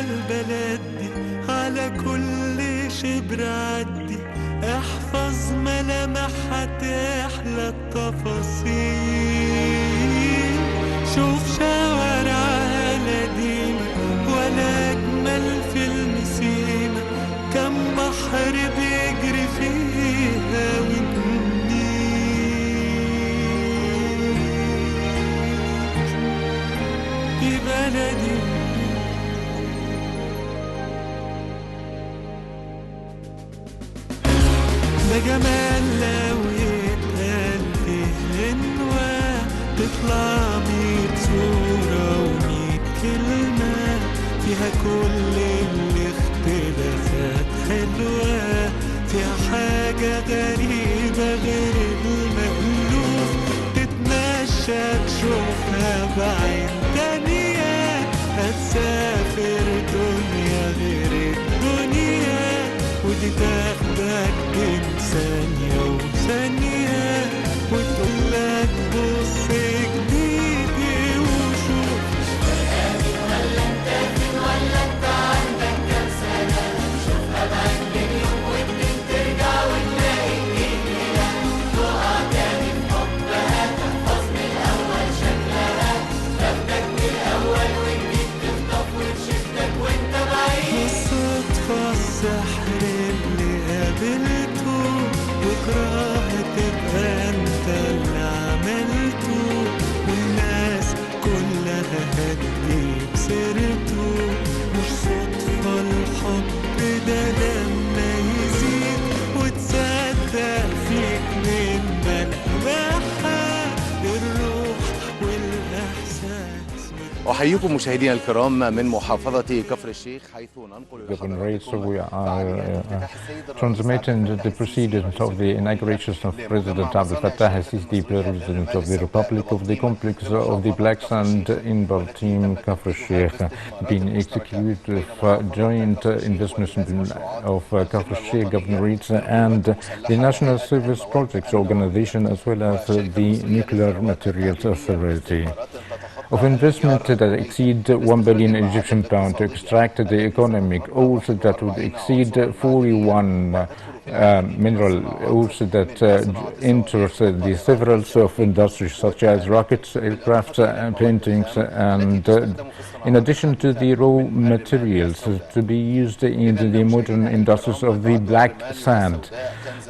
البلد دي على كل شبر عدي، احفظ ملامحها تحلى التفاصيل. شوف شوارعها قديمة ولا أجمل في المسيمة، كم بحر بيجري فيها والنيل. دي بلدي ده جمال لو يتقال فيه غنوة، تطلع 100 صورة و100 كلمة، فيها كل الاختلافات حلوة، فيها حاجة غريبة غير المألوف، تتمشى تشوفها بعين تانية، هتسافر دنيا غير الدنيا، ودي تاخدك بين ثانية وثانية، وتقولك بص جديدي وشوف. آمن ولا انت فين ولا انت عندك كام سنة، شوفها بعين اليوم واتنين ترجع وتلاقي جديدة، تقع تاني في حبها، تحفظ من الأول شكلها، تاخدك من الأول وجديد تخطف وتشدك وانت بعيد. بالصدفة السحر اللي قابلته، بكرة تبقى انت اللي عملته، والناس كلها هتجيب سيرته. مش صدفة الحب ده لما يزيد، وتصدق فيك من ملامحها الروح والإحساس. أحييكم مشاهدينا الكرام من محافظة كفر الشيخ، حيث ننقل Governorate, so we are transmitting the proceedings of the inauguration of President Abdel Fattah Sisi, President of the Republic of the Complex of the Black Sand in Baltim, Kafr Sheikh, being executed with joint investments of Kafr Sheikh Governorate and the National Service Projects Organization, as well as the Nuclear Materials Authority. Of investment that exceed 1 billion Egyptian pounds to extract the economic ores that would exceed 41 mineral ores that enters the several of industries such as rockets, aircraft, paintings, and in addition to the raw materials to be used in the modern industries of the black sand.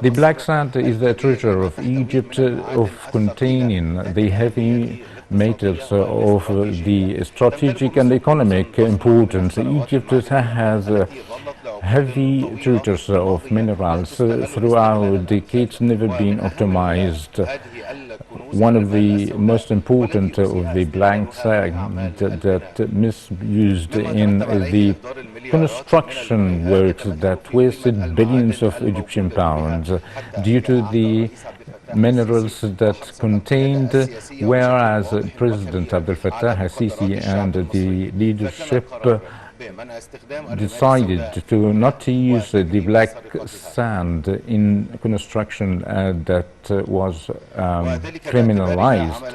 The black sand is the treasure of Egypt, of containing the heavy metals of the strategic and economic importance. Egypt has heavy treasures of minerals throughout decades, never been optimized. One of the most important of the black sand that misused in the construction works that wasted billions of Egyptian pounds due to the minerals that contained, whereas President Abdel Fattah Sisi and the leadership decided to not use the black sand in construction that was criminalized,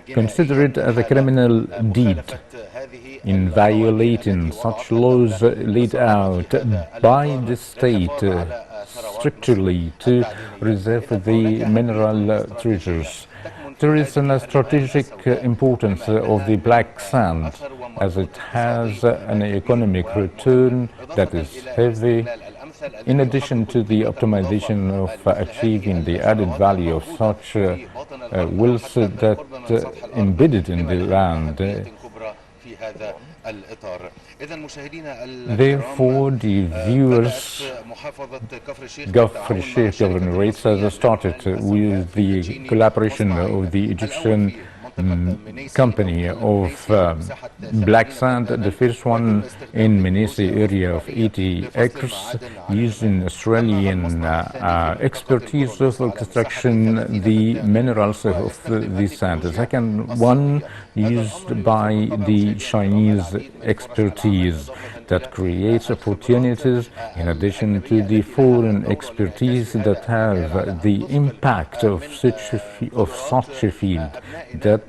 considered as a criminal deed in violating such laws laid out by the state strictly to reserve the mineral treasures. There is a strategic importance of the black sand, as it has an economic return that is heavy, in addition to the optimization of achieving the added value of such wealth that embedded in the land. Therefore, the viewers, Kafr Sheikh Governorate has started with the collaboration of the Egyptian company of black sand, the first one in Menese area of 80 acres, using Australian expertise of extraction the minerals of the sand. The second one used by the Chinese expertise that creates opportunities in addition to the foreign expertise that have the impact of such a field that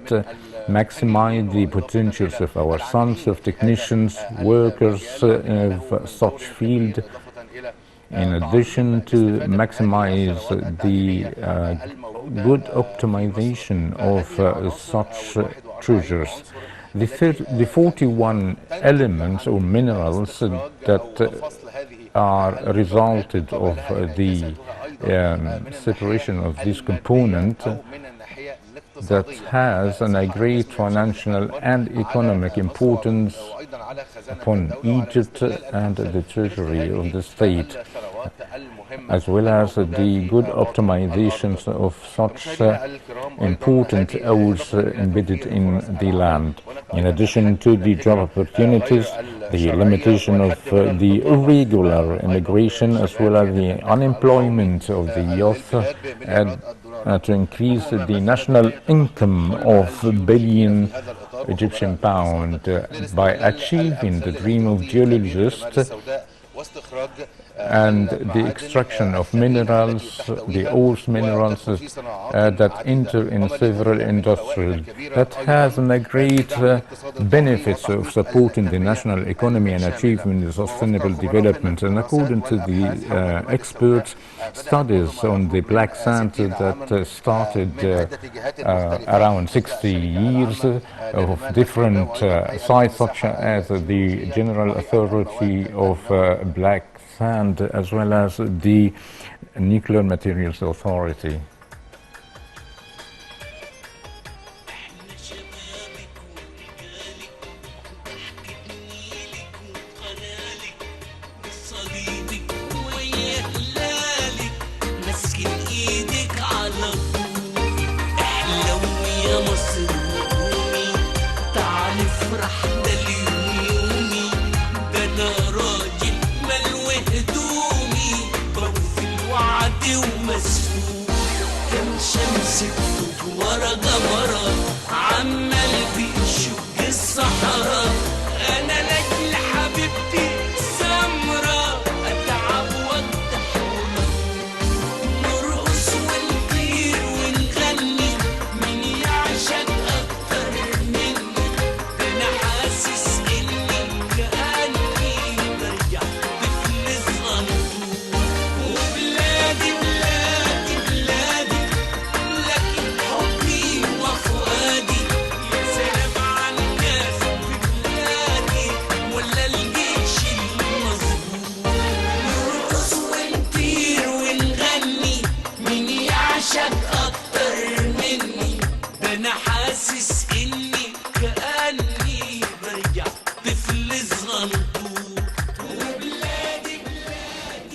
maximize the potentials of our sons, of technicians, workers of such field, in addition to maximize the good optimization of such treasures. The 41 elements or minerals that are resulted of the separation of this component that has a great financial and economic importance upon Egypt and the treasury of the state, as well as the good optimizations of such important ores embedded in the land. In addition to the job opportunities, the limitation of the irregular immigration, as well as the unemployment of the youth, and to increase the national income of a billion Egyptian pound by achieving the dream of geologists and the extraction of minerals, the ores minerals that enter in several industries. That has a great benefits of supporting the national economy and achieving the sustainable development. And according to the experts, studies on the black sand that started around 60 years of different sites, such as the General Authority of Black Sand, as well as the Nuclear Materials Authority.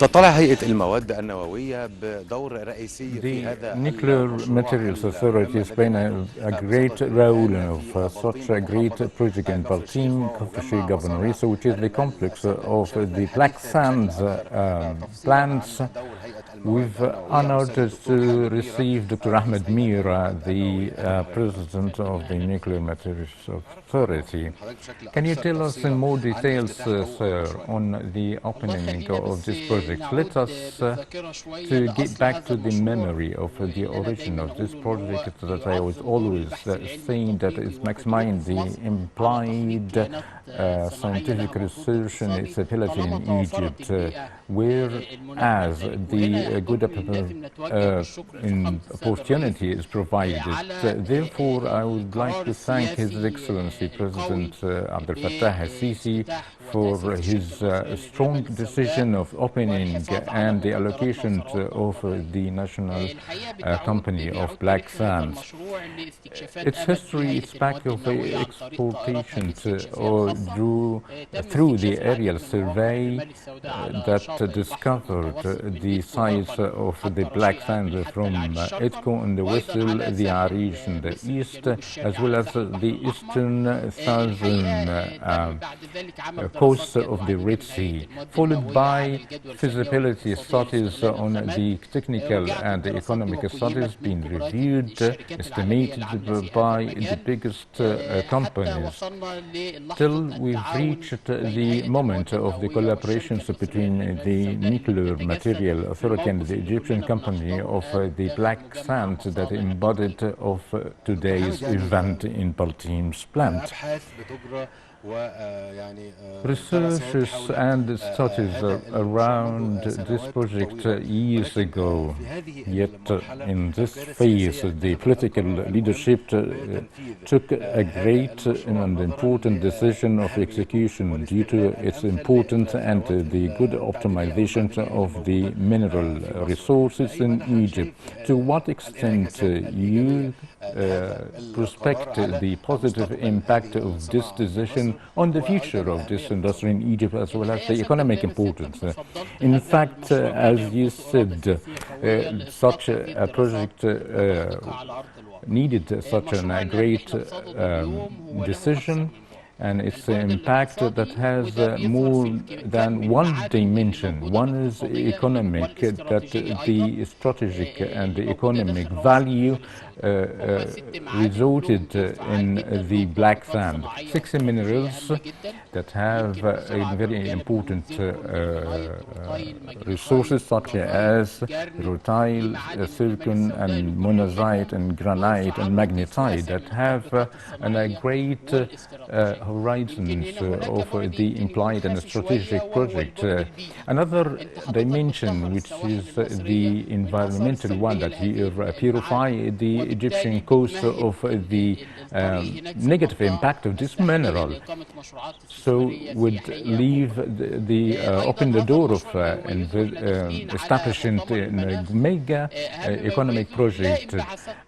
تطلع هيئة المواد النووية بدور رئيسي في هذا. The Nuclear Materials Authority is playing a great role of such a great project in Baltim, Kafr Governorate, which is the complex of the black sands plants. We've honored to receive Dr. Ahmed Mira, the president of the Nuclear Materials Authority. Can you tell us in more details, sir, on the opening of this project? Let us to get back to the memory of the origin of this project that I was always saying that is maximizing the implied scientific research and its ability in Egypt, whereas the good opportunity is provided. Therefore, I would like to thank His Excellency President Abdel Fattah Sisi for his strong decision of opening and the allocation of the national company of black sands. Its history is back of exportation through the aerial survey that discovered the size of the black sand from Edco in the west, the Arish in the east, as well as the eastern southern coast of the Red Sea, followed by feasibility studies on the technical and economic studies being reviewed, estimated by the biggest companies, till we've reached the moment of the collaborations between the Nuclear Material Authority and the Egyptian company of the black sand that embodied of today's event in Baltim's plant. Researches and studies around this project years ago, yet in this phase the political leadership took a great and important decision of execution due to its importance and the good optimization of the mineral resources in Egypt. To what extent you prospect the positive impact of this decision on the future of this industry in Egypt, as well as the economic importance? In fact, as you said, such a project needed such a great decision, and its impact that has more than one dimension. One is economic, that the strategic and the economic value resulted in the black sand. 6 minerals that have very important resources such as rutile, silicon, and monazite, and granite, and magnetite that have a great horizons of the implied and strategic project. Another dimension, which is the environmental one, that here purify the Egyptian coast of the negative impact of this mineral. So would leave open the door of establishing a mega economic project.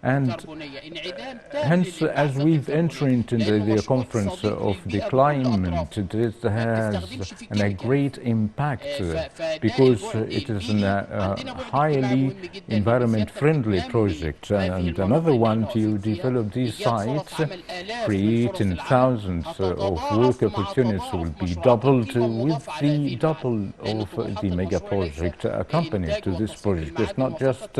And hence, as we've entered into the conference of the climate, this has a great impact because it is a highly environment-friendly project. And another one, to develop these sites, creating thousands of work opportunities, will be doubled with the double of the mega project accompanied to this project. It's not just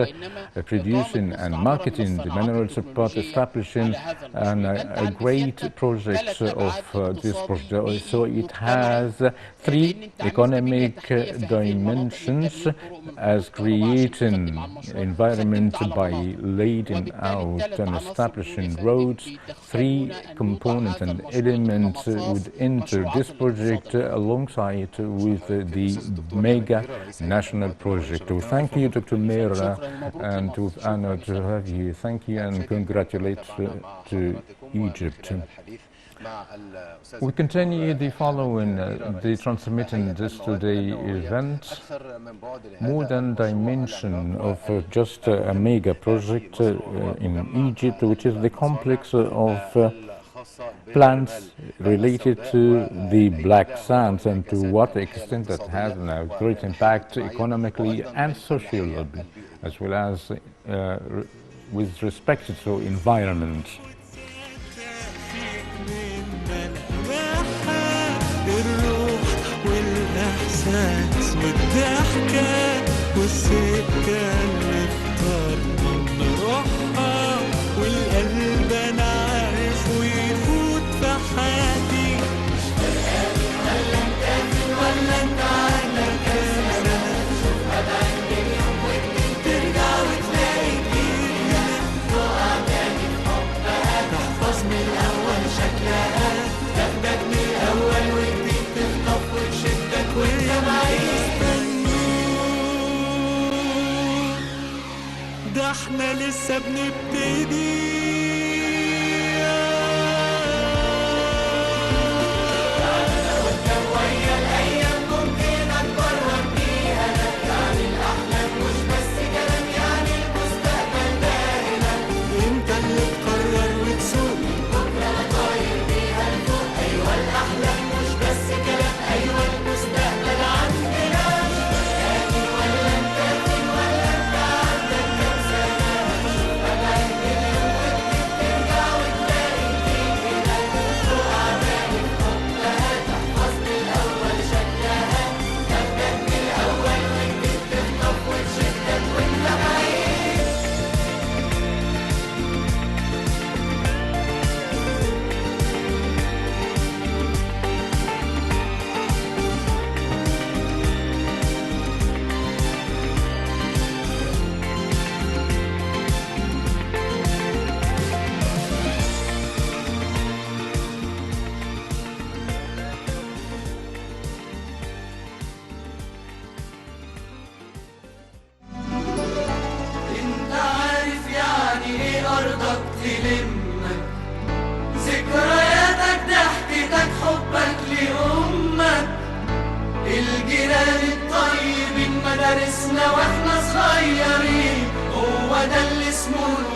producing and marketing the minerals, but establishing a great project of this project. So it has 3 economic dimensions, as creating environment by laying out and establishing roads. 3 components and elements would enter this project alongside with the mega national project. So thank you, Dr. Meira, and we're honored to have you. Thank you and congratulate to Egypt. We continue the following, the transmitting this today event, more than dimension of just a mega project in Egypt, which is the complex of plants related to the black sands, and to what extent that has a great impact economically and socially, as well as with respect to environment. الروح والإحساس والضحكة والسكة اللي اخترنا نروحها، والقلب أنا عارف ويفوت في حياتي. مش فرقاني ولا أنت فين ولا أنت عندك كام سنة، شوفها بعين اليوم والدين ترجع وتلاقي كتير هنا. تقع تاني في حبها، تحفظ من الأول شكلها، تاخدك من الأول وجديد، تخطف وتشدك وانت معيش تنور. ده احنا لسه بنبتدي.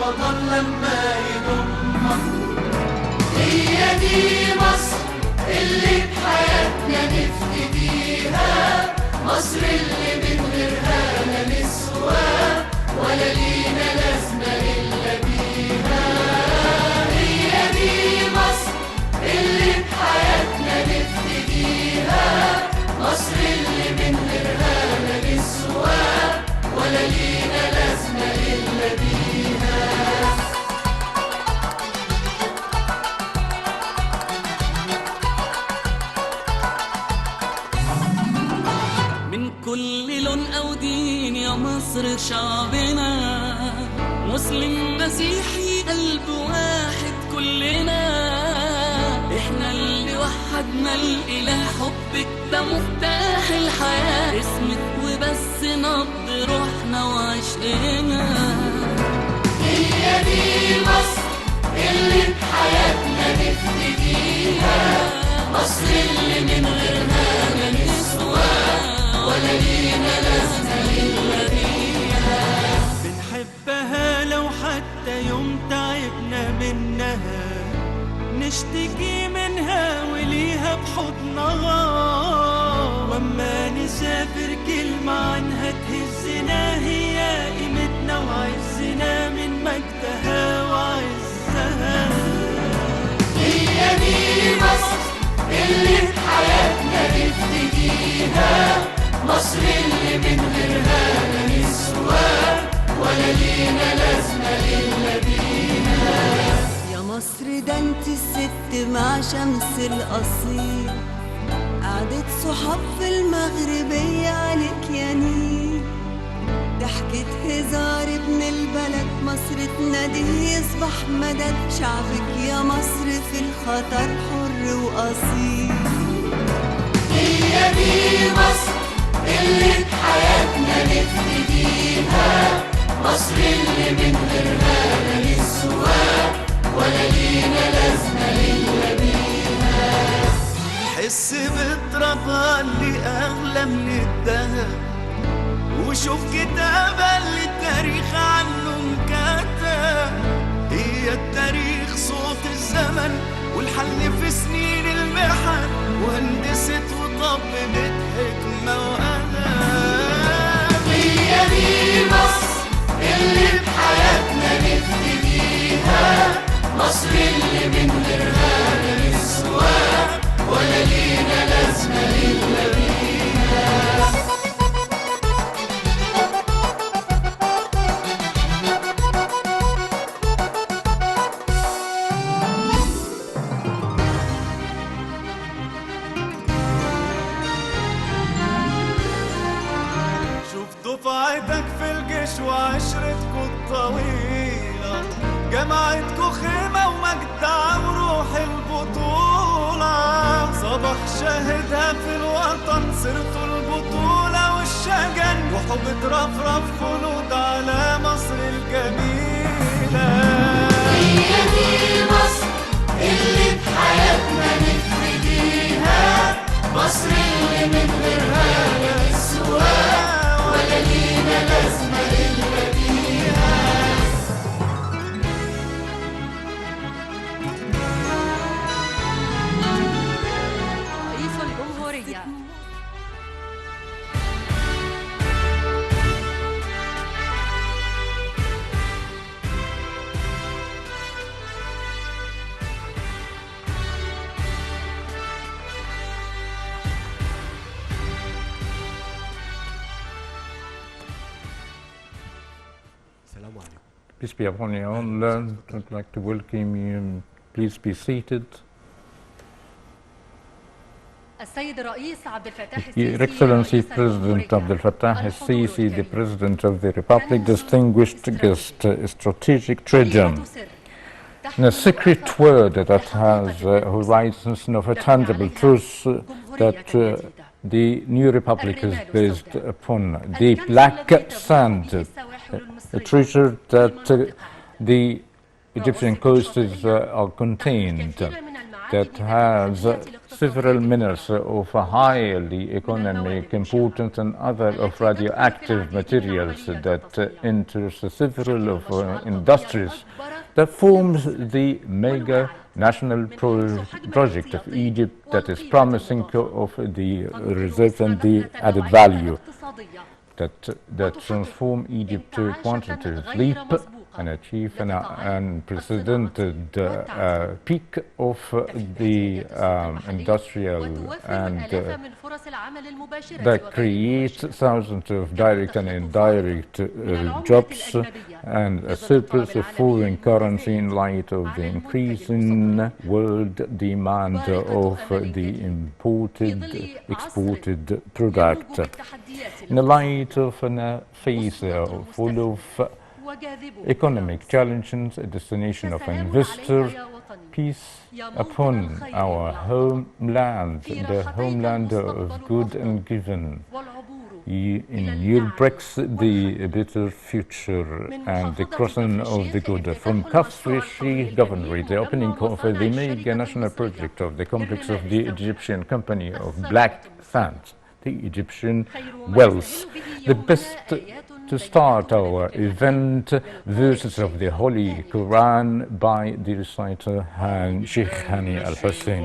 الوطن لما يضمك. هي دي مصر اللي بحياتنا نفتديها، مصر اللي من غيرها لا نسوى ولا لينا لازمة إلا بيها. هي دي مصر اللي بحياتنا نفتديها، مصر اللي من غيرها لا نسوى ولا لينا لازمة إلا بيها. من كل لون أو دين يا مصر شعبنا، مسلم مسيحي قلب واحد كلنا، احنا اللي وحدنا الإله، حبك ده مفتاح الحياة، اسمك وبس نبض روحنا وعشقنا. هي دي مصر اللي بحياتنا نفتديها، مصر اللي من غيرها لا نسوى ولا لينا لازمة إلا بيها. بنحبها لو حتى يوم تعبنا منها، نشتكي منها وليها بحضنها، وما نسافر كلمة عنها تهزنا، هي قيمتنا وعزنا من مجدها وعزها. هي دي مصر اللي بحياتنا نفتديها، مصر اللي من غيرها لا نسوى ولا لينا لازمة إلا بيها. يا مصر ده انت الست مع شمس الأصيل، قعدة صحاب في المغربية عليك يا نيل، ضحكة هزار ابن البلد، مصر تناديه يصبح مدد، شعبك يا مصر في الخطر حر وأصيل. هي دي مصر اللي بحياتنا نفتديها، مصر اللي من غيرها لا نسوى ولا لينا لازمة إلا بيها. حس بترابها اللي أغلى من الدهب، وشوف كتابة اللي التاريخ عنه انكتب. هي التاريخ صوت الزمن والحل في سنين المحن، وهندست وطببت حكمة وأدب. هي دي مصر اللي بحياتنا نفتديها، مصر اللي من غيرها لا نسوى ولا لينا لازمة إلا بيها. دفعتك في الجيش وعشرتكوا الطويلة، جمعتكوا خيمة ومجدع وروح البطولة، صباح شاهدها في الوطن سيرته البطولة والشجن، وحب ترفرف خلود على مصر الجميلة. هي دي مصر اللي بحياتنا نفتديها، مصر اللي من غيرها لا نسوى ولا لينا لازمة إلا بيها. رئيس الجمهورية. Peace be upon you all. I'd like to welcome you. Please be seated. السيد الرئيس عبد الفتاح Your السيسي Excellency President Abdel Fattah al-Sisi, the President of the Republic, distinguished guest, strategic treasure, and a secret word that has horizons of a tangible truth that the new republic is based upon the black sand, a treasure that the Egyptian coasts are contained, that has several minerals of highly economic importance and other of radioactive materials that enters several of industries that forms the mega national project of Egypt that is promising of the reserves and the added value that transform Egypt to a quantitative leap and achieve an unprecedented peak of the industrial and that creates thousands of direct and indirect jobs and a surplus of foreign currency in light of the increasing world demand of the exported product. In the light of a phase full of economic challenges, a destination of investors, peace upon our homeland, the homeland of good and given. In Europe brings the better future and the crossing of the good. From Kafr, Sheikh Governorate, the opening of the mega national project of the complex of the Egyptian company of black sands, the Egyptian wells. The best to start our event, verses of the Holy Quran by the reciter Sheikh Hani Al-Hussein.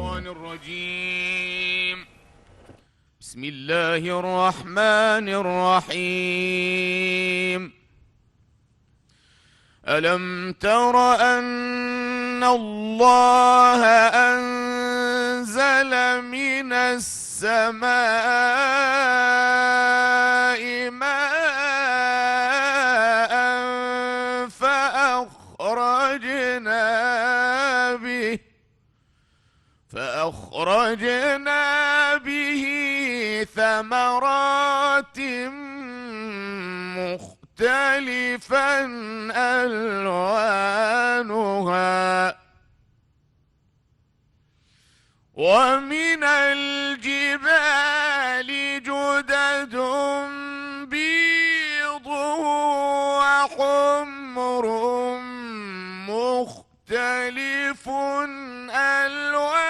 بسم الله الرحمن الرحيم ألم تر أن الله أنزل من السماء ماء فأخرجنا به ثمرات مختلفا ألوانها ومن الجبال جدد بيض وحمر مختلف ألوانها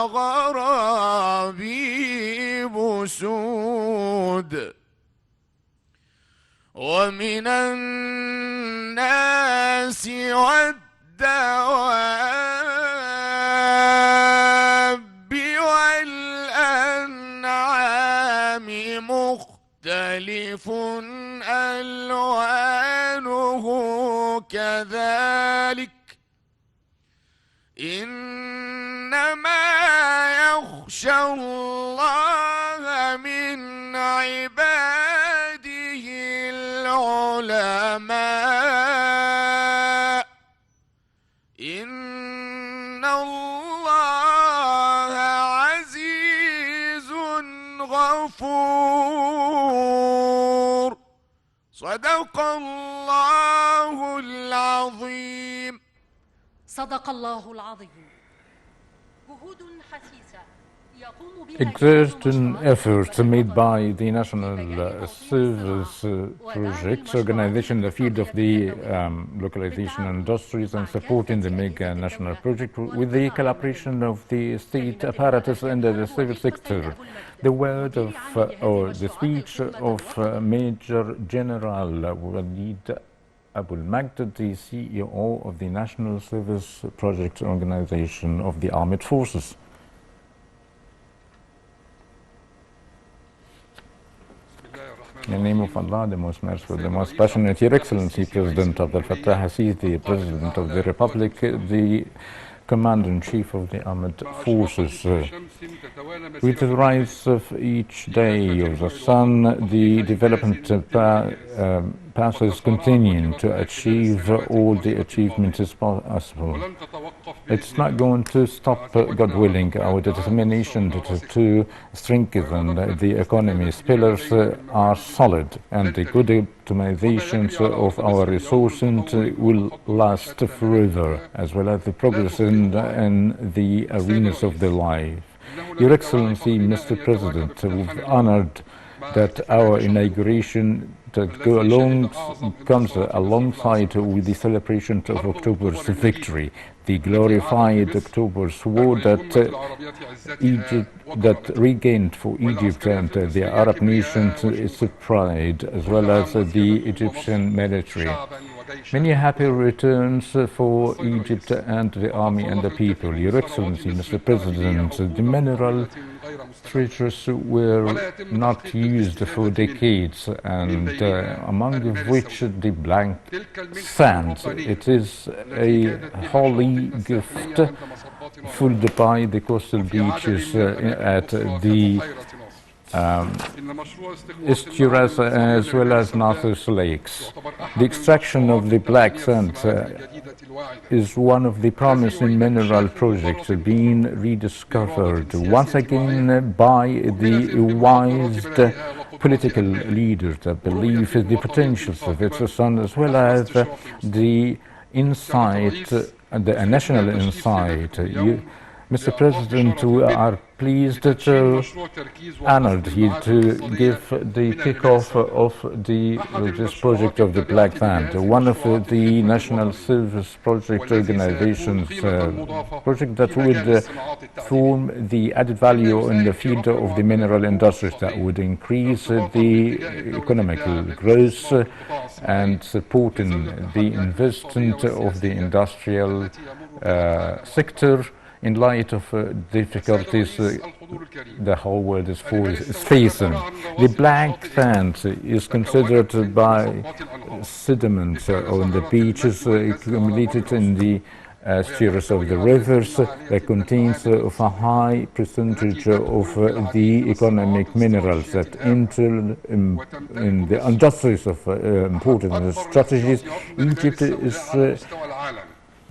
وغرابيب سود ومن الناس والدواب والأنعام مختلف ألوانه كذلك إنما يخشى الله من عباده العلماء إن الله عزيز غفور صدق الله العظيم. صدق الله العظيم. جهود حثيثة Exerting efforts made by the National Service Projects Organization in the field of the localization industries and supporting the mega national project with the collaboration of the state apparatus and the civil sector. The word of or the speech of Major General Walid Abul Magd, the CEO of the National Service Projects Organization of the Armed Forces. In the name of Allah, the most merciful, the most passionate, Your Excellency, President Abdel Fattah Sisi, the President of the Republic, the Commander-in-Chief of the Armed Forces. With the rise of each day of the sun, the development path is continuing to achieve all the achievements as possible. It's not going to stop, God willing. Our determination to strengthen the economy's pillars are solid, and the good optimizations of our resources will last forever, as well as the progress in the arenas of the life. Your Excellency, Mr. President, we've honored that our inauguration comes alongside with the celebration of October's victory, the glorified October's war that regained for Egypt and the Arab nations its pride, as well as the Egyptian military. Many happy returns for Egypt and the army and the people. Your Excellency, Mr. President, the mineral treasures were not used for decades, and among which the black sand. It is a holy gift filled by the coastal beaches at the estuaries as well as Northern lakes. The extraction of the black sand is one of the promising mineral projects being rediscovered once again by the wise political leaders that believe in the potentials of its son, as well as the insight, the national insight. Mr. President, we are pleased to honored here to give the kickoff of this project of the Black Sand, one of the national service project organizations, project that would form the added value in the field of the mineral industries that would increase the economical growth and supporting the investment of the industrial sector in light of difficulties the whole world is facing. The black sand is considered by sediments on the beaches accumulated in the estuaries of the rivers that contains of a high percentage of the economic minerals that enter in the industries of important strategies. Egypt is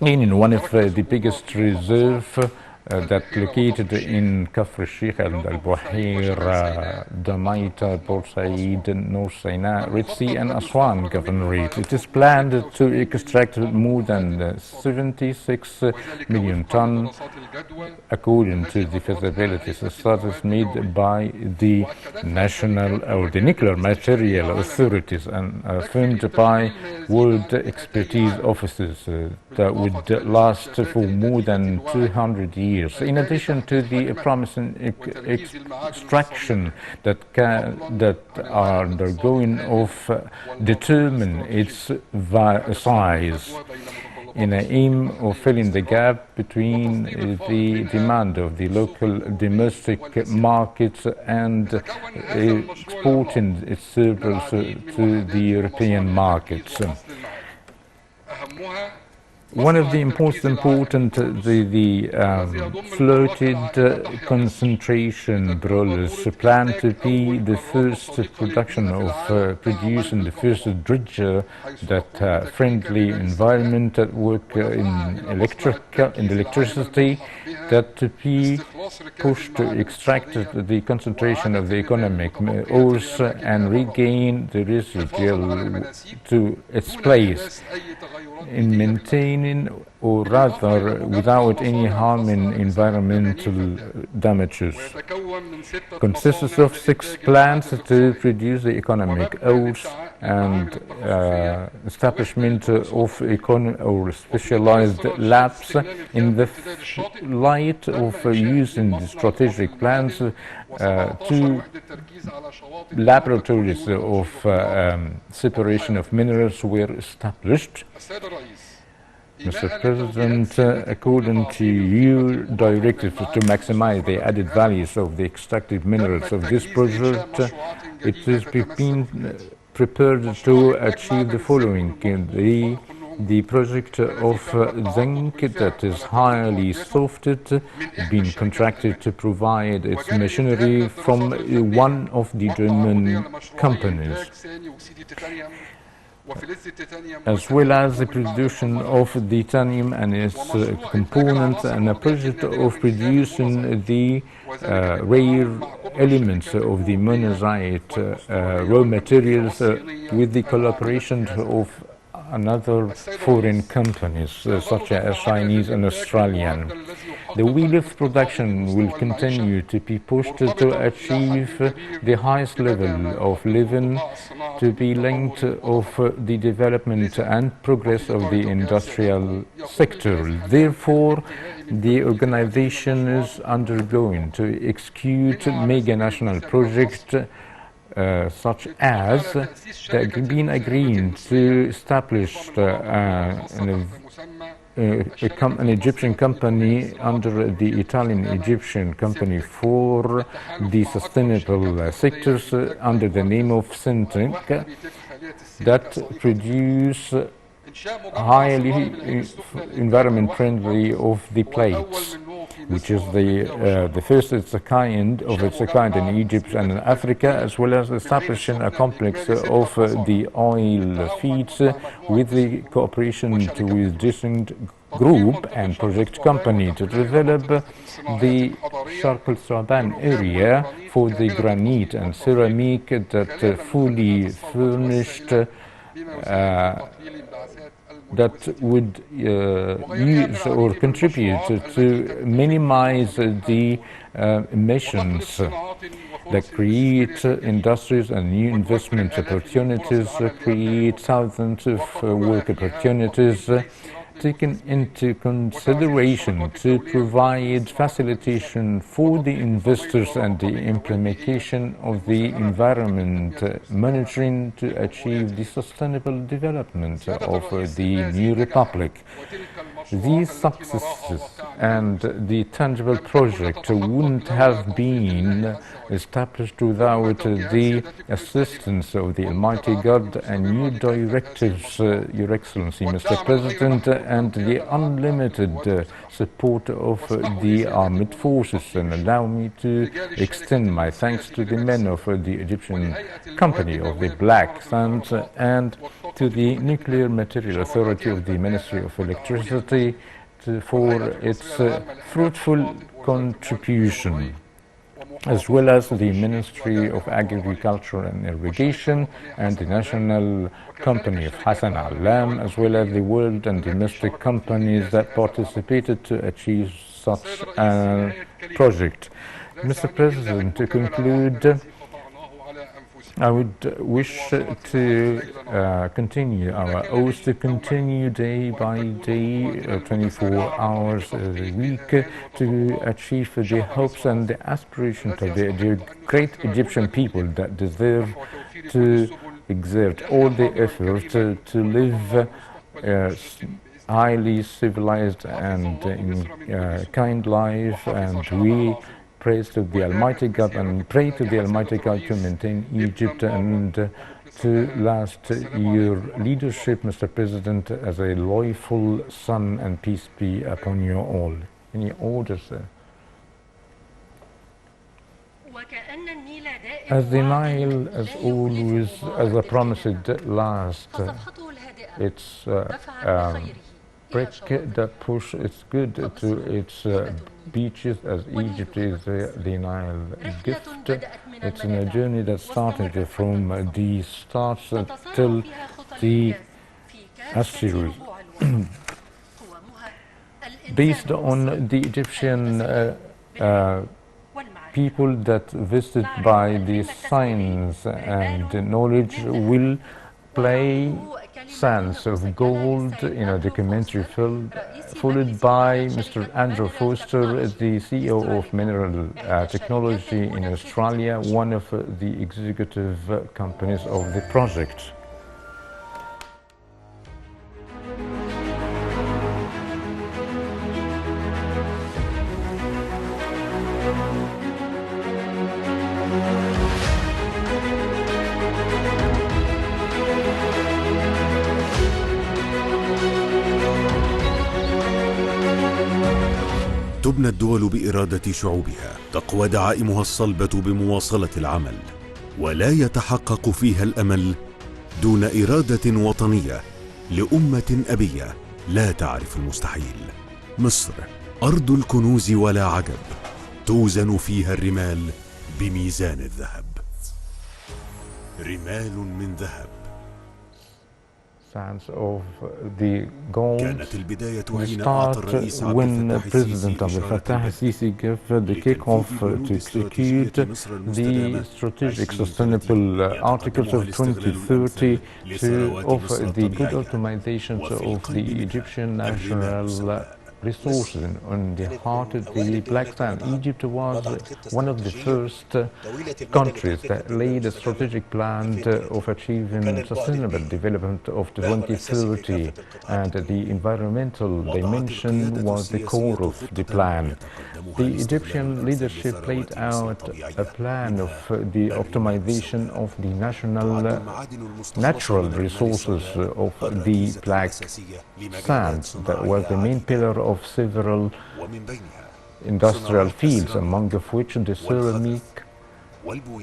in one of the biggest reserves that located in Kafr Sheikh and Al-Buhaira, Damaita, Port Said, North Sinai, Red Sea and Aswan governorate. It is planned to extract more than 76 million tons according to the feasibility studies made by the national or the nuclear material authorities and affirmed by world expertise offices that would last for more than 200 years. In addition to the promising extraction that are undergoing of determine its size in an aim of filling the gap between the demand of the local domestic markets and exporting its surplus to the European markets. One of the important floated concentration broilers planned to be the first production of producing the first dredger that friendly environment that work in electricity that to be pushed to extract the concentration of the economic ores and regain the residual to its place in maintaining, or rather without any harm in environmental damages. Consists of 6 plants to produce the economic ores and establishment of or specialized labs in the light of using the strategic plans. 2 laboratories of separation of minerals were established. Mr. President, according to your directive to maximize the added values of the extracted minerals of this project, it has been prepared to achieve the following. The project of zinc that is highly softed, being contracted to provide its machinery from one of the German companies, as well as the production of titanium and its components, and a project of producing the rare elements of the monazite raw materials with the collaboration of another foreign companies such as Chinese and Australian. The wheel of production will continue to be pushed to achieve the highest level of living, to be linked of the development and progress of the industrial sector. Therefore, the organization is undergoing to execute mega national projects such as been agreeing to establish an Egyptian company under the Italian Egyptian company for the sustainable sectors under the name of Centric that produce highly environment friendly of the plates, which is the first of its kind in Egypt and in Africa, as well as establishing a complex of the oil feeds with the cooperation with different group and project company to develop the Sharq al-Sauban area for the granite and ceramic that fully furnished that would use or contribute to minimize the emissions, that create industries and new investment opportunities, create thousands of work opportunities, taken into consideration to provide facilitation for the investors and the implementation of the environment monitoring to achieve the sustainable development of the new republic. These successes and the tangible project wouldn't have been established without the assistance of the Almighty God and new directives, Your Excellency, Mr. President, and the unlimited support of the armed forces. And allow me to extend my thanks to the men of the Egyptian Company of the Black Sands and to the Nuclear Material Authority of the Ministry of Electricity for its fruitful contribution, as well as the Ministry of Agriculture and Irrigation and the National Company of Hassan Alam, as well as the world and domestic companies that participated to achieve such a project. Mr. President, to conclude, I would wish to continue our oath to continue day by day, 24 hours a week, to achieve the hopes and the aspirations of the great Egyptian people that deserve to exert all the effort to live highly civilized and kind life, and we praise to the Almighty God and pray to the Almighty God to maintain Egypt and to last your leadership, Mr. President, as a loyal son, and peace be upon you all. Any orders, sir? As the Nile, as always, as I promised last, it's brick that push its good to its beaches, as Egypt is the Nile gift. It's in a journey that started from the start till the Assyrians. Based on the Egyptian people that visited by the science and knowledge will play sands of gold in a documentary film, followed by Mr. Andrew Foster, the CEO of Mineral Technology in Australia, one of the executive companies of the project. تبنى الدول بإرادة شعوبها، تقوى دعائمها الصلبة بمواصلة العمل، ولا يتحقق فيها الأمل دون إرادة وطنية لأمة أبية لا تعرف المستحيل. مصر أرض الكنوز ولا عجب، توزن فيها الرمال بميزان الذهب. رمال من ذهب sense of the goal. كانت البداية We حين أعطى start الرئيس عبد when الفتاح President السيسي Abdel Fattah السيسي al-Sisi gave the kick-off to execute the strategic sustainable articles of 2030 to offer the good optimization of the Egyptian national resources on the heart of the Black Sand. Egypt was one of the first countries that laid a strategic plan of achieving sustainable development of 2030, and the environmental dimension was the core of the plan. The Egyptian leadership laid out a plan of the optimization of the natural resources of the Black Sand. That was the main pillar of several industrial fields, among which the ceramic,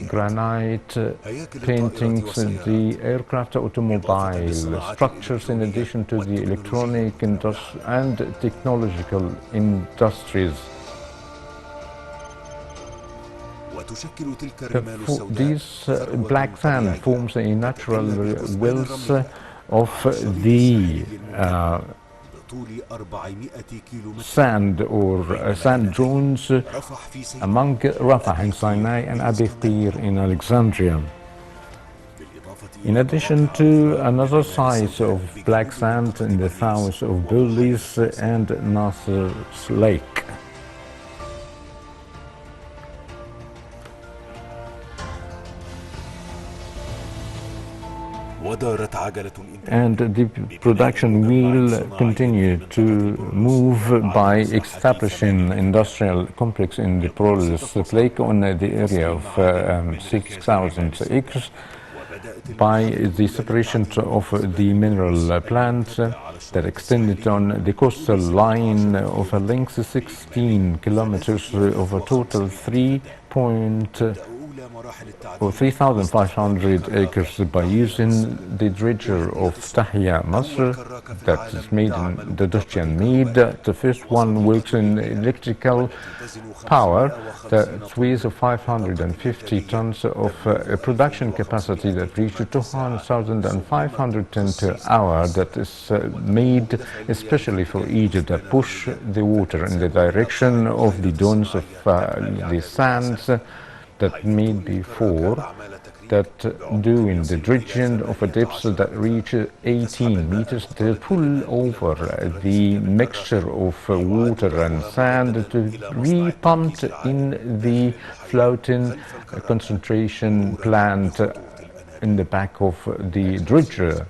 granite, paintings, the aircraft, automobile structures, in addition to the electronic and technological industries. This black sand forms a natural wealth of the sand or sand dunes among Rafah in Sinai and Abifir in Alexandria. In addition to another site of black sand in the south of Belize and Nasser's Lake. And the production will continue to move by establishing industrial complex in the Prolus Lake on the area of 6,000 acres, by the separation of the mineral plant that extended on the coastal line of a length of 16 kilometers of a total 3,500 acres by using the dredger of Tahya Masr that is made in the Egyptian made. The first one works in electrical power that weighs 550 tons of production capacity that reaches 200,500 tons per hour, that is made especially for Egypt, that push the water in the direction of the dunes of the sands that made before, that doing the dredging of a depth that reach 18 meters to pull over the mixture of water and sand to be pumped in the floating concentration plant in the back of the dredger.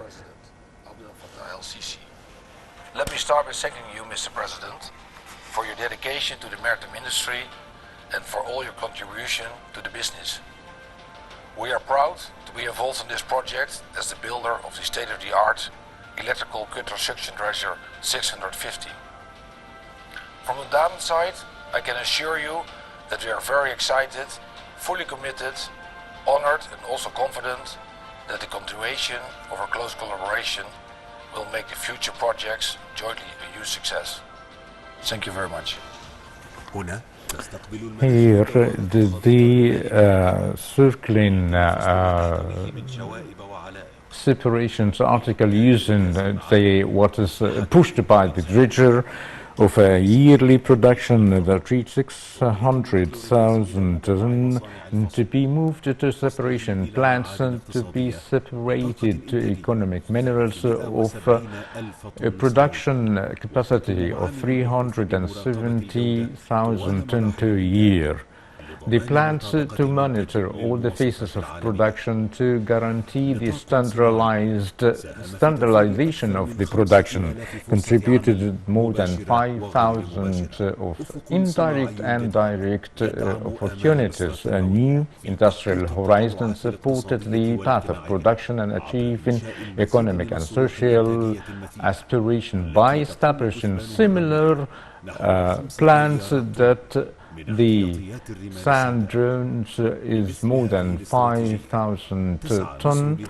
Let me start by thanking you, Mr. President, for your dedication to the maritime industry and for all your contribution to the business. We are proud to be involved in this project as the builder of the state-of-the-art electrical construction dredger 650. From the Damen side, I can assure you that we are very excited, fully committed, honored and also confident that the continuation of our close collaboration will make the future projects jointly a huge success. Thank you very much. Here, the circling separations article using what is pushed by the dredger of a yearly production that reached 600,000 to be moved to separation plants and to be separated to economic minerals of a production capacity of 370,000 tons per year. The plans to monitor all the phases of production to guarantee the standardization of the production contributed more than 5,000 of indirect and direct opportunities. A new industrial horizon supported the path of production and achieving economic and social aspiration by establishing similar plans that The sand drones is more than 5,000 tons.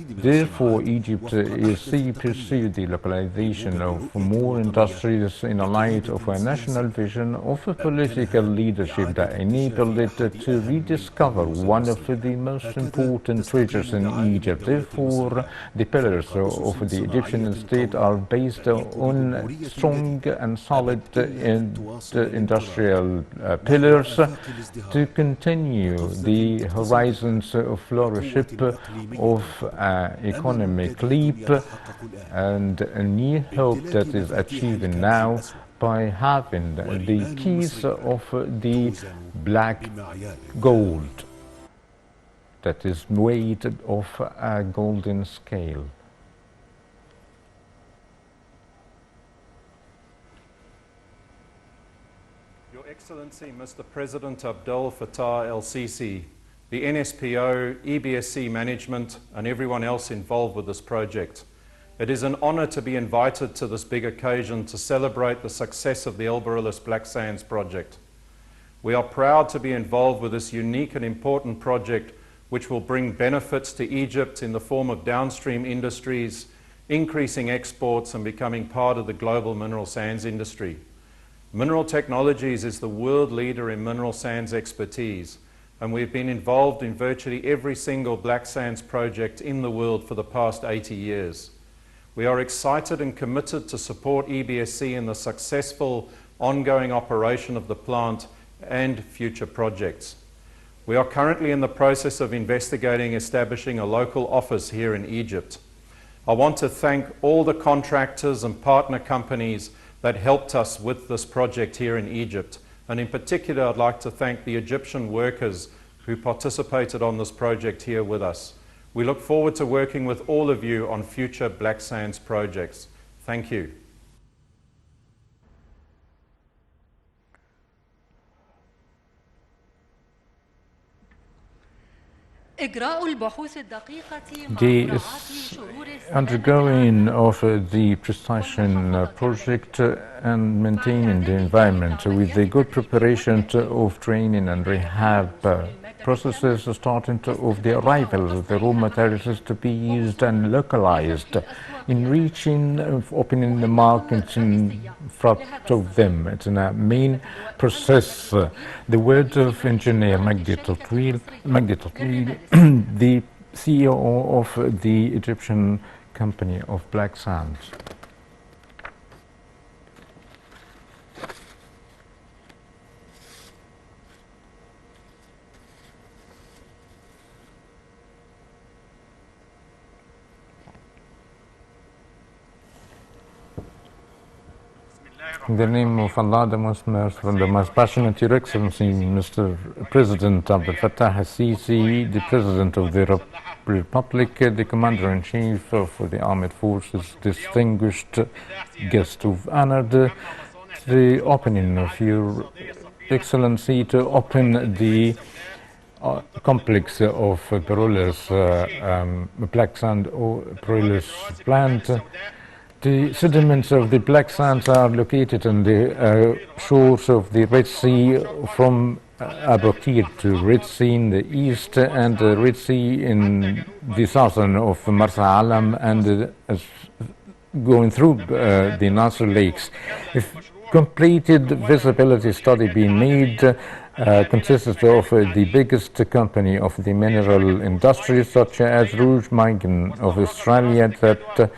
Therefore, Egypt is to pursue the localization of more industries in the light of a national vision of a political leadership that enabled it to rediscover one of the most important treasures in Egypt. Therefore, the pillars of the Egyptian state are based on strong and solid industrial pillars to continue the horizons of flourishing of economic leap and a new hope that is achieving now by having the keys of the black gold that is weighed of a golden scale. Your Excellency, Mr. President Abdel Fattah el-Sisi, the NSPO, EBSC management, and everyone else involved with this project. It is an honor to be invited to this big occasion to celebrate the success of the El Barillas Black Sands project. We are proud to be involved with this unique and important project which will bring benefits to Egypt in the form of downstream industries, increasing exports and becoming part of the global mineral sands industry. Mineral Technologies is the world leader in mineral sands expertise, and we've been involved in virtually every single black sands project in the world for the past 80 years. We are excited and committed to support EBSC in the successful ongoing operation of the plant and future projects. We are currently in the process of investigating establishing a local office here in Egypt. I want to thank all the contractors and partner companies that helped us with this project here in Egypt. And in particular, I'd like to thank the Egyptian workers who participated on this project here with us. We look forward to working with all of you on future black sands projects. Thank you. The undergoing of the precision project and maintaining the environment with the good preparation of training and rehab processes starting of the arrival of the raw materials to be used and localized in reaching opening the markets in front of them. It's a main process. The word of engineer Magdi Tatwil, the CEO of the Egyptian company of Black Sands. In the name of Allah, the most merciful, the most passionate, Your Excellency, Mr. President Abdel Fattah el-Sisi, the President of the Republic, the Commander-in-Chief for the Armed Forces, distinguished guests who've honored the opening of Your Excellency to open the complex of Barillas Black Sand Barillas plant. The sediments of the black sands are located on the shores of the Red Sea from Abu Qir to Red Sea in the east and the Red Sea in the southern of Marsa Alam and going through the Nasser lakes. If completed visibility study being made consists of the biggest company of the mineral industry such as Rouge Mining of Australia that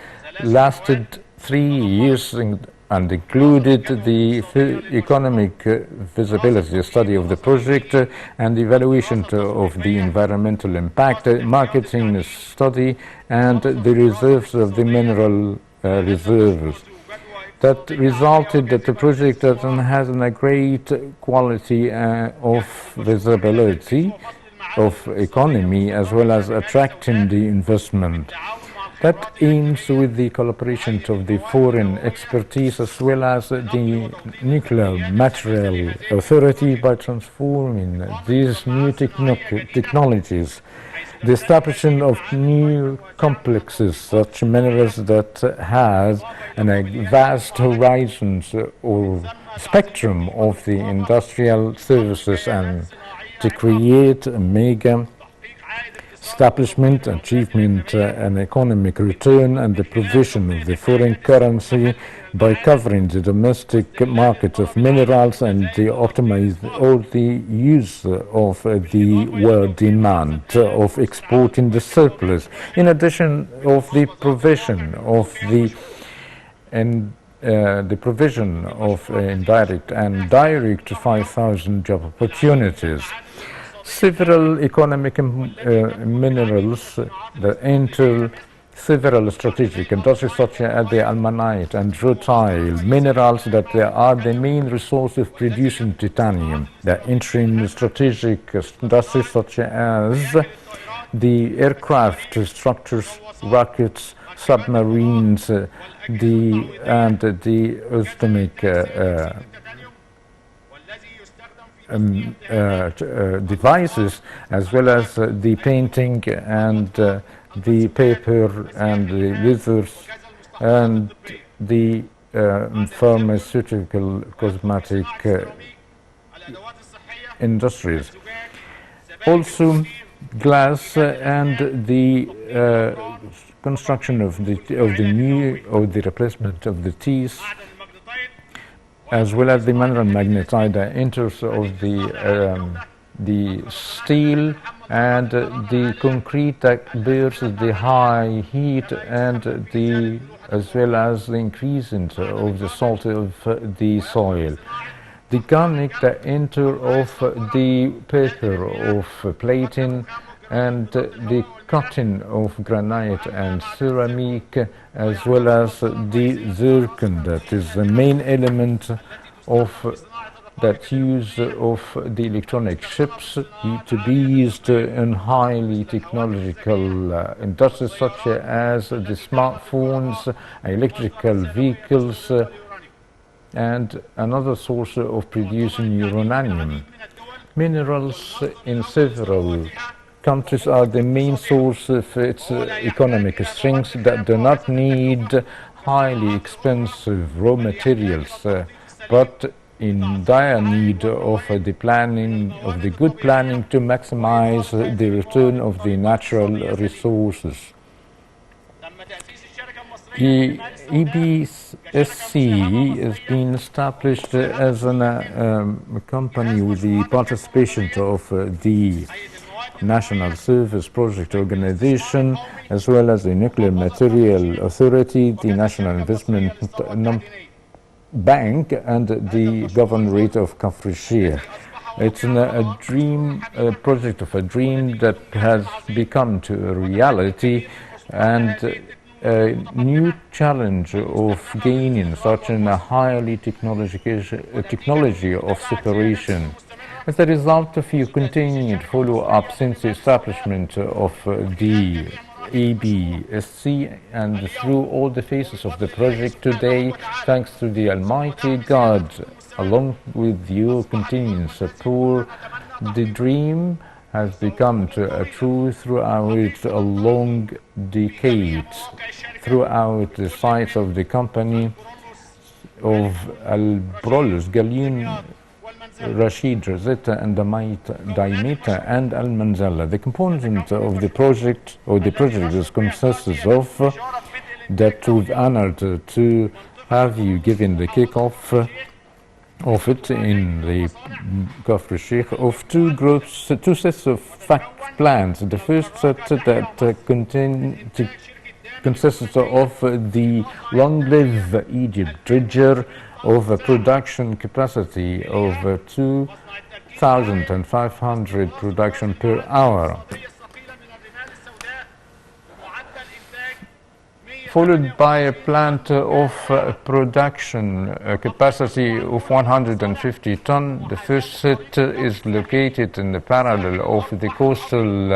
lasted 3 years and included the economic visibility study of the project and evaluation of the environmental impact, marketing study, and the reserves of the mineral reserves. That resulted that the project has a great quality of visibility of economy as well as attracting the investment. That aims with the collaboration of the foreign expertise as well as the nuclear material authority by transforming these new technologies the establishment of new complexes, such minerals that has a vast horizons or spectrum of the industrial services, and to create a mega establishment, achievement, an economic return, and the provision of the foreign currency by covering the domestic market of minerals and the optimize all the use of the world demand of exporting the surplus, in addition of the provision of the provision of indirect and direct 5,000 job opportunities. Several economic minerals that enter several strategic industries such as the almanite and rutile minerals that are the main resource of producing titanium. That enter in strategic industries such as the aircraft structures, rockets, submarines, the atomic devices, as well as the painting and the paper and the leathers and the pharmaceutical cosmetic industries. Also glass and the construction of the replacement of the teeth, as well as the mineral magnetite enters of the steel and the concrete that bears the high heat, and as well as the increase of the salt of the soil. The garnet that enter of the paper of plating, and the cutting of granite and ceramic, as well as the zircon that is the main element of that use of the electronic chips to be used in highly technological industries such as the smartphones, electrical vehicles, and another source of producing uranium. Minerals in several countries are the main source of its economic strength that do not need highly expensive raw materials, but in dire need of the good planning to maximize the return of the natural resources. The EBSC has been established as a company with the participation of the National Service Project Organization, as well as the Nuclear Material Authority, the National Investment Bank, and the Governorate of Kafr. It's a dream, a project of a dream that has become to a reality, and a new challenge of gaining such a highly technology of separation. As a result of your continued follow-up since the establishment of the EBSC and through all the phases of the project today, thanks to the Almighty God, along with your continuing support, the dream has become a truth throughout a long decades, throughout the sites of the company of Al-Brolus, Gallion, Rashid, Rosetta, and Daimita, and Al-Manzala. The component of the project, consists of that we've honored to have you given the kickoff of it in the Kafr Sheikh of two sets of fact plans. The first set that consists of the Long Live Egypt dredger of a production capacity of 2,500 production per hour, followed by a plant of production capacity of 150 tons. The first set is located in the parallel of the coastal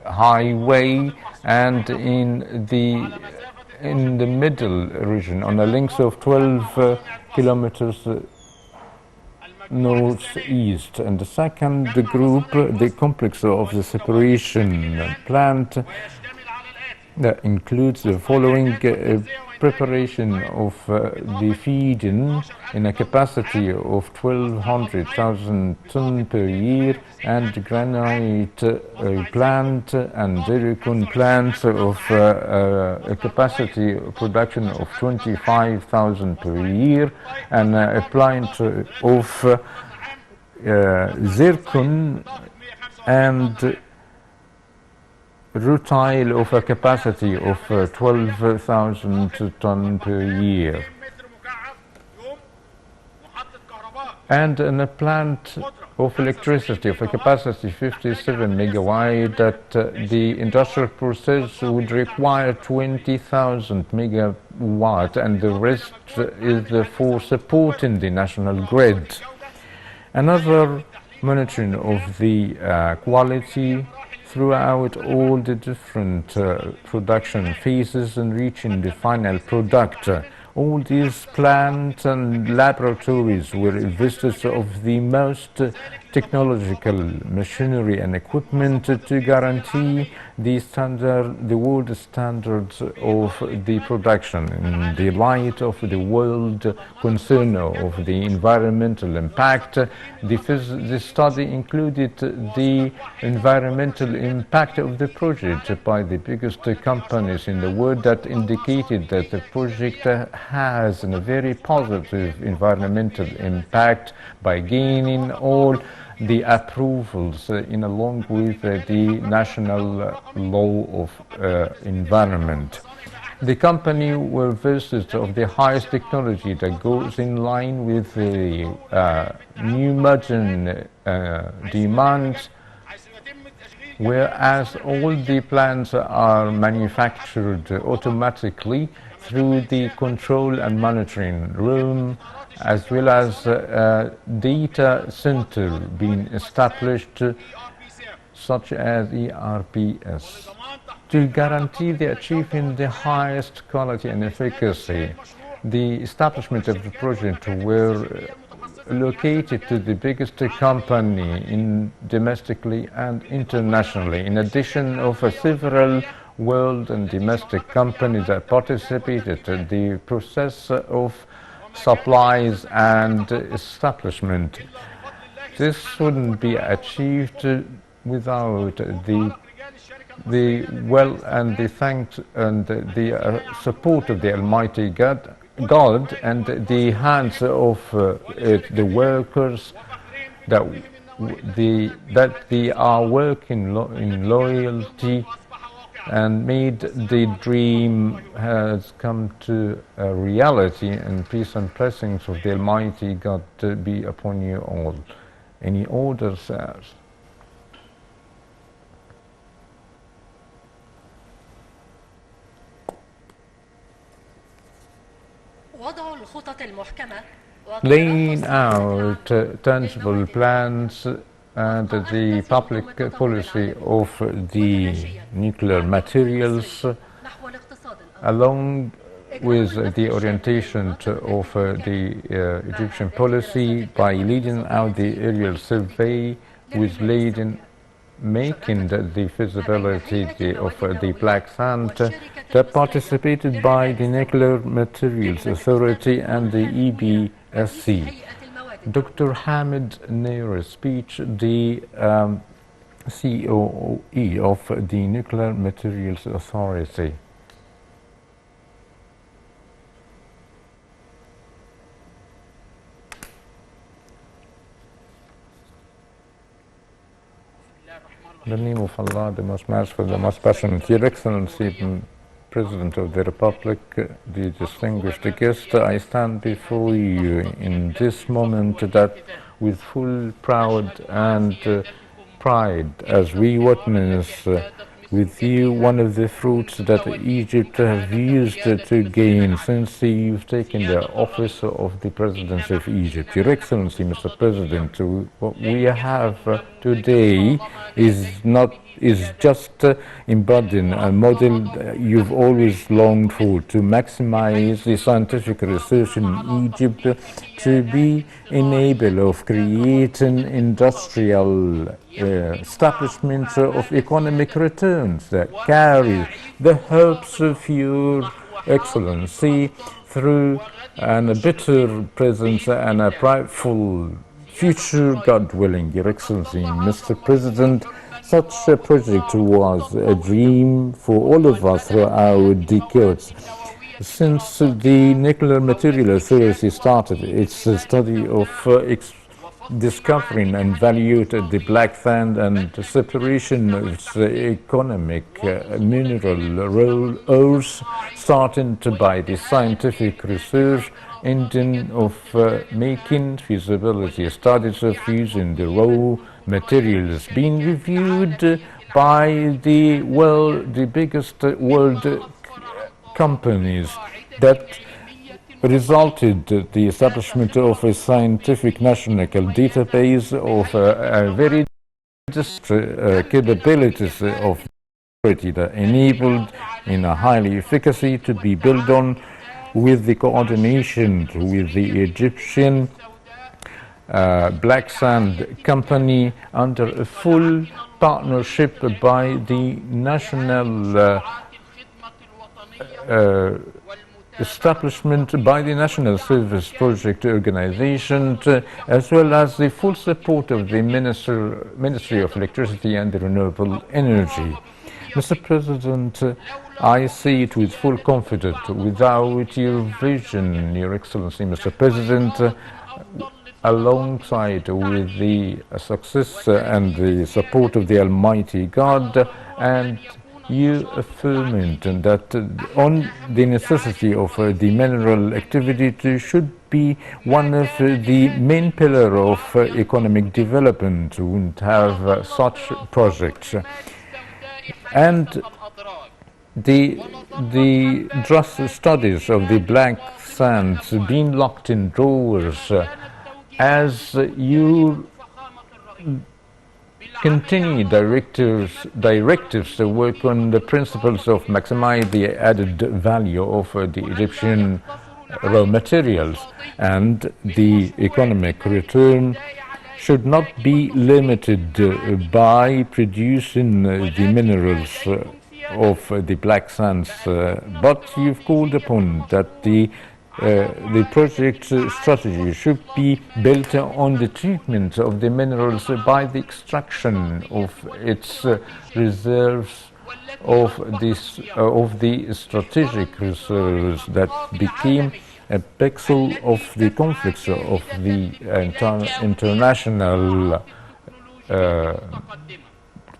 highway and in the middle region on a length of 12 kilometers northeast. And the second group, the complex of the separation plant, that includes the following: preparation of the feed-in in a capacity of 1,200,000 tons per year, and granite plant and zircon plants of a capacity production of 25,000 per year, and a plant of zircon and rutile of a capacity of 12,000 tons per year, and in a plant of electricity of a capacity 57 megawatt that the industrial process would require 20,000 megawatt, and the rest is for supporting the national grid. Another monitoring of the quality throughout all the different production phases and reaching the final product. All these plants and laboratories were invested of the most technological machinery and equipment to guarantee the world standards of the production in the light of the world concern of the environmental impact. The study included the environmental impact of the project by the biggest companies in the world that indicated that the project has a very positive environmental impact by gaining all the approvals along with the national law of environment. The company were vested of the highest technology that goes in line with the new modern demands, whereas all the plants are manufactured automatically through the control and monitoring room, as well as a data center being established, such as ERPS, to guarantee the achieving the highest quality and efficacy. The establishment of the project were located to the biggest company domestically and internationally, in addition of several world and domestic companies that participated in the process of supplies and establishment. This wouldn't be achieved without the well and the thanks and the support of the Almighty God and the hands of the workers that they are working in loyalty and made the dream has come to a reality, and peace and blessings of the Almighty God be upon you all. Any orders, sirs? Laying out tangible plans and the public policy of the nuclear materials, along with the orientation of the Egyptian policy by leading out the aerial survey, with making the feasibility of the black sand, that participated by the Nuclear Materials Authority and the EBSC. Dr. Hamid Nair's speech, the COE of the Nuclear Materials Authority. In the name of Allah, the most merciful, the most passionate, Your Excellency, President of the Republic, the distinguished guest, I stand before you in this moment that with full pride and pride, as we witness with you one of the fruits that Egypt have used to gain since you've taken the office of the presidency of Egypt. Your Excellency, Mr. President, we have today is just embodying a model you've always longed for, to maximize the scientific research in Egypt, to be enabler of creating industrial establishments of economic returns that carry the hopes of your Excellency through a better presence and a prideful future, God willing, Your Excellency, Mr. President. Such a project was a dream for all of us throughout decades. Since the Nuclear Material Authority started its study of discovering and valuing the black sand and the separation of its economic mineral ores, starting by the scientific research engine of making feasibility studies of using the raw materials, being reviewed by the biggest world companies, that resulted the establishment of a scientific national database of very capabilities of security that enabled in a highly efficacy to be built on with the coordination with the Egyptian Black Sand Company under a full partnership by the national establishment by the National Service Project Organization, as well as the full support of the Ministry of Electricity and Renewable Energy. Mr. President, I say it with full confidence. Without your vision, Your Excellency, Mr. President, alongside with the success and the support of the Almighty God, and you affirming that on the necessity of the mineral activity should be one of the main pillars of economic development, wouldn't have such projects. And the dress studies of the black sands being locked in drawers as you continue directives to work on the principles of maximize the added value of the Egyptian raw materials, and the economic return should not be limited by producing the minerals of the black sands, but you've called upon that the project strategy should be built on the treatment of the minerals by the extraction of its reserves of the strategic reserves that became a pixel of the conflicts of the international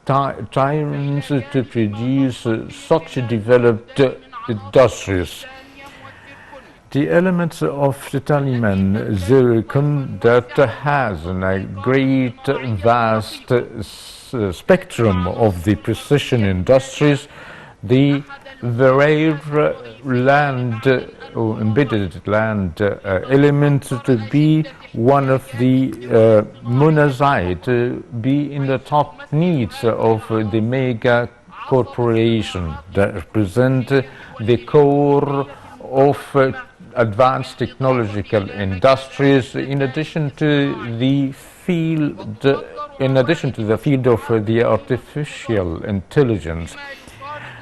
tyrants to produce such developed industries. The elements of the Taliban zircon that has a great vast spectrum of the precision industries, the rare land or embedded land element to be one of the monazite, to be in the top needs of the mega corporation that represent the core of advanced technological industries, in addition to the field of the artificial intelligence.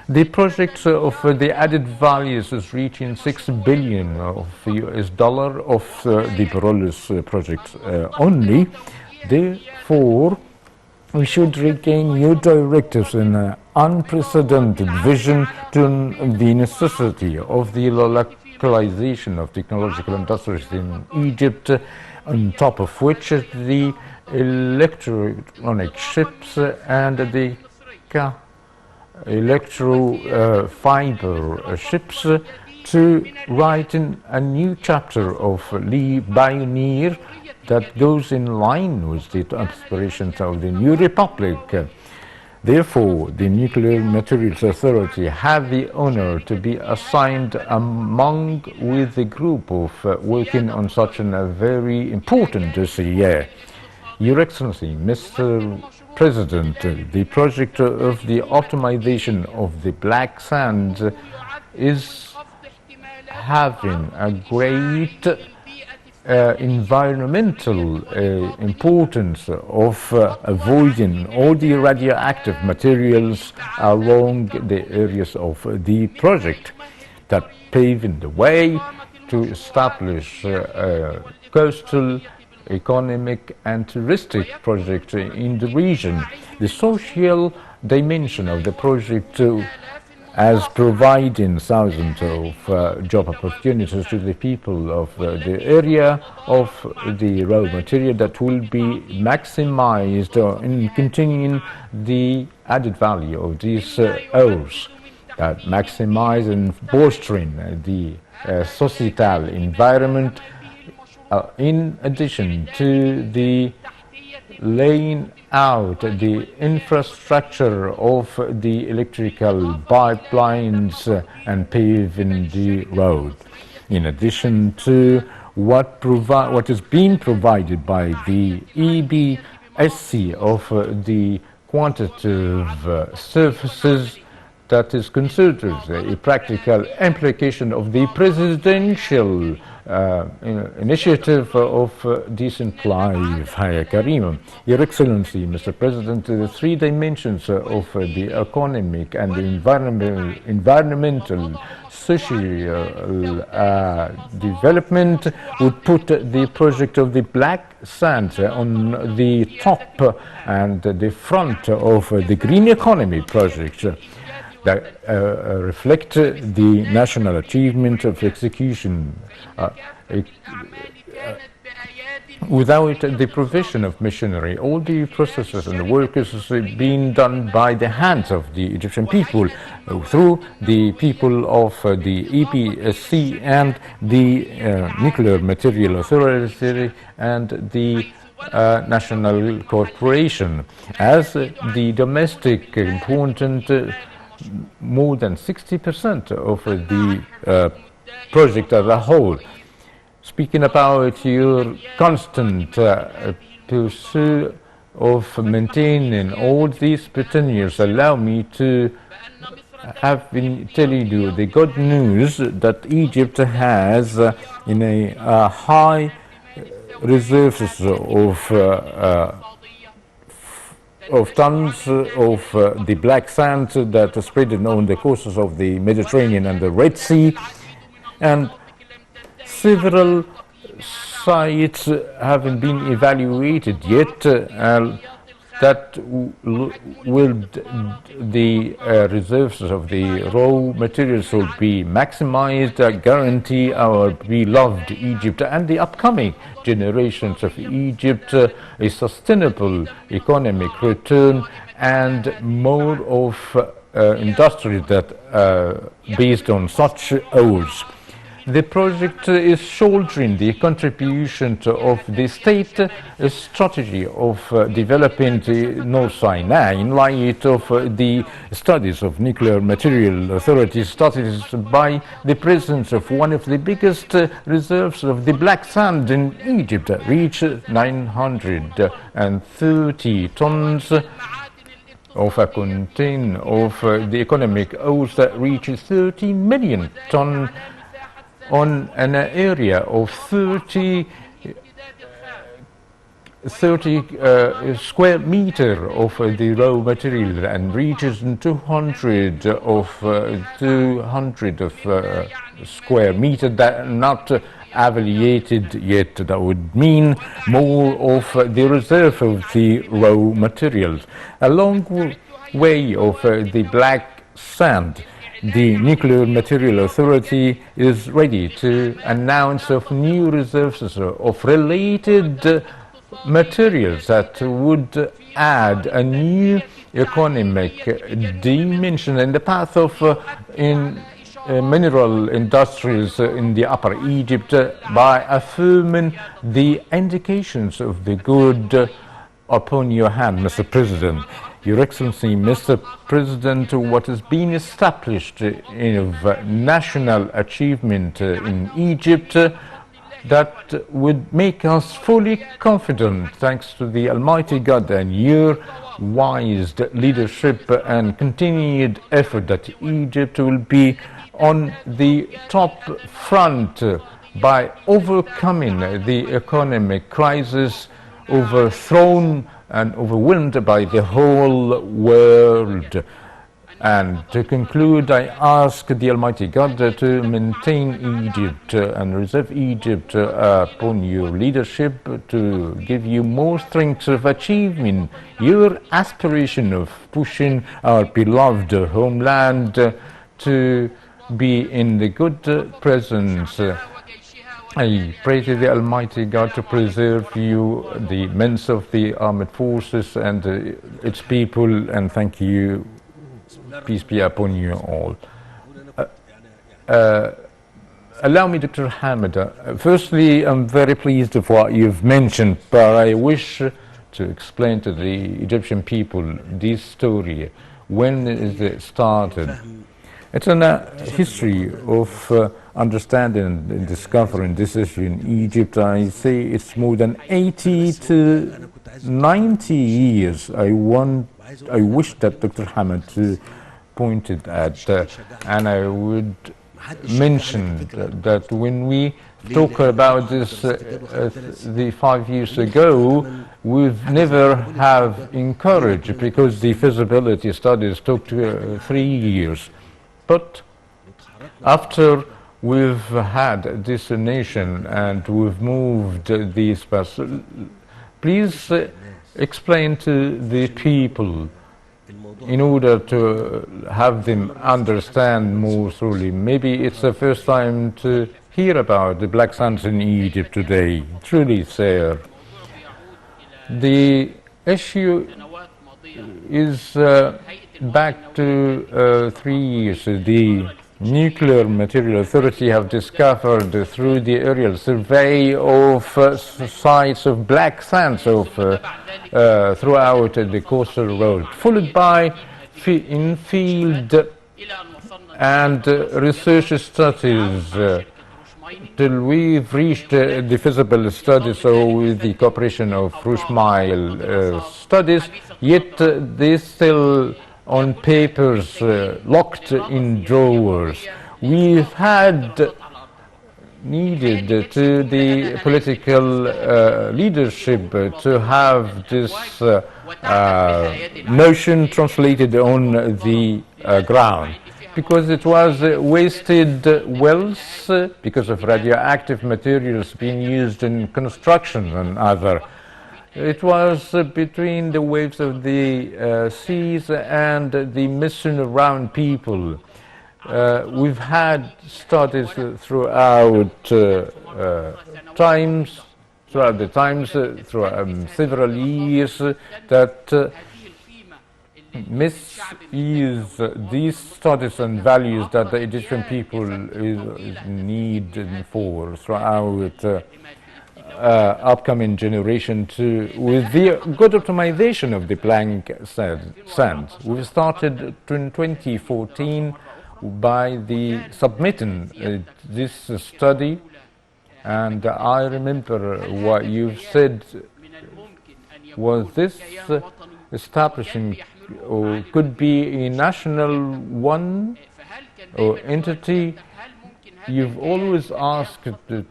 The project of the added values is reaching $6 billion of US dollar of the Perolus project only. Therefore, we should regain new directives and an unprecedented vision to the necessity of the localization of technological industries in Egypt, on top of which the electronic ships and the electro-fiber ships, to write in a new chapter of Lee Pioneer that goes in line with the aspirations of the new republic. Therefore, the Nuclear Materials Authority had the honor to be assigned among with the group of working on such a very important dossier. Your Excellency, Mr. President, the project of the optimization of the black sand is having a great environmental importance of avoiding all the radioactive materials along the areas of the project, that paving the way to establish a coastal, economic and touristic project in the region. The social dimension of the project as providing thousands of job opportunities to the people of the area of the raw material that will be maximized in continuing the added value of these ores, that maximize and bolstering the societal environment, in addition to the laying out the infrastructure of the electrical pipelines and paving the road. In addition to what is being provided by the EBSC of the quantitative services that is considered a practical implication of the presidential initiative of Decent Life, Haya Karima. Your Excellency, Mr. President, the three dimensions of the economic and the environmental social development would put the project of the black sand on the top and the front of the green economy project that reflect the national achievement of execution. Without the provision of machinery, all the processes and the work is being done by the hands of the Egyptian people, through the people of the EPSC and the Nuclear Material Authority and the National Corporation. As the domestic important, more than 60% of the project as a whole. Speaking about your constant pursuit of maintaining all these petunias, allow me to have been telling you the good news that Egypt has in a high reserves of tons of the black sand that is spread on the coasts of the Mediterranean and the Red Sea, and several sites haven't been evaluated yet that will the reserves of the raw materials will be maximized, guarantee our beloved Egypt and the upcoming generations of Egypt a sustainable economic return and more of industry that based on such ores. The project is shouldering the contribution of the state strategy of developing North Sinai in light of the studies of Nuclear Material Authority, studies by the presence of one of the biggest reserves of the black sand in Egypt, reach 930 tons of a contain of the economic ores that reaches 30 million tons on an area of 30 square meter of the raw material and reaches 200 of square meter that are not evaluated yet. That would mean more of the reserve of the raw materials. A long way of the black sand. The Nuclear Material Authority is ready to announce of new reserves of related materials that would add a new economic dimension in the path of mineral industries in the Upper Egypt by affirming the indications of the good upon your hand, Mr. President. Your Excellency, Mr. President, what has been established in national achievement in Egypt that would make us fully confident, thanks to the Almighty God and your wise leadership and continued effort, that Egypt will be on the top front by overcoming the economic crisis, overthrown and overwhelmed by the whole world. And to conclude, I ask the Almighty God to maintain Egypt and reserve Egypt upon your leadership, to give you more strength of achieving your aspiration of pushing our beloved homeland to be in the good presence. I pray to the Almighty God to preserve you, the men of the armed forces and its people, and thank you. Peace be upon you all. Allow me, Dr. Hamid. Firstly, I'm very pleased with what you've mentioned, but I wish to explain to the Egyptian people this story. When it started? It's a history of understanding and discovering this issue in Egypt. I say it's more than 80 to 90 years. I wish that Dr. Hamid pointed at, and I would mention that when we talk about this the 5 years ago, we've never have encouraged, because the feasibility studies took 3 years. But after we've had this nation and we've moved these past, please explain to the people in order to have them understand more thoroughly. Maybe it's the first time to hear about the black sands in Egypt today. Truly, sir. The issue is back to 3 years. The Nuclear Material Authority have discovered through the aerial survey of sites of black sands throughout the coastal road, followed by in-field and research studies till we've reached the feasibility study, so with the cooperation of Rushmile studies, yet they still on papers locked in drawers. We've had needed to the political leadership to have this notion translated on the ground, because it was wasted wealth because of radioactive materials being used in construction and other. It was between the waves of the seas and the mission around people. We've had studies throughout times, through several years, that misuse these studies and values that the Egyptian people need for throughout upcoming generation with the good optimization of the blank sands. We started in 2014 by the submitting this study, and I remember what you've said was this establishing or could be a national one or entity. You've always asked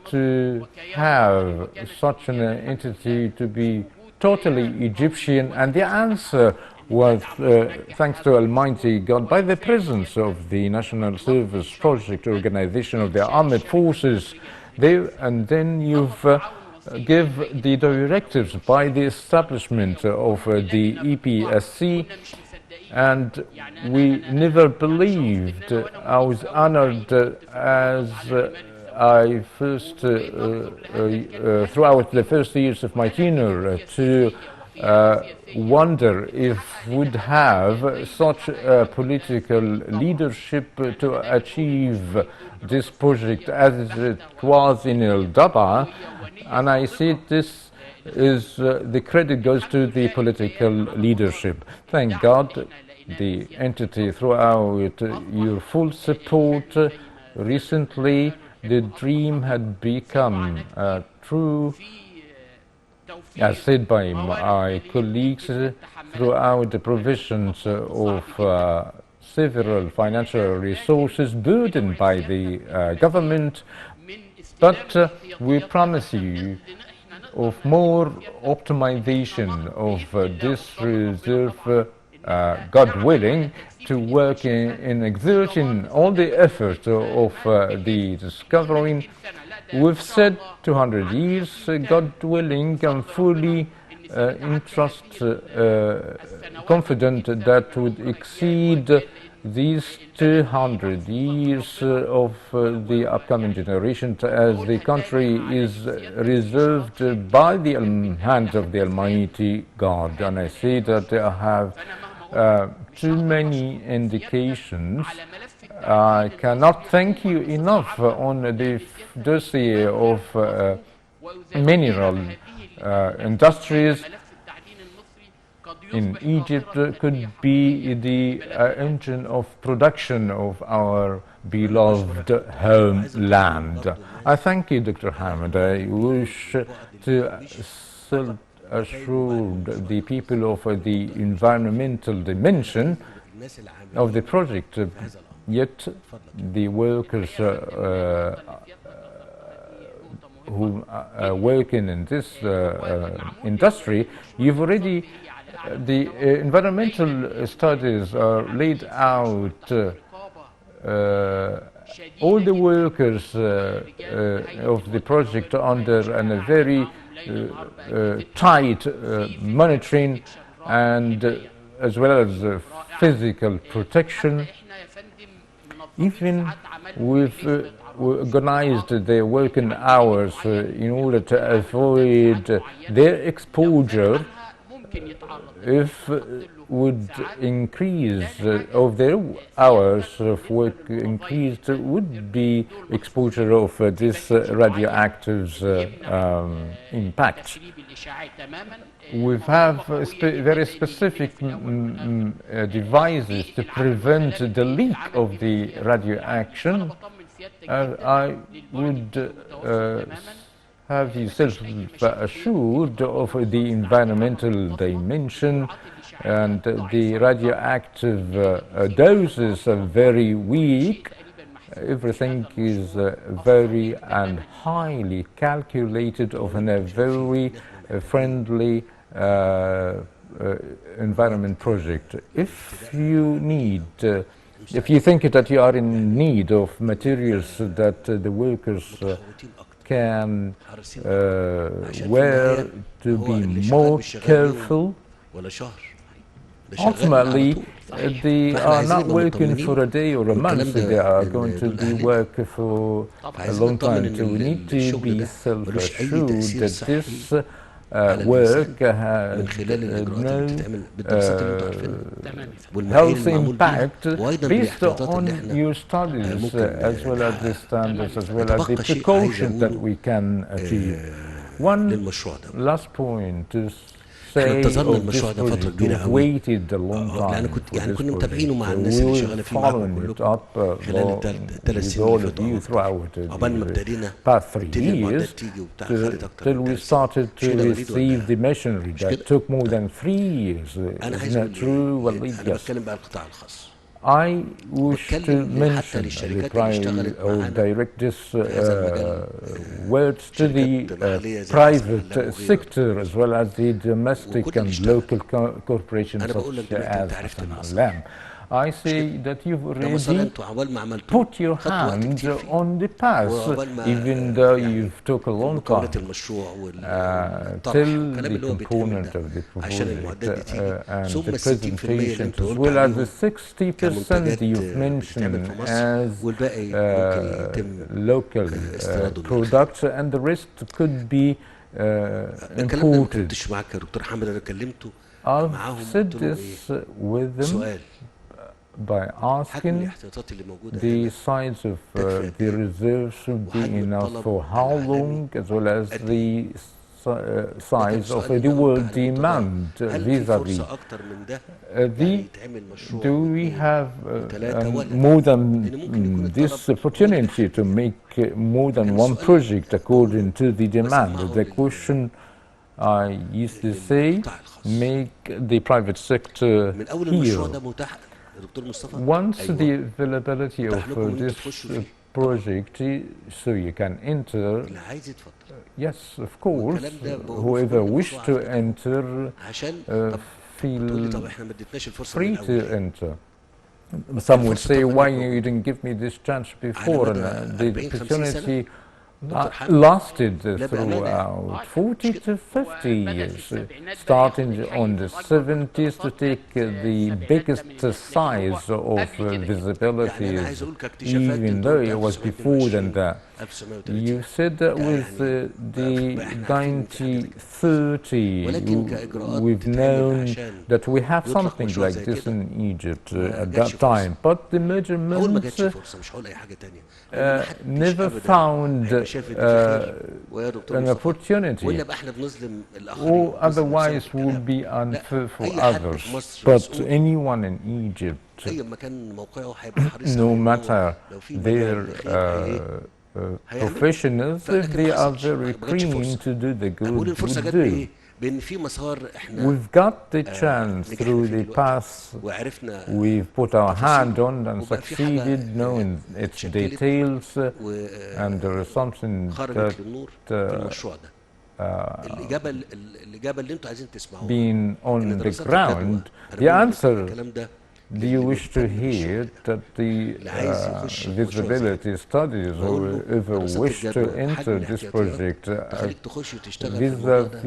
to have such an entity to be totally Egyptian, and the answer was, thanks to Almighty God, by the presence of the National Service Project Organization of the Armed Forces. And then you've give the directives by the establishment of the EPSC, and we never believed. I was honored as I first, throughout the first years of my tenure, to wonder if we'd have such political leadership to achieve this project as it was in El Daba. And I see this is the credit goes to the political leadership. Thank God, the entity throughout your full support recently the dream had become true, as said by my colleagues, throughout the provisions of several financial resources burdened by the government. But we promise you of more optimization of this reserve, God willing, to work in exerting all the effort of the discovering. We've said 200 years, God willing, I'm fully confident that would exceed these 200 years of the upcoming generations, as the country is reserved by the hands of the Almighty God. And I say that I have too many indications. I cannot thank you enough on the dossier of mineral industries in Egypt could be the engine of production of our beloved homeland. I thank you, Dr. Hamid. I wish to assure the people of the environmental dimension of the project. Yet the workers who are working in this industry, you've already, the environmental studies are laid out. All the workers of the project are under a very tight monitoring and as well as physical protection. Even we've organized their working hours in order to avoid their exposure. If would increase of their hours of work increased, would be exposure of this radioactive impact. We have very specific devices to prevent the leak of the radioaction. I would have yourself assured of the environmental dimension, and the radioactive doses are very weak. Everything is very and highly calculated of a very friendly environment project. If you need, if you think that you are in need of materials that the workers can wear to be more careful, ultimately they are not working for a day or a month, they are going to be working for a long time. So we need to be self-assured that this work has no health impact based on your studies as well as the standards as well as the precautions that we can achieve. One last point is say of this project, you've waited a long time for this project. We will follow it up with all of you throughout the past 3 years till we started to receive the machinery that took more than 3 years. Isn't that true? Well, yes. I wish to mention or direct this words to the private sector as well as the domestic and local corporations such as Hassan. I say that you've already put your hand on the path, even though you've took a long time till the component of the project and the presentation, as well as the 60% you've mentioned as local products, and the rest could be imported. I've said this with them by asking the size of the reserves should be enough for how long, as well as the size of the world demand vis-a-vis. Do we have more than this opportunity to make more than one project according to the demand? The question I used to say, make the private sector here. Once the availability of this project, so you can enter, yes, of course, whoever wish to enter feel free to enter. Some would say, why you didn't give me this chance before? And the opportunity lasted throughout 40 to 50 years, starting on the 70s to take the biggest size of visibilities, even though it was before than that. You said that with the 1930, we've known that we have something like this in Egypt at that time, but the measurements never found an opportunity, or otherwise would be unfair for others. But anyone in Egypt, no matter their professionals, if they are very keen to do the good, would do. We've got the chance through the path we've put our hand on and succeeded, knowing its details, and there is something that being on the ground. The answer, do you wish to hear that the visibility studies, or whoever wish to enter this project, vis-a-vis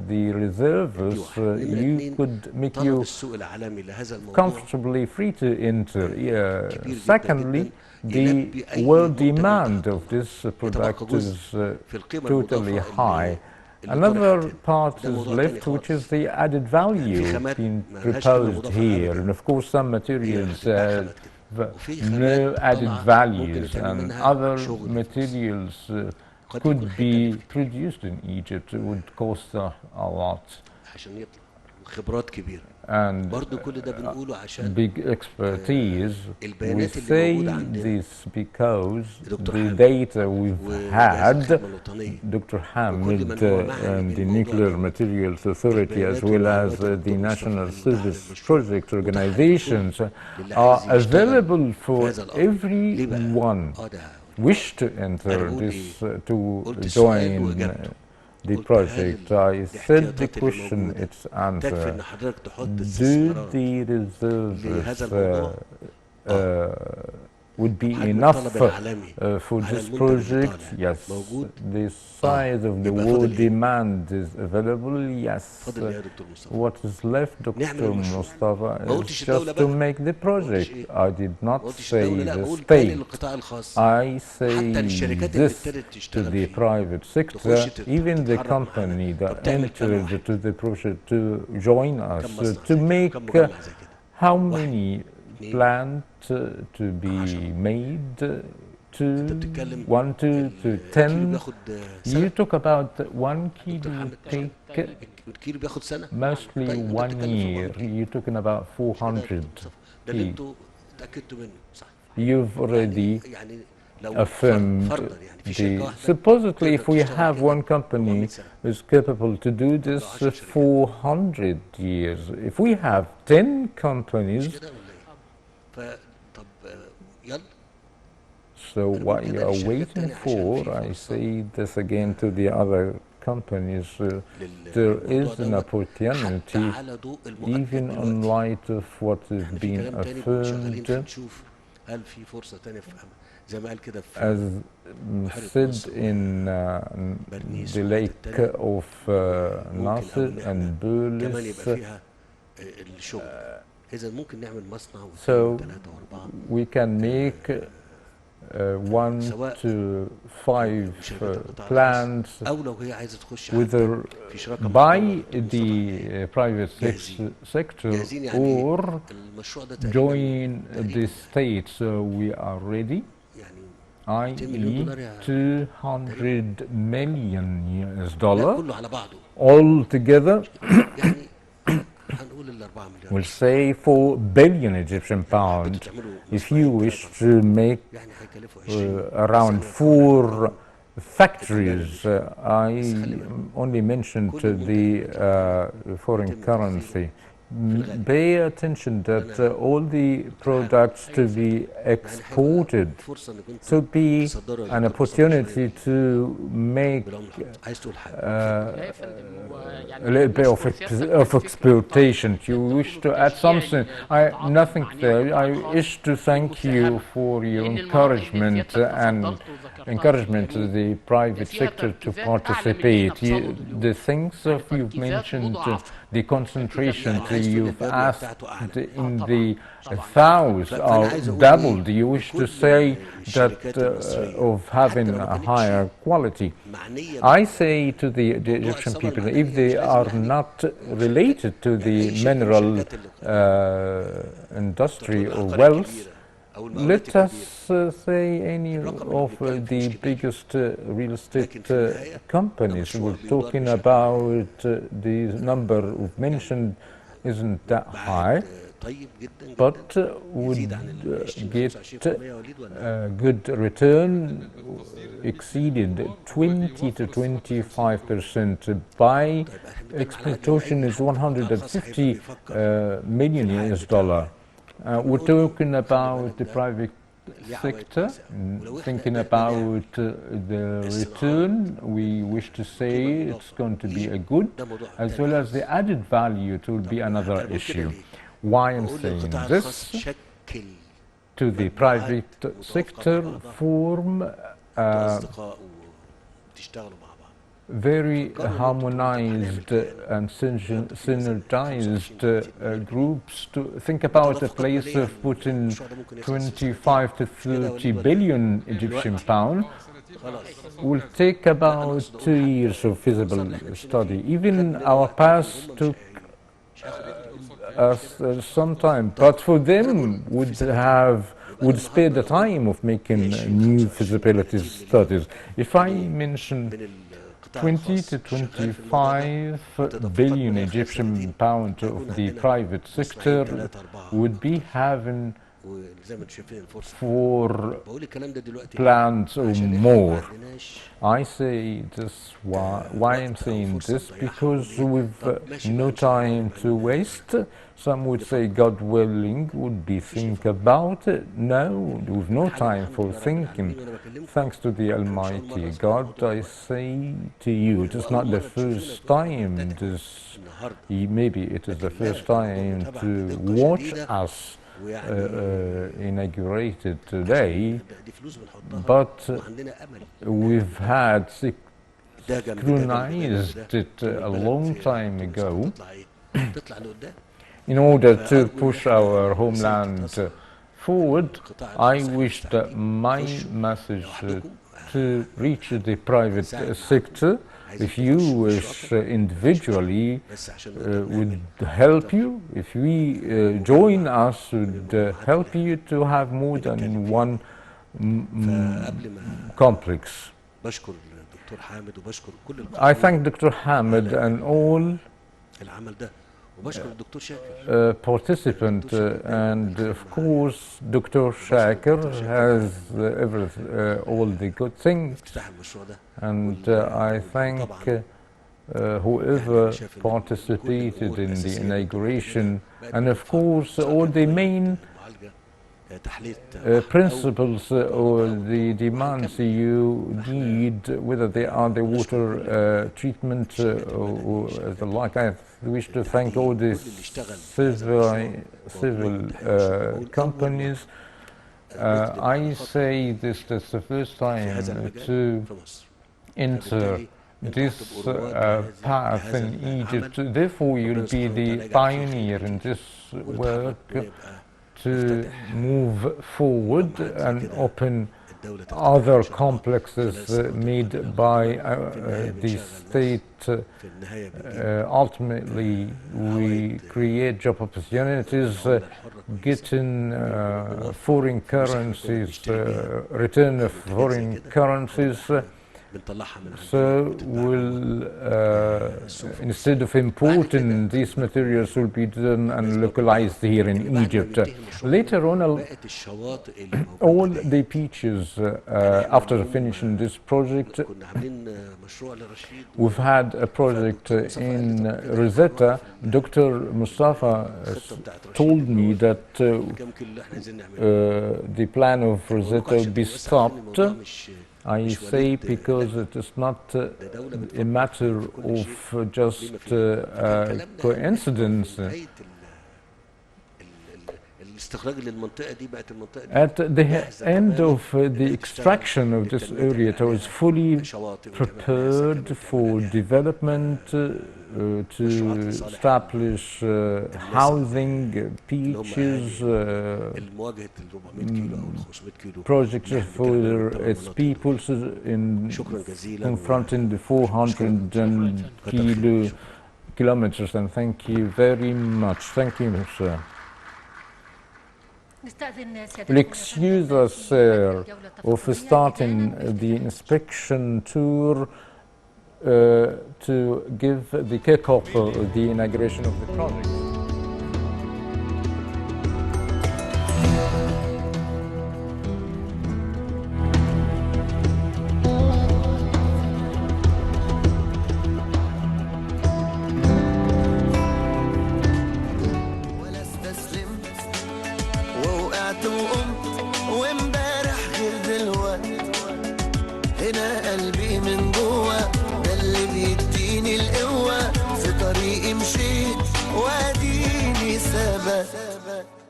the reservists, you could make you comfortably free to enter. Secondly, the world demand of this product is totally high. Another part is left, which is the added value being proposed here. And of course, some materials have no added values, and other materials could be produced in Egypt. It would cost a lot. And big expertise. We say this because the data we've had, Dr. Hamid and the Nuclear Materials Authority, as well as the National Service Project organizations, are available for everyone wish to enter this, to join the project. I said the question, its answer. Do the reserves would be enough for this project? Yes. The size of the world demand is available? Yes. What is left, Dr. Mustafa, is just to make the project. I did not say the state. I say this to the private sector, even the company that entered to the project to join us, to make how many planned to be made, to 1, 2 to 10. You talk about 1 kilo take mostly 1 year. You're talking about 400. You've already affirmed supposedly if we have one company who is capable to do this 400 years, if we have 10 companies, so what you are waiting for, I say this again to the other companies, there is an opportunity, even in light of what is being affirmed, as said in the lake of Nasser and Burlis. So we can make 1 to 5 plants, whether by the private sector or join the state. So we are ready. i.e. $200 million كله على بعضه all together. يعني هنقول ال4 مليار We'll say 4 billion Egyptian pounds. If you wish to make around 4 factories, I only mentioned the foreign currency. Pay attention that all the products to be exported to be an opportunity to make a little bit of exploitation. You wish to add something? Nothing there. I wish to thank you for your encouragement and encouragement to the private sector to participate. The things that you've mentioned, the concentration you've asked in the thousands are doubled. You wish to say that of having a higher quality. I say to the Egyptian people, if they are not related to the mineral industry or wealth, let us say any of the biggest real estate companies. We're talking about the number of mentioned isn't that high, but would get a good return exceeded 20 to 25%. By exploitation is $150 million US dollar. We're talking about the private sector, thinking about the return. We wish to say it's going to be a good, as well as the added value. It will be another issue. Why I'm saying this? To the private sector, form very harmonized and synergized groups to think about a place of putting 25 to 30 billion Egyptian pounds. Will take about 2 years of feasible study. Even our past took us some time, but for them would spare the time of making new feasibility studies. If I mention 20 to 25 billion Egyptian pounds of the private sector would be having 4 plants or more. I say this, why I'm saying this, because we've no time to waste. Some would say, God willing, would be think about it. No, we've no time for thinking. Thanks to the Almighty God, I say to you, it is not the first time maybe it is the first time to watch us inaugurated today, but we've had scrutinized it a long time ago in order to push our homeland forward. I wish that my message to reach the private sector, if you wish individually, would help you. If we join us, would help you to have more than one complex. I thank Dr. Hamid and all participant, and of course Dr. Shakir has all the good things, and I thank whoever participated in the inauguration, and of course all the main principles or the demands you need, whether they are the water treatment or the like. I wish to thank all the civil companies. I say this is the first time to enter this path in Egypt. Therefore, you'll be the pioneer in this work to move forward and open other complexes made by the state. Ultimately, we create job opportunities, getting foreign currencies, return of foreign currencies. So we'll, instead of importing these materials, will be done and localized here in Egypt. Later on, all the beaches, after finishing this project, we've had a project in Rosetta. Dr. Mustafa told me that the plan of Rosetta will be stopped. I say because it is not a matter of just coincidence. At the end of the extraction of this area, it was fully prepared for development, to establish housing, beaches, projects for its people in confronting the 400 kilometers. And thank you very much. Thank you, sir. Will excuse us, sir, of starting the inspection tour to give the kick-off of the inauguration of the project.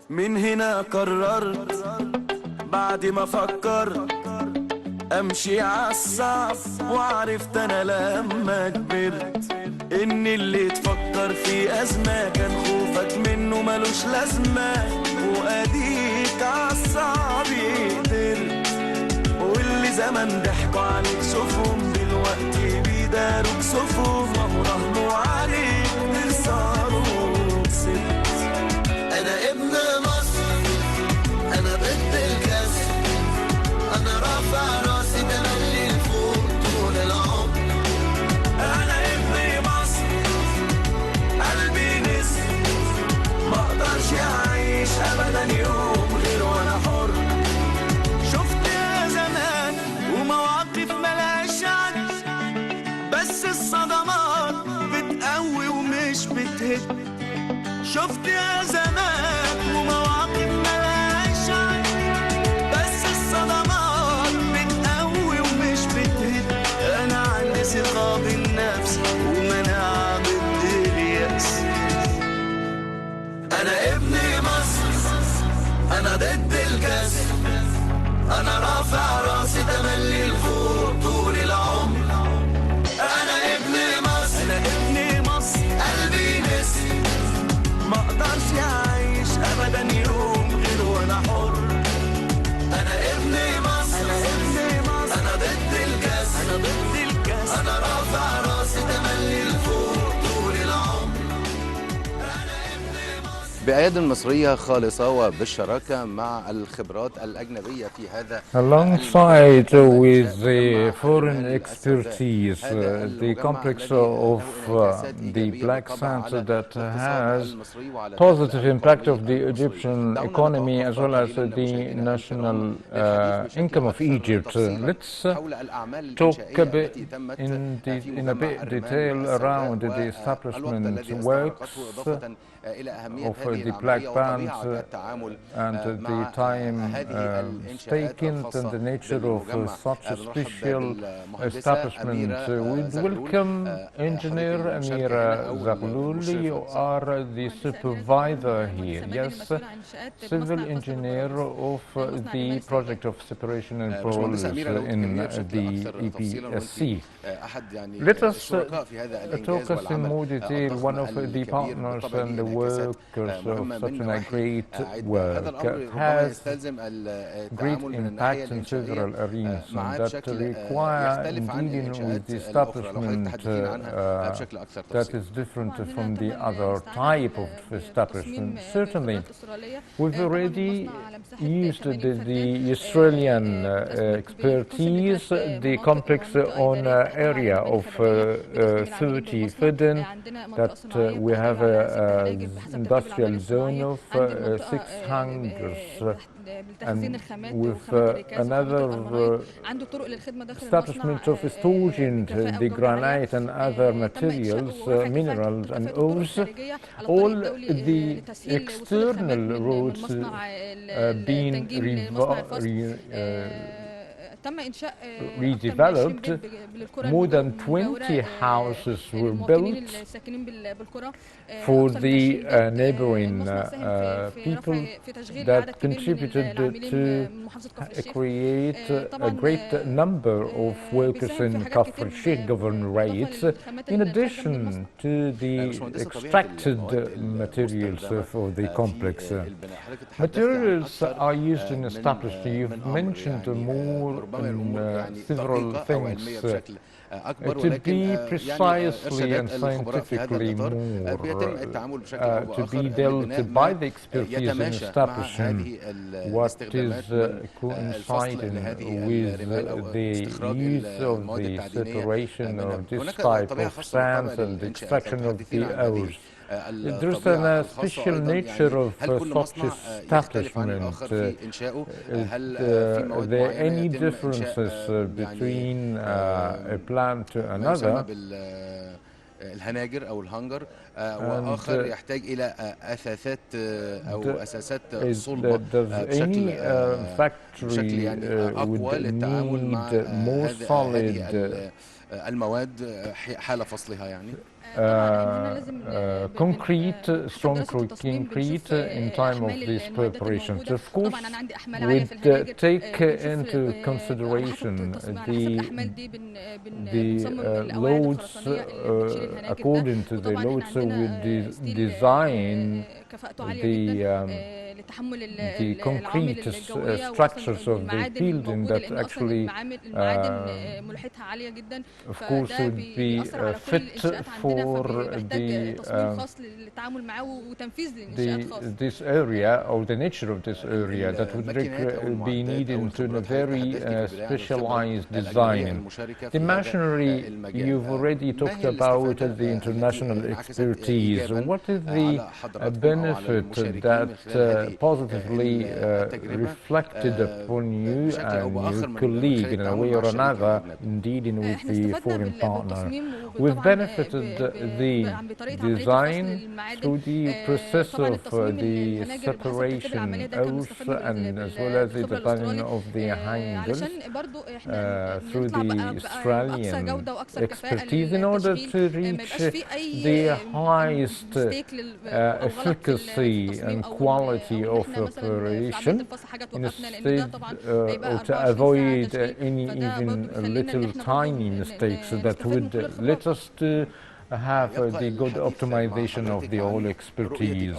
من هنا قررت بعد ما فكرت امشي عالصعب، وعرفت انا لما كبرت ان اللي تفكر في ازمه كان خوفك منه ملوش لازمه، واديك عالصعب قدرت. واللي زمان ضحكوا عليك شوفهم دلوقتي بيداروا كسوفهم، وهو راهنوا عليك تخسروا كسبت. انا ابن مصر، انا ضد الكسر، انا رافع راسي تملي لفوق طول العمر. انا ابن مصر، قلبي نسر، ما اقدرش اعيش ابدا يوم غير وانا حر. شفت يا زمان ومواقف ملهاش عد، بس الصدمات بتقوي ومش بتهد. شفت يا زمان ومواقف ملهاش عد، بس الصدمات بتقوي ومش بتهد. انا عندي ثقة بالنفس ومناعة ضد اليأس. انا ابن مصر، انا ضد الكسر، انا رافع راسي تملي لفوق طول العمر. انا ابن مصر، انا ابن مصر، قلبي نسر، ما اقدرش اعيش ابدا يوم غير وانا حر. انا ابن مصر، انا ابن مصر، انا ضد الكسر، انا ضد الكسر، انا رافع راسي تملي لفوق طول العمر. بأياد مصرية خالصة وبالشراكة مع الخبرات الأجنبية في هذا. Alongside with the foreign expertise, the complex of the black sand that has positive impact of the Egyptian economy as well as the national income of Egypt. Let's talk a bit in a bit detail around the establishment works of the black band and the time taken and the nature of such a special establishment. We welcome Engineer Amira Zaghlouli. You are the supervisor here. Yes, civil engineer of the project of separation and parole in the EPSC. Let us talk us in more detail. One of the partners and the workers of such an great work has great impact in several arenas that require dealing with the establishment that is different from the other type of establishment. Certainly, we've already used the Australian expertise, the complex on area of 30 Fidden, that we have an industrial zone of 6 hangars, and with another establishment of storing the granite and other materials, minerals and ores. All the external roads being redeveloped. More than 20 houses were built for the neighboring people that contributed to create a great number of workers in Kafr Sheikh governorates, in addition to the extracted materials for the complex. Materials are used and established. You've mentioned more several things. To be precisely and scientifically more, to be dealt by the expertise in establishing what is coinciding with the use of the separation of this type of sands and the extraction of the ores. There's a special nature of such establishment. Are there any differences between a plant to another? الهناجر أو الهنجر وآخر يحتاج إلى أثاثات أو أساسات صلبة بشكل يعني أقوى للتعامل مع هذه المواد حال فصلها يعني. Concrete, strong concrete in time of these preparations. Of course, we take into consideration the loads, according to the loads, we design the concrete structures of the building that actually, of course, would be fit for this area or the nature of this area that would be needed to a very specialized design. The machinery, you've already talked about the international expertise. What is the benefit that positively reflected upon you and your colleague in a way or another in dealing with the foreign partner? We've benefited the design through the process of the separation ores and as well as the design of the hangars through the Australian expertise in order to reach the highest efficacy and quality of operation, instead to avoid any even little tiny mistakes that would let us to have the good optimization of the whole expertise.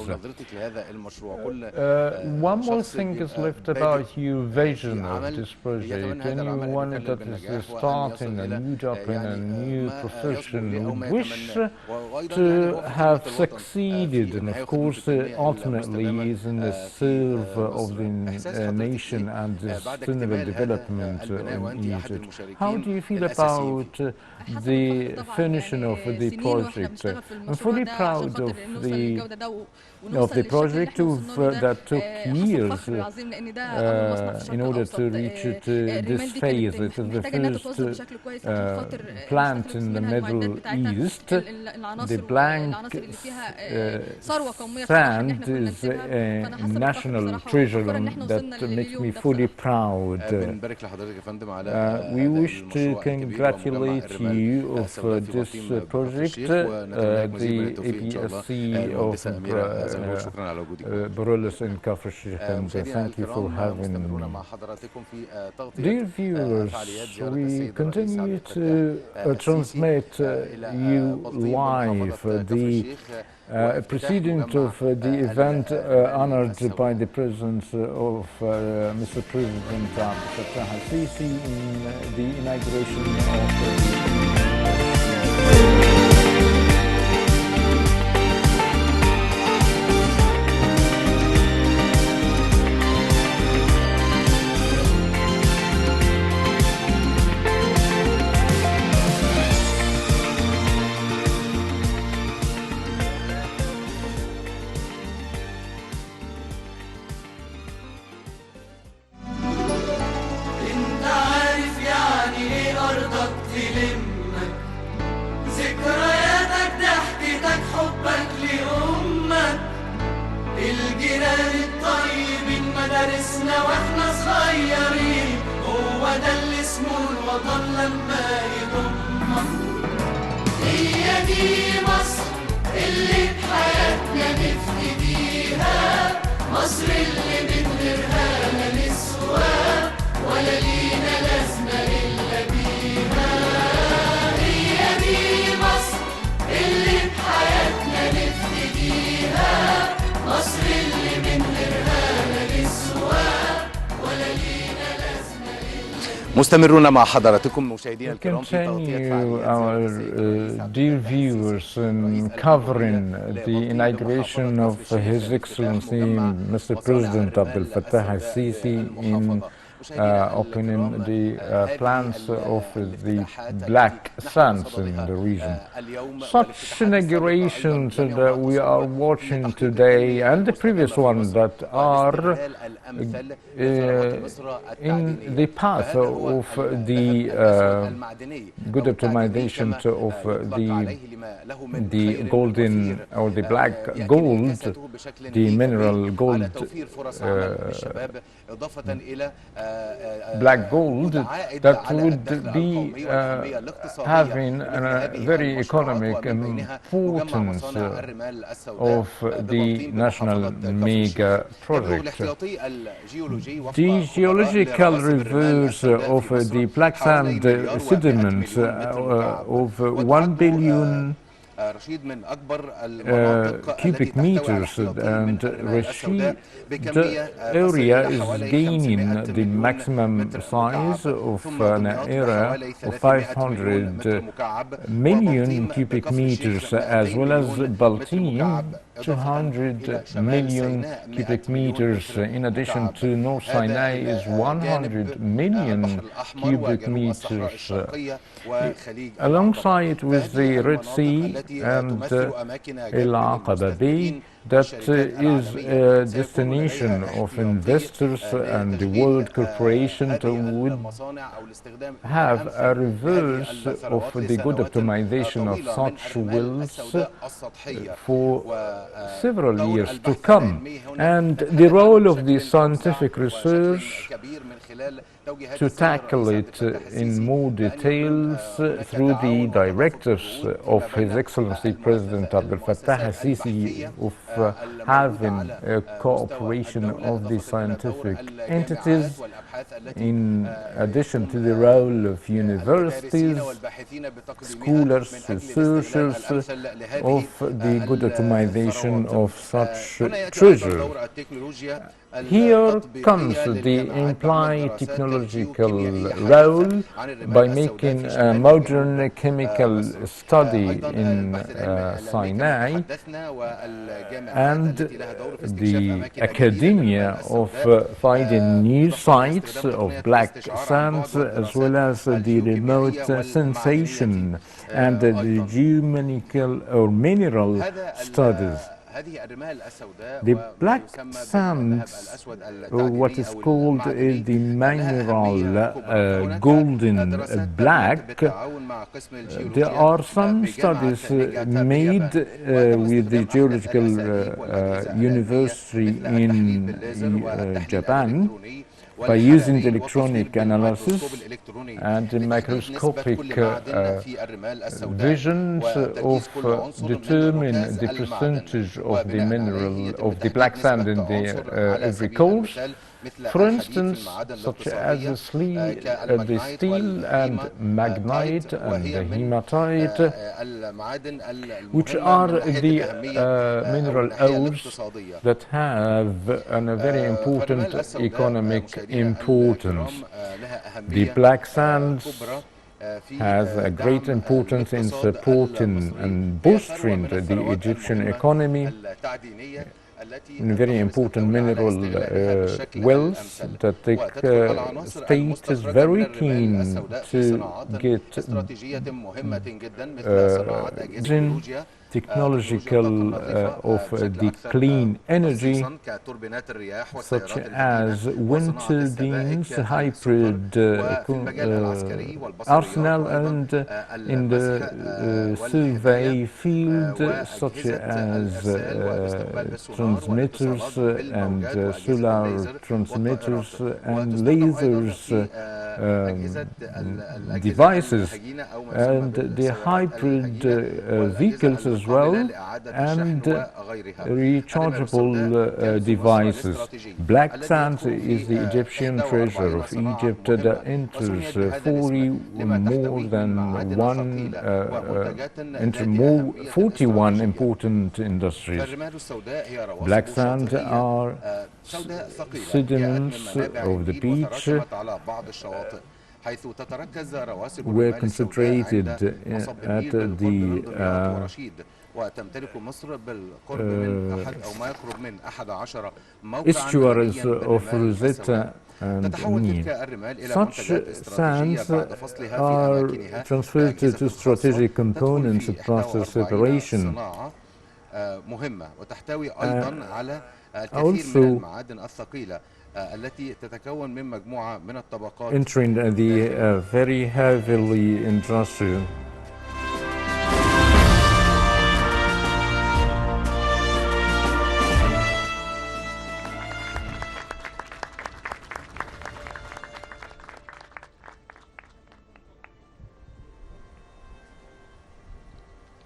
One more thing is left about your vision of this project. Anyone that is starting a new job in a new profession would wish to have succeeded, and of course ultimately is in the serve of the nation and the sustainable development in Egypt. How do you feel about the finishing of the project? I'm fully proud of the project that took years in order to reach this phase. It is the first plant in the Middle East. The blank sand is a national treasure that makes me fully proud. We wish to congratulate you of this project project. The ABSC of Borolus in Kafr, Sheikh, and thank you for having me. Dear viewers, we continue to transmit you live the precedent of the event honored by the presence of Mr. President Abdel Fattah Sisi in the inauguration of واحنا صغيرين هو ده اللي اسمه الوطن لما يضمك هي دي مصر اللي بحياتنا نفتديها مصر اللي من غيرها لا نسوى ولا لينا لازمة إلا بيها هي دي مصر اللي بحياتنا نفتديها مصر اللي من غيرها مستمرون مع حضراتكم مشاهدينا الكرام في continue our dear viewers in covering the inauguration of His Excellency Mr. President Abdel Fattah Sisi in opening the plans of the Black Sands in the region. Such inaugurations that we are watching today and the previous ones that are in the path of the good optimization of the golden or the black gold, the mineral gold, black gold that would be having a very economic importance of the national mega project. The geological reserves of the black sand sediments of 1 billion cubic meters, and the area is gaining the maximum size of an area of 500 million cubic meters, as well as Baltim 200 million cubic meters. In addition to North Sinai is 100 million cubic meters. Alongside with the Red Sea and El Aqaba Bay, that is a destination of investors, and the world corporation would have a reverse of the good optimization of such wells for several years to come. And the role of the scientific research to tackle it in more details through the directives of His Excellency President Abdel Fattah Sisi of having a cooperation of the scientific entities, in addition to the role of universities, scholars, researchers of the good optimization of such treasure. Here comes the implied technological role by making a modern chemical study in Sinai, and the academia of finding new sites of black sands, as well as the remote sensation and the geomechanical or mineral studies. The black sands, what is called the mineral golden black, there are some studies made with the geological university in Japan, by using electronic analysis and microscopic visions of determine the percentage of the mineral of the black sand in the every course. For instance, such as the steel and magnite and the hematite, which are the mineral ores that have a very important economic importance. The black sand has a great importance in supporting and bolstering the Egyptian economy. Very important mineral wells that the state is very keen to get technological of the clean energy, such as wind turbines, hybrid arsenal, and in the survey field, such as transmitters and solar transmitters and lasers devices, and the hybrid vehicles as well, and rechargeable devices. Black sand is the Egyptian treasure of Egypt that enters 41 important industries. Black sand are sediments of the beach were concentrated at the estuaries of Rosetta and Nile. Such sands are transferred to strategic components of process separation. Also entering the very heavily industrial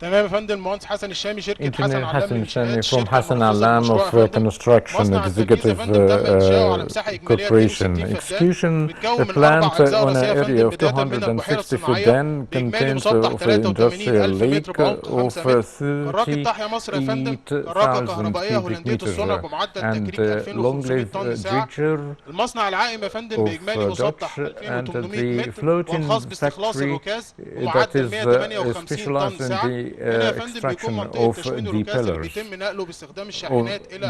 تمام يا فندم. المهندس حسن الشامي شركة حسن علام للإنشاءات from Hassan Alam of Construction Executive Corporation. Execution plant on an area of 260 feet then contains of an industrial lake of 38,000 cubic meters and long-lived dredger المصنع العائم يا فندم بإجمالي مسطح 2008 متر floating وخاص بستخليص الركاز that is 158 specialized طن in ساعة. the extraction of the pillars,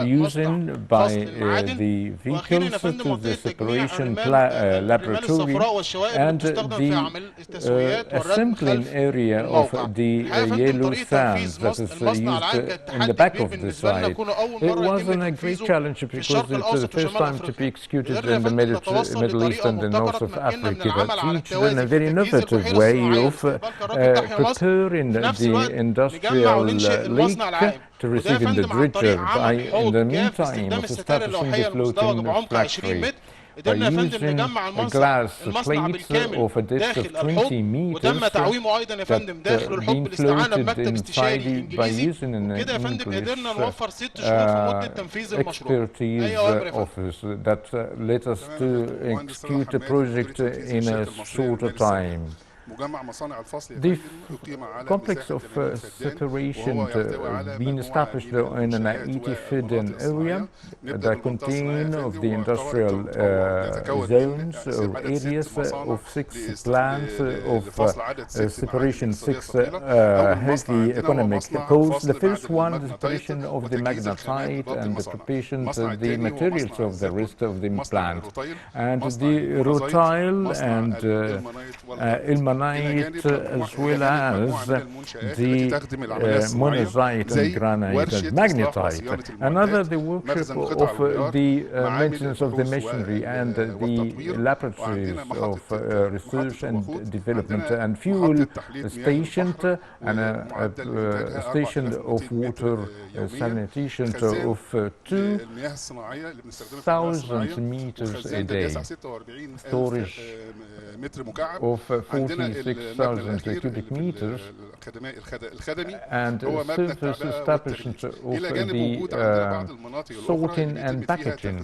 using by the vehicles to the separation laboratory and the assembling area of the yellow sand that is used in the back of the site. It wasn't a great challenge because it's the first time to be executed in the Middle East and the north of Africa, that reached in a very innovative way of preparing the industrial lake to receive in the dredger by, in the meantime, of establishing the floating factory. By using a glass plate of a depth of 20 meters that being floated inside by using an English expertise office that let us to execute a project in a shorter time. The complex of separation being established in an 80-feet area that contain of the industrial zones or areas of 6 plants of separation, 6 healthy economic codes. The first one, the separation of the magnetite and the preparation of the materials of the rest of the plant, and the rutile and ilmenite granite as well as the monazite and granite and magnetite. Another, the workshop of the maintenance of the machinery and the laboratories of research and development and fuel station and a station of water sanitation of 2,000 meters a day, storage of 46,000 cubic meters, and surface establishment of the sorting and packaging.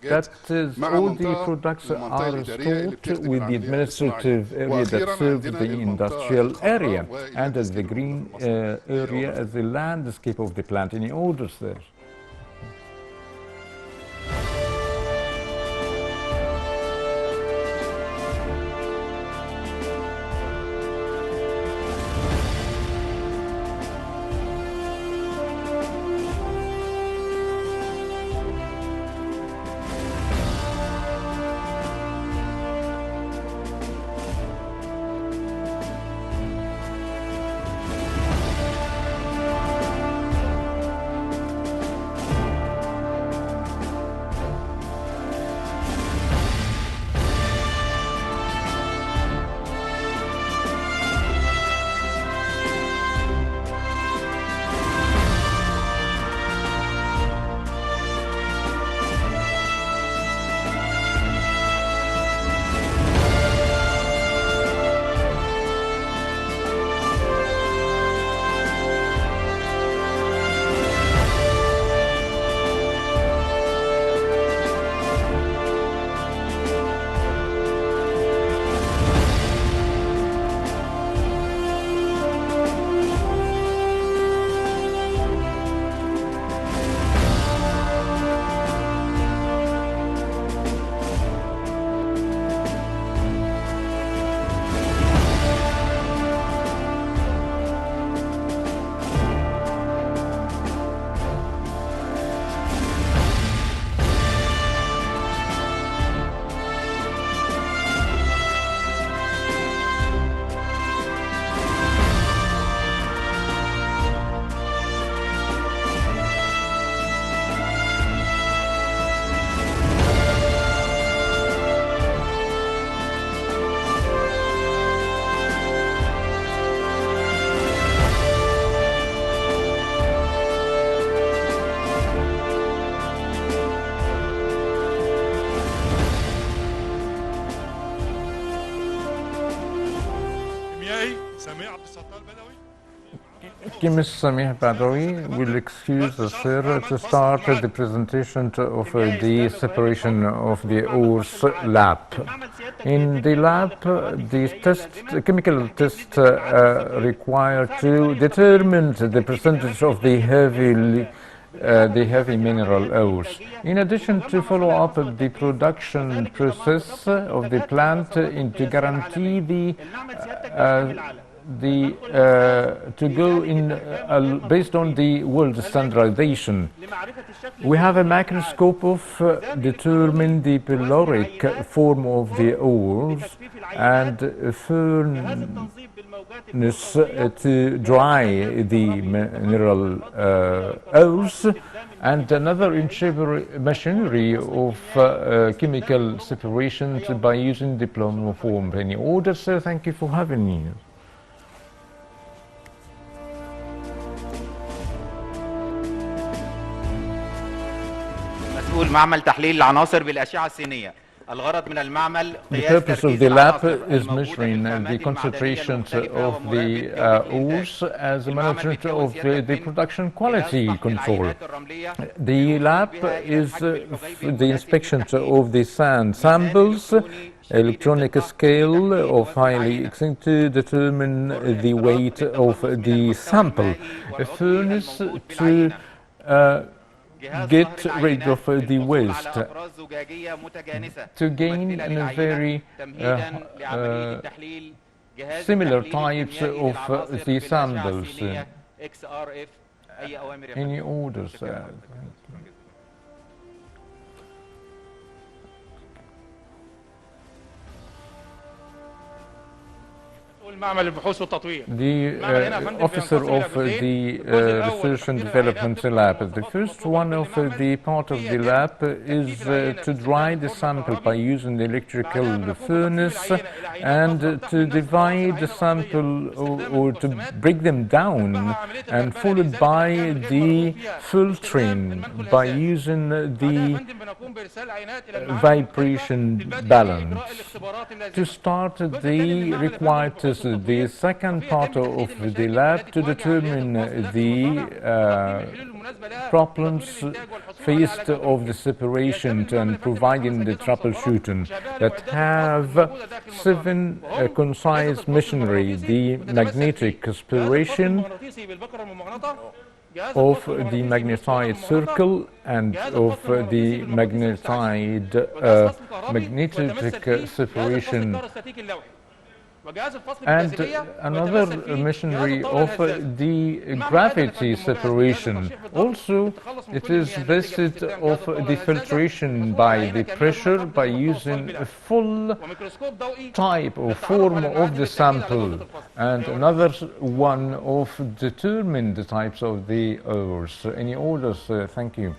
That is, all the products are stored with the administrative area that serves the industrial area, and as the green area as the landscape of the plant. Any orders there? Chemist Samih Badawi will excuse us, sir, to start the presentation of the separation of the ores lab. In the lab, the chemical test required to determine the percentage of the heavy mineral ores. In addition, to follow up the production process of the plant to guarantee to go in based on the world standardization. We have a microscope of determine the pyloric form of the ores and furnace to dry the mineral ores, and another machinery of chemical separation by using the plomoform. Any orders, sir? Thank you for having me. معمل تحليل العناصر بالأشعة السينية. الغرض من المعمل The purpose of the lab is measuring the concentration of the ores as a management of the production quality control. The lab is the inspection of the sand samples, electronic scale of highly to determine the weight of the sample, a furnace to get rid of the waste, to gain a very similar types of the samples. Any orders? The officer of the research and development lab. The first one of the part of the lab is to dry the sample by using the electrical furnace and to divide the sample or to break them down, and followed by the filtering by using the vibration balance. To start the required test, the second part of the lab to determine the problems faced of the separation and providing the troubleshooting that have 7 concise machinery: the magnetic aspiration of the magnetite circle and of the magnetic separation, and another machinery of the gravity separation. Also, it is based of the filtration by the pressure by using a full type or form of the sample, and another one of determine the types of the ores. Any orders? Thank you.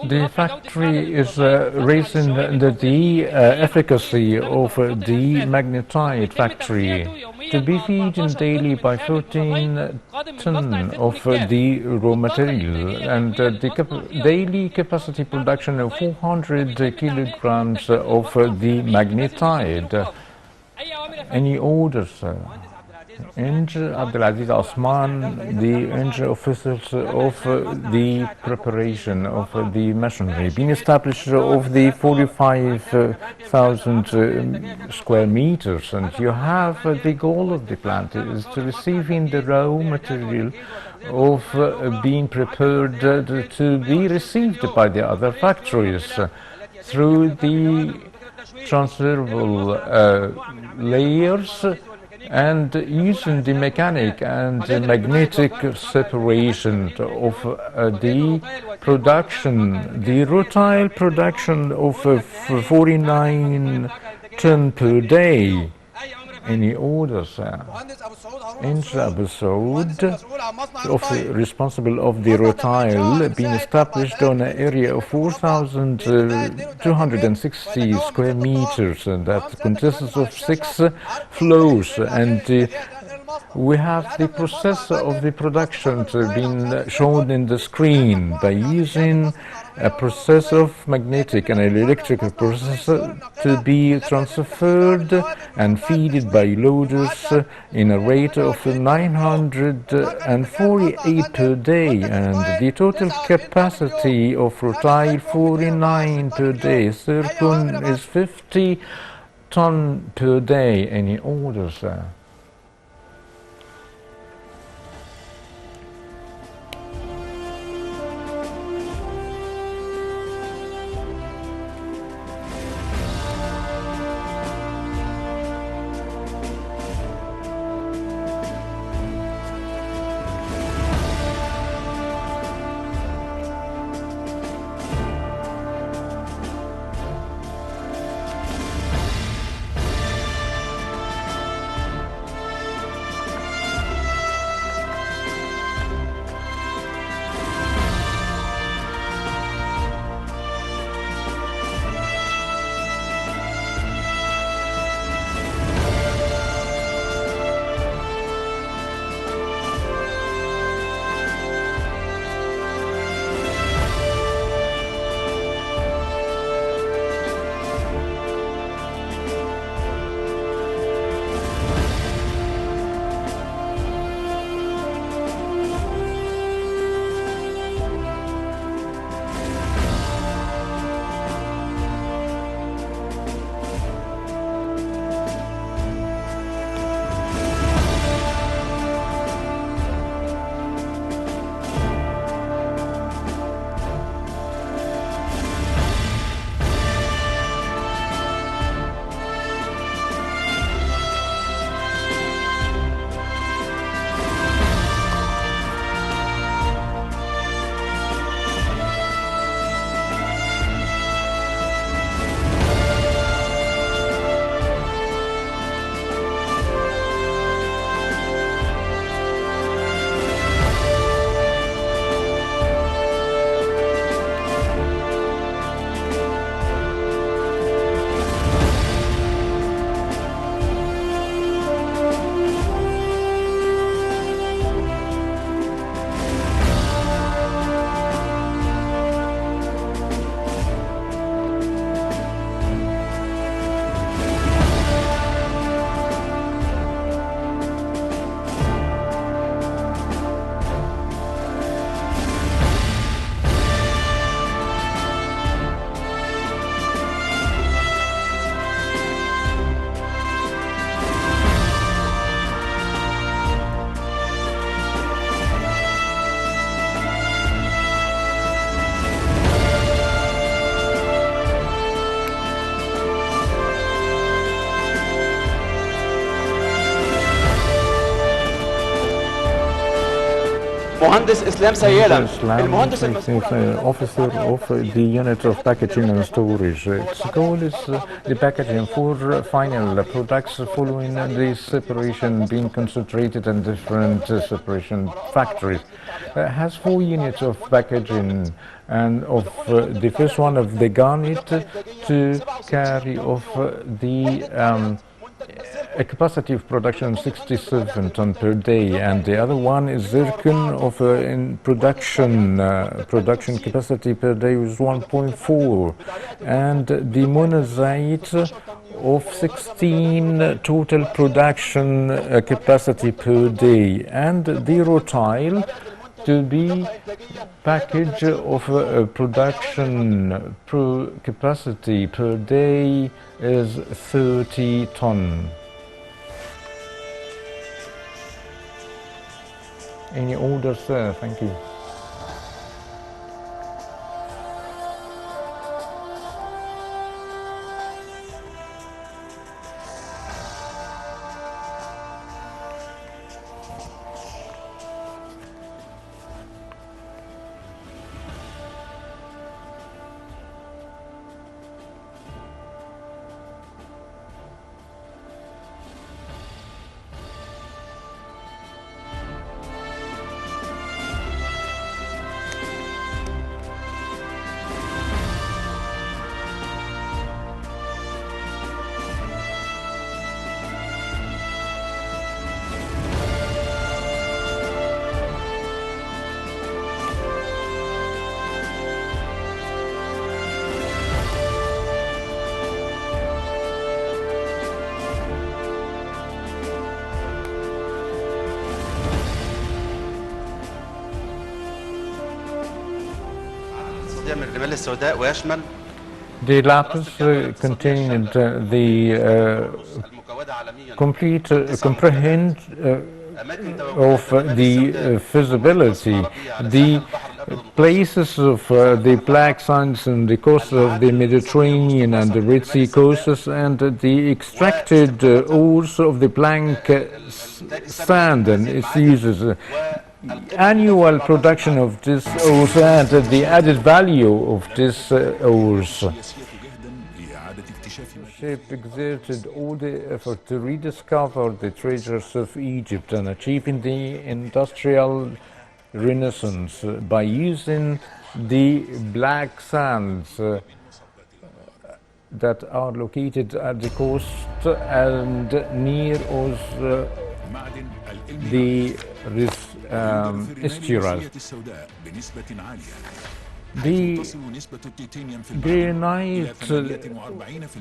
The factory is raising the efficacy of the magnetite factory to be feeding daily by 14 tons of the raw material, and the daily capacity production of 400 kilograms of the magnetite. Any orders? Engineer Abdulaziz Osman, the engineer officers of the preparation of the machinery, being established of the 45,000 square meters, and you have the goal of the plant is to receiving the raw material of being prepared to be received by the other factories through the transferable layers, and using the mechanic and the magnetic separation of the production, the rutile production of 49 tons per day. Any orders? Engineer Abu Saud, responsible of the rutile, being established on an area of 4,260 square meters, and that consists of 6 floors, and we have the process of the production being shown in the screen by using a process of magnetic and electrical processor to be transferred and fed by loaders in a rate of 948 per day, and the total capacity of rutile 49 per day. Zircon is 50 ton per day. Any orders there? مهندس إسلام سيالم المهندس officer of the unit of packaging and storage. Its goal is the packaging for final products following the separation being concentrated in different separation factories. It has 4 units of packaging, and of the first one of the garnet to carry off the a capacity of production 67 ton per day, and the other one is zircon of in production capacity per day is 1.4, and the monazite of 16 total production capacity per day, and the rutile to be package of production capacity per day is 30 ton. Any orders there? Thank you. استخدام الرمال السوداء ويشمل The lapis contained the complete comprehend of the feasibility, the places of the black sands and the coasts of the Mediterranean and the Red Sea coasts, and the extracted ores of the blank sand and its uses. Annual production of this ores and the added value of this ores. Sheikh exerted all the effort to rediscover the treasures of Egypt and achieving the industrial renaissance by using the black sands that are located at the coast and near us, the estuaries. The granite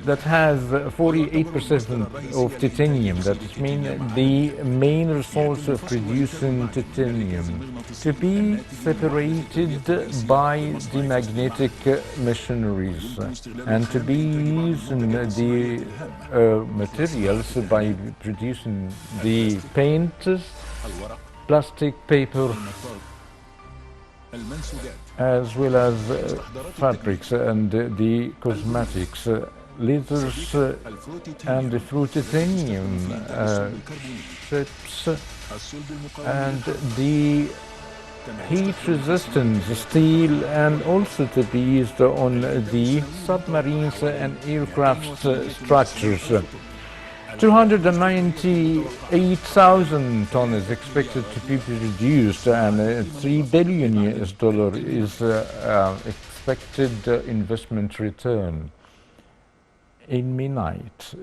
that has 48% of titanium, that means the main resource of producing titanium, to be separated by the magnetic machineries and to be used in the materials by producing the paint, plastic, paper, as well as fabrics and the cosmetics, leathers and the fruit titanium ships, and the heat-resistant steel, and also to be used on the submarines and aircraft structures. 298,000 tons is expected to be produced, and $3 billion is expected investment return in Minite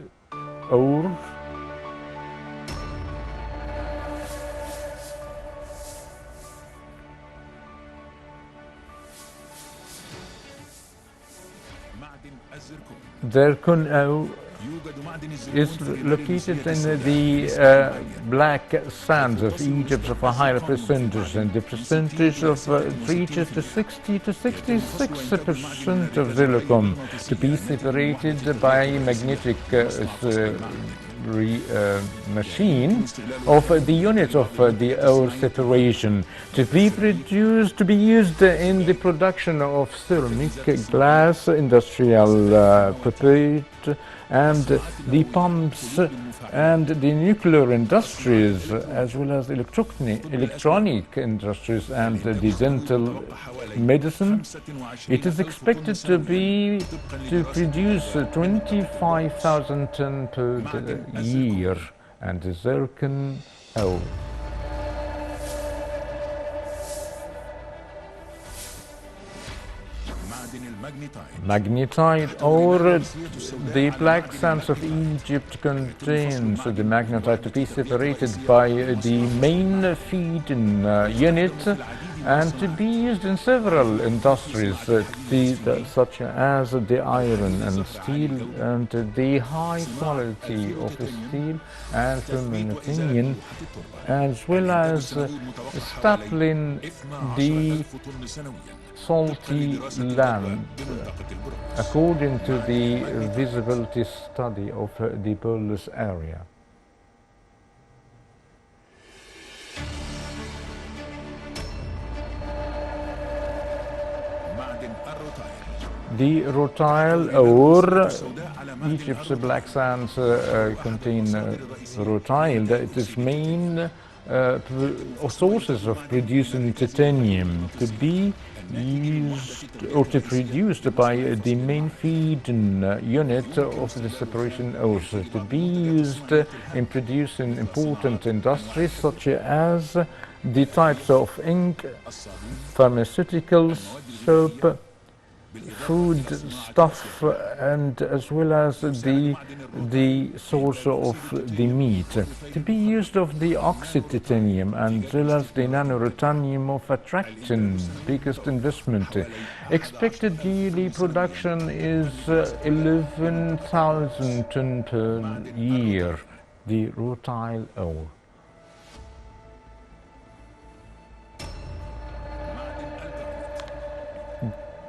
ore. Zircon is located in the black sands of Egypt of a higher percentage, and the percentage of reaches to 60 to 66% of silicon to be separated by magnetic machine of the unit of the ore separation to be produced, to be used in the production of ceramic, glass, industrial prepared, and the pumps and the nuclear industries, as well as electronic industries and the dental medicine. It is expected to produce 25,000 tons per year, and the zircon ore. Magnetite ore, the black sands of Egypt contains the magnetite to be separated by the main feeding unit and to be used in several industries such as the iron and steel, and the high quality of the steel and fermentation, as well as stapling the salty land, according to the visibility study of the Burles area. The rutile ore, Egypt's black sands contain rutile. It is main sources of producing titanium to be used or to produced by the main feeding unit of the separation ores to be used in producing important industries such as the types of ink, pharmaceuticals, soap, food stuff, and as well as the source of the meat to be used of the oxide titanium, and as well as the nanotitanium of attraction. Biggest investment expected yearly production is 11,000 tons per year, the rutile ore.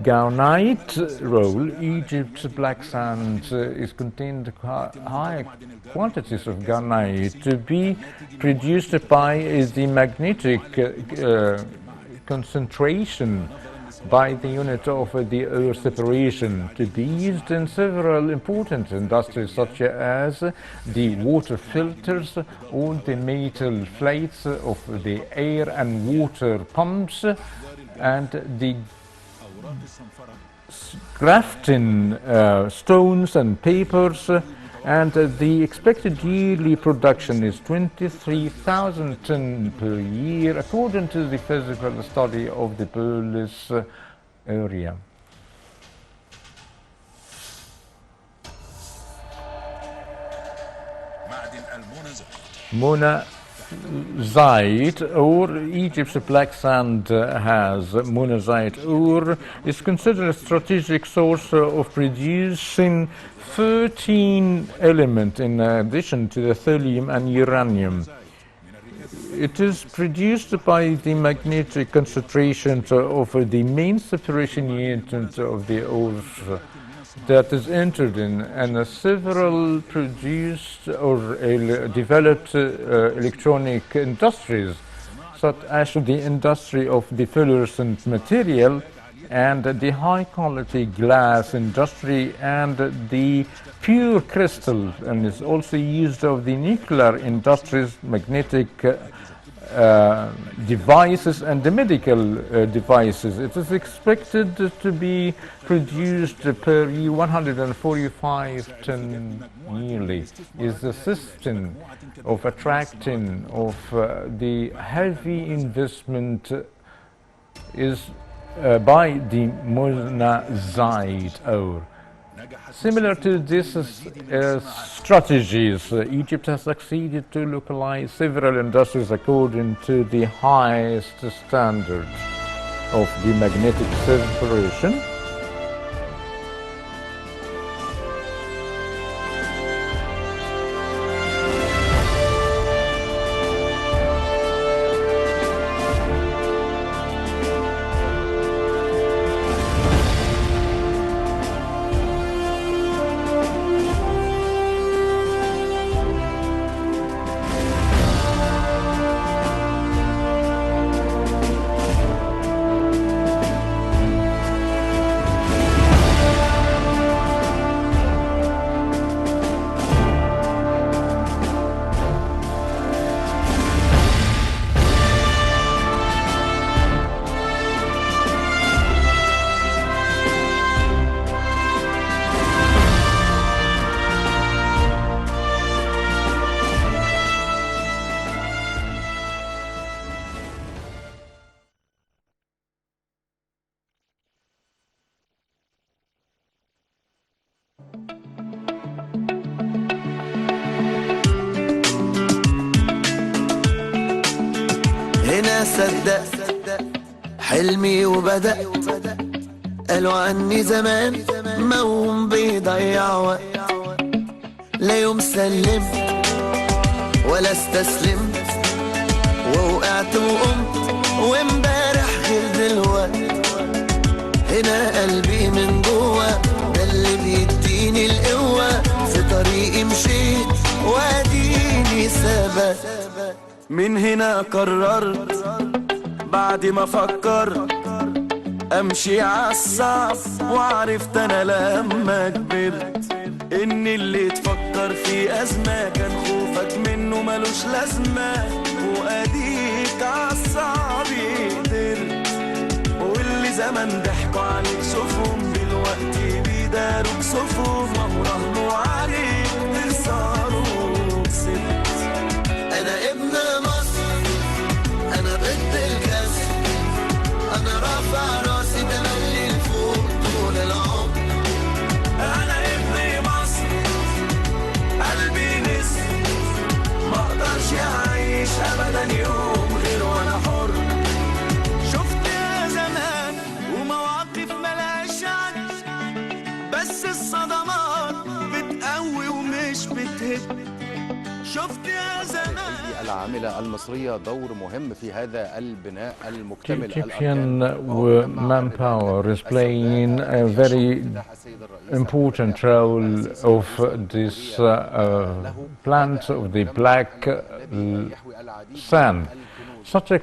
Garnite role, Egypt's black sand is contained high quantities of garnite to be produced by the magnetic concentration by the unit of the ore separation to be used in several important industries such as the water filters or the metal plates of the air and water pumps and the grafting stones and papers, and the expected yearly production is 23,000 tons per year according to the physical study of the Polish area. Monazite ore, Egypt's black sand has monazite ore, is considered a strategic source of producing 13 elements in addition to the thulium and uranium. It is produced by the magnetic concentrations of the main separation unit of the ore that is entered in, and several produced or developed electronic industries, such as the industry of the fluorescent material and the high-quality glass industry and the pure crystal, and is also used of the nuclear industries, magnetic devices and the medical devices. It is expected to be produced per year 145 tons yearly. Is the system of attracting of the heavy investment is by the monazite ore. Similar to these strategies, Egypt has succeeded to localize several industries according to the highest standards of the magnetic separation. هنا صدق حلمي وبدأ قالوا عني زمان موهوم بيضيع وقت لا يوم سلمت ولا استسلمت ووقعت وقمت وامبارح غير دلوقت هنا قلبي من جوا ده اللي بيديني القوة في طريقي مشيت واديني ثبت من هنا قررت بعد ما فكرت امشي عالصعب وعرفت انا لما كبرت ان اللي تفكر في ازمة كان خوفك منه ملوش لازمة واديك عالصعب قدرت واللي زمان ضحكوا عليك شوفهم دلوقتي بيداروا بصفهم وهو رهنوا عليك تخسروا كسبت انا ابن مصر انا ضد الكسر انا رافع راسي تملي لفوق طول العمر انا ابن مصر قلبي نسر ما اقدرش اعيش ابدا يوم غير وانا حر شفت يا زمان ومواقف ملهاش عد بس الصدمات بتقوي ومش بتهد شفت يا زمان العاملة المصرية دور مهم في هذا البناء المكتمل. Egyptian manpower is playing a very important role of this plant of the black sand. Such a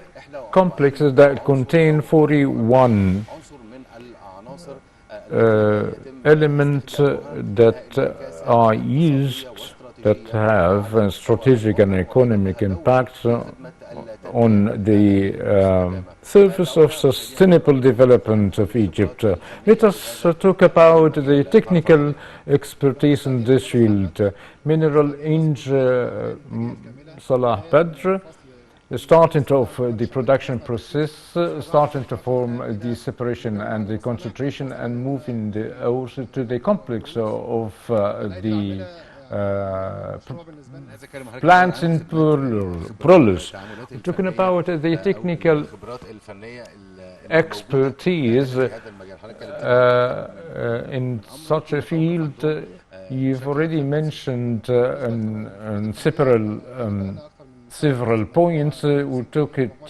complex that contains 41 elements that are used that have a strategic and economic impact on the surface of sustainable development of Egypt. Let us talk about the technical expertise in this field. Mineral engineer Salah Badr, starting off the production process, starting to form the separation and the concentration, and moving also to the complex of the plants in prolus. We're talking about the technical expertise in such a field. You've already mentioned several points. We took it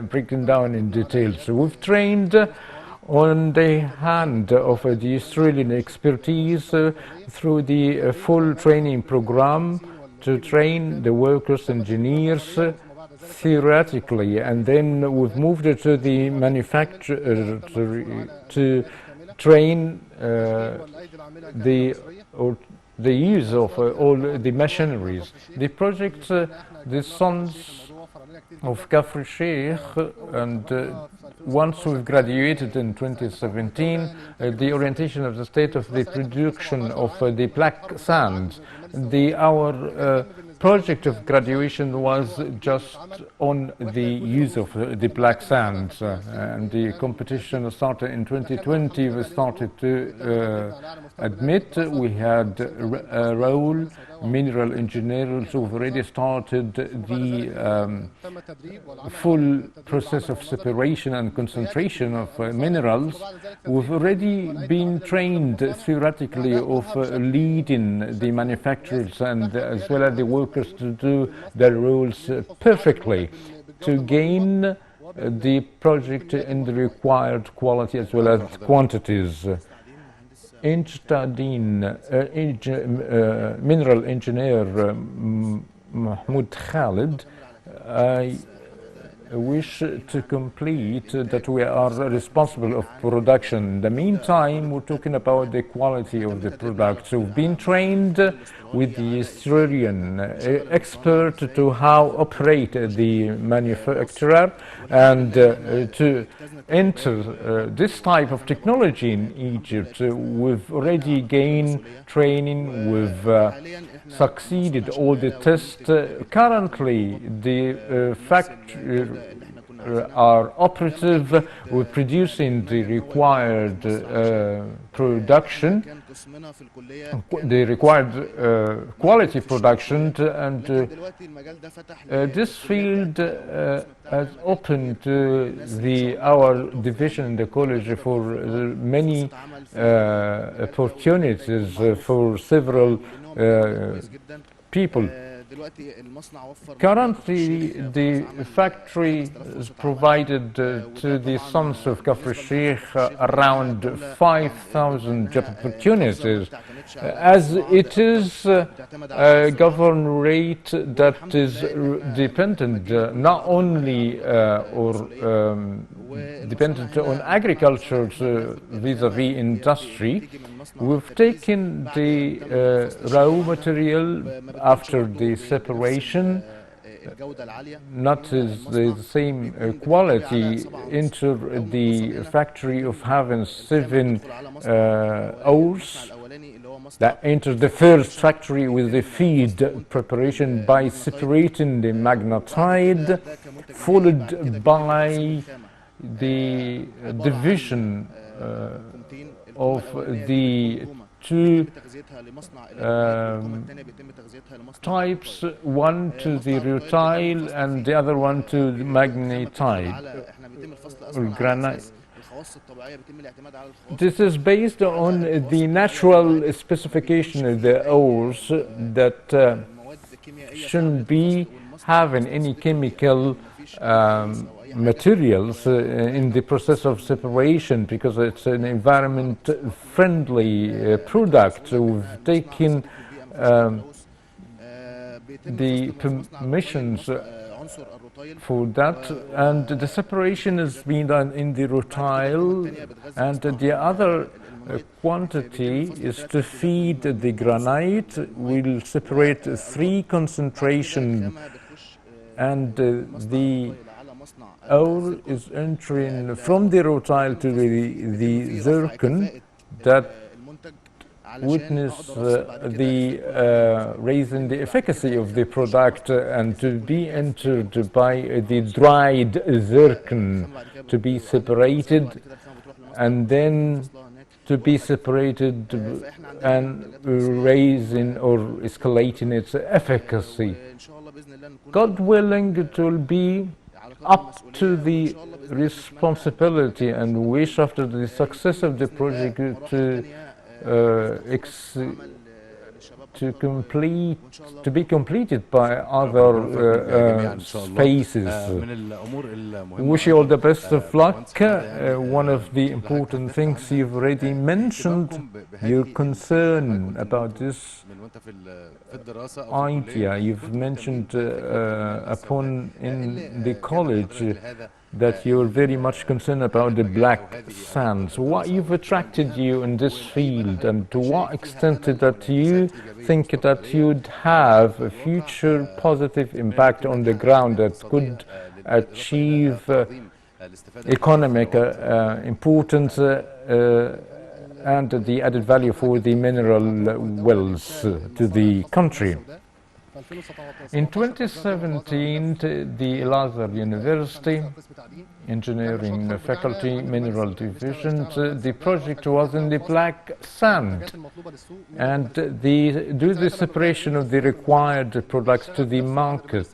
breaking down in detail. So we've trained on the hand of the Australian expertise through the full training program to train the workers, engineers theoretically, and then we've moved it to the manufacturer to train the use of all the machineries. The project, the sons of Kafr Sheikh, and once we've graduated in 2017, the orientation of the state of the production of the black sand. Our project of graduation was just on the use of the black sand, and the competition started in 2020. We started to admit we had a role. Mineral engineers who've already started the full process of separation and concentration of minerals. We've already been trained theoretically of leading the manufacturers and as well as the workers to do their roles perfectly, to gain the project in the required quality as well as quantities. Mineral engineer Mahmoud Khalid, I wish to complete that we are responsible of production. In the meantime, we're talking about the quality of the product. So we've been trained with the Australian expert to how operate the manufacturer, and to enter this type of technology in Egypt. We've already gained training, we've succeeded all the tests. Currently, the factory are operative. We're producing the required production, the required quality production, and this field has opened our division in the college for many opportunities for several people. Currently, the factory is provided to the sons of Kafr Sheikh around 5,000 job opportunities, as it is a government rate that is dependent not only dependent on agriculture vis-à-vis industry. We've taken the raw material after the separation, not the same quality, into the factory of having 7 ores that entered the first factory with the feed preparation by separating the magnetite, followed by the division of the 2 types, one to the rutile and the other one to the magnetite or granite. This is based on the natural specification of the ores that shouldn't be having any chemical materials in the process of separation, because it's an environment-friendly product. So we've taken the permissions for that, and the separation is being done in the rutile, and the other quantity is to feed the granite. We'll separate 3 concentration, and the ore is entering from the rutile to the zircon that witness the raising the efficacy of the product, and to be entered by the dried zircon to be separated, and then to be separated and raising or escalating its efficacy. God willing, it will be up to the responsibility and wish after the success of the project to be completed by other spaces. Wish you all the best of luck. One of the important things you've already mentioned, your concern about this idea. You've mentioned upon in the college that you're very much concerned about the black sands. What you've attracted you in this field, and to what extent that you think that you'd have a future positive impact on the ground that could achieve economic importance and the added value for the mineral wells to the country. In 2017, the Al-Azhar University Engineering Faculty Mineral Division, the project was in the black sand, and do the separation of the required products to the market.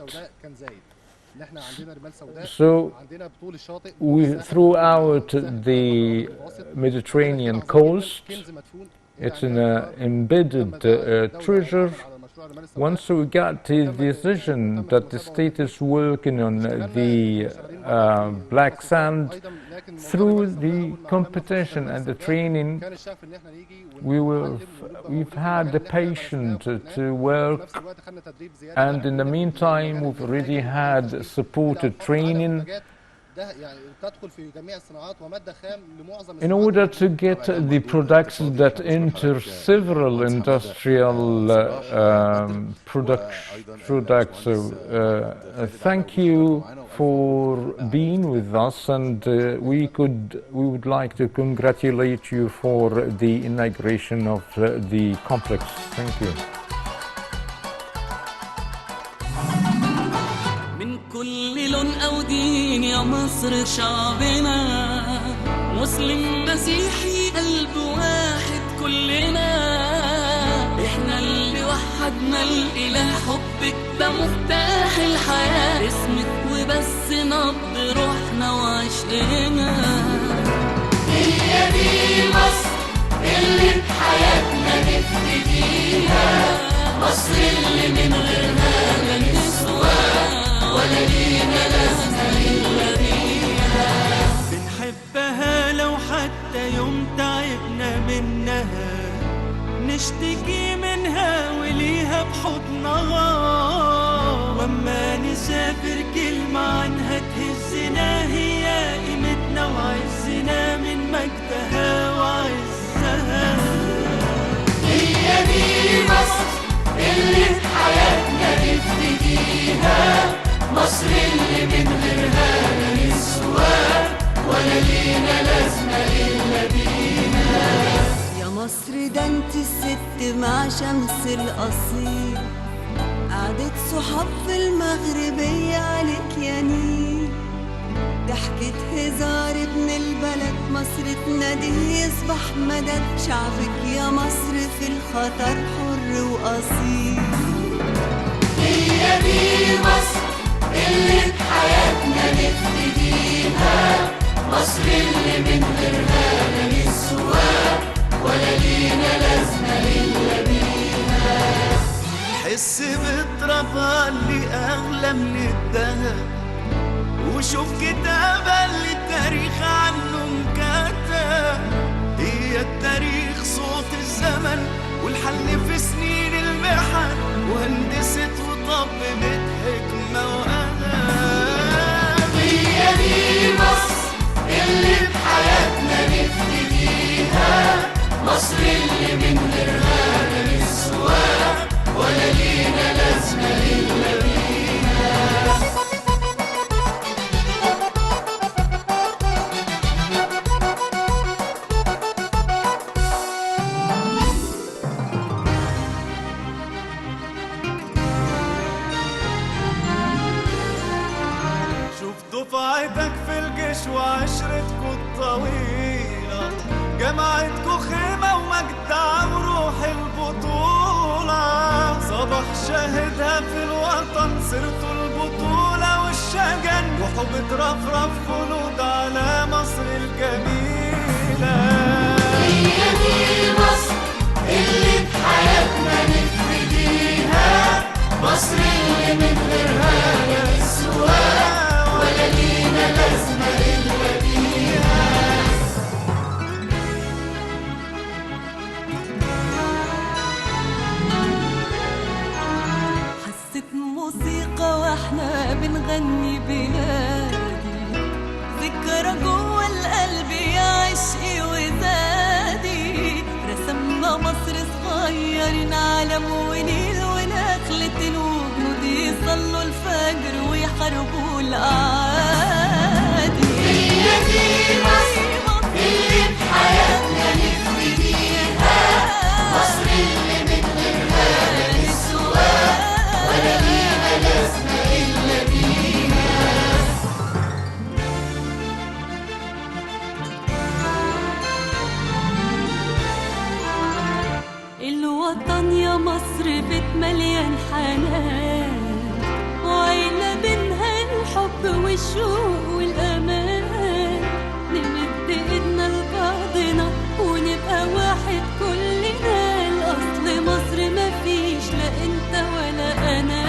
So throughout the Mediterranean coast, it's an embedded treasure. Once we got the decision that the state is working on the black sand, through the competition and the training, we've had the patience to work, and in the meantime we've already had supported training in order to get the products that enter several industrial products. So thank you for being with us, and we would like to congratulate you for the inauguration of the complex. Thank you. كل لون أو دين يا مصر شعبنا، مسلم مسيحي قلب واحد كلنا، احنا اللي وحدنا الإله، حبك ده مفتاح الحياة، اسمك وبس نبض روحنا وعشقنا. هي دي مصر اللي بحياتنا نبتديها، مصر اللي من غيرها لا نسوى ولا لينا لازمة إلا بيها. بنحبها لو حتى يوم تعبنا منها، نشتكي منها وليها بحضنها، وأما نسافر كلمة عنها تهزنا، هي قيمتنا وعزنا من مجدها وعزها. هي دي مصر اللي بحياتنا نبتديها، مصر اللي من غيرها لا نسوى ولا لينا لازمة إلا بيها. يا مصر ده انت الست مع شمس الأصيل، قعدة صحاب في المغربية عليك يا نيل، ضحكة هزار ابن البلد، مصر تناديه يصبح مدد، شعبك يا مصر في الخطر حر وأصيل. هي دي مصر اللي بحياتنا نبتديها، مصر اللي من غيرها لا نسوى ولا لينا لازمة إلا بيها. حس بترابها اللي أغلى من الدهب وشوف كتابة اللي التاريخ عنه مكتب. هي التاريخ صوت الزمن والحل في سنين المحن، وهندست وطببت حكمة وأدب. هي دي مصر اللي بحياتنا نفتديها، مصر اللي من غيرها لا نسواها ولا لينا لازمة إلا بيها. شوف دفعتك في الجيش وعشرتكوا الطويلة، جمعتكوا خيمة ومجدع وروح البطولة. صباح شاهدها في الوطن سيرته البطولة والشجن، وحب ترفرف خلود على مصر الجميلة. هي دي مصر اللي بحياتنا نفديها، مصر اللي من غيرها لا نسواها ولا لينا لازمة إلا بيها. حسيت موسيقى واحنا بنغني بلادي، ذكرى جوه القلب يا عشقي وزادي. رسمنا مصر صغيرين علم ونيل ونخلة الوجود، يصلوا الفجر ويحاربوا الأعادي. هي دي مصر اللي بحياتنا نفديها، مصر اللي من غيرها لا نسواها ولا لينا لازمة إلا بيها. الوطن يا مصر بيت مليان حنان، وعيلة بينها الحب والشوق والأمان. نمد إيدنا لبعضنا ونبقى واحد كلنا، الأصل مصر مفيش لا أنت ولا أنا.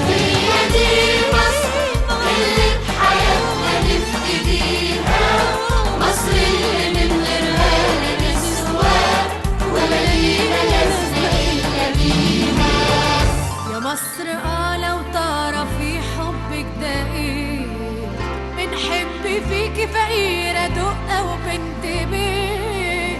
هي دي مصر اللي بحياتنا نفديها، مصر اللي من غيرها لا نسواها ولا لينا لازمة إلا بيها. يا مصر لو تعرفي حبك ده ايه، بنحب فيكي فقيرة دقة وبنت بيه.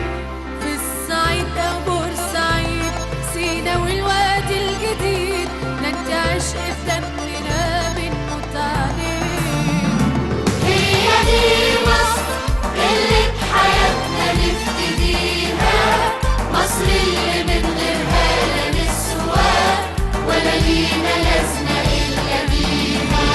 في الصعيد أو بورسعيد سينا والوادي الجديد، ده انت عشق في دمنا بنموت عليه. هي دي مصر اللي بحياتنا نفديها، مصر اللي من غيرها لا نسواها ولا لينا لازمة إلا بيها.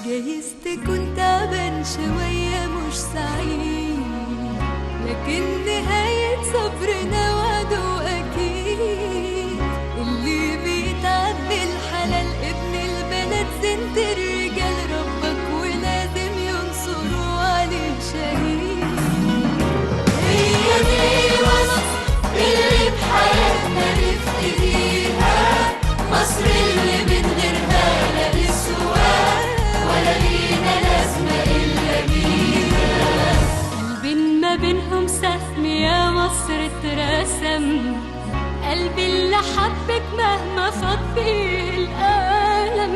جايز تكون تعبان شوية مش سعيد، لكن نهاية صبرنا وعده أكيد. اللي بيتعب بالحلال ابن البلد زنت الرجال، ربك ولازم ينصروا عليه شهيد. هي دي مصر اللي بحياتنا نفديها، مصر اللي من غيرها لا نسواها ولا لينا لازمة إلا بيها. قلبي ما بينهم سهم يا مصر اترسم، قلبي اللي حبك مهما فاض فيه الألم.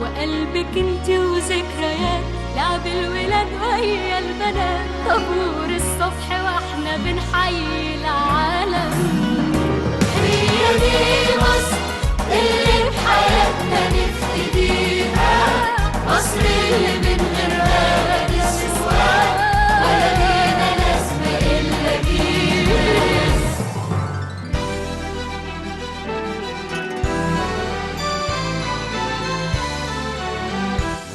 وقلبك انتي وذكريات لعب الولاد ويا البنات، طابور الصبح واحنا بنحيي العالم. هي دي مصر اللي بحياتنا نفديها، مصر اللي من غيرها لا نسواها ولا لينا لازمة إلا بيها.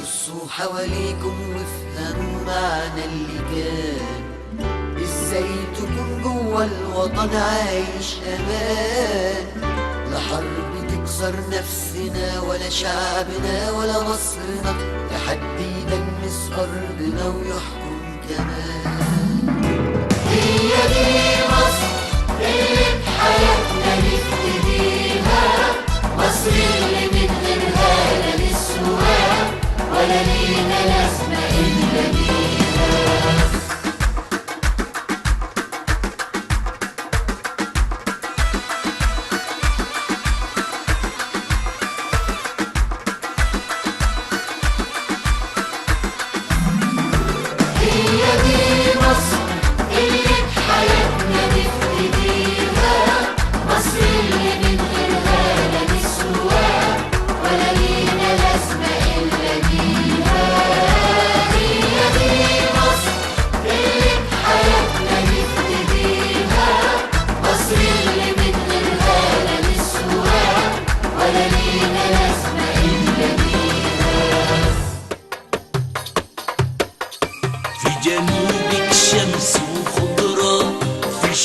بصوا حواليكم وافهموا معنى اللي كان، ازاي تكون جوا الوطن عايش امان. لا حرب تكسر نفسنا ولا شعبنا ولا مصرنا، لحد يدنس ارضنا ويحكم كمان. هي دي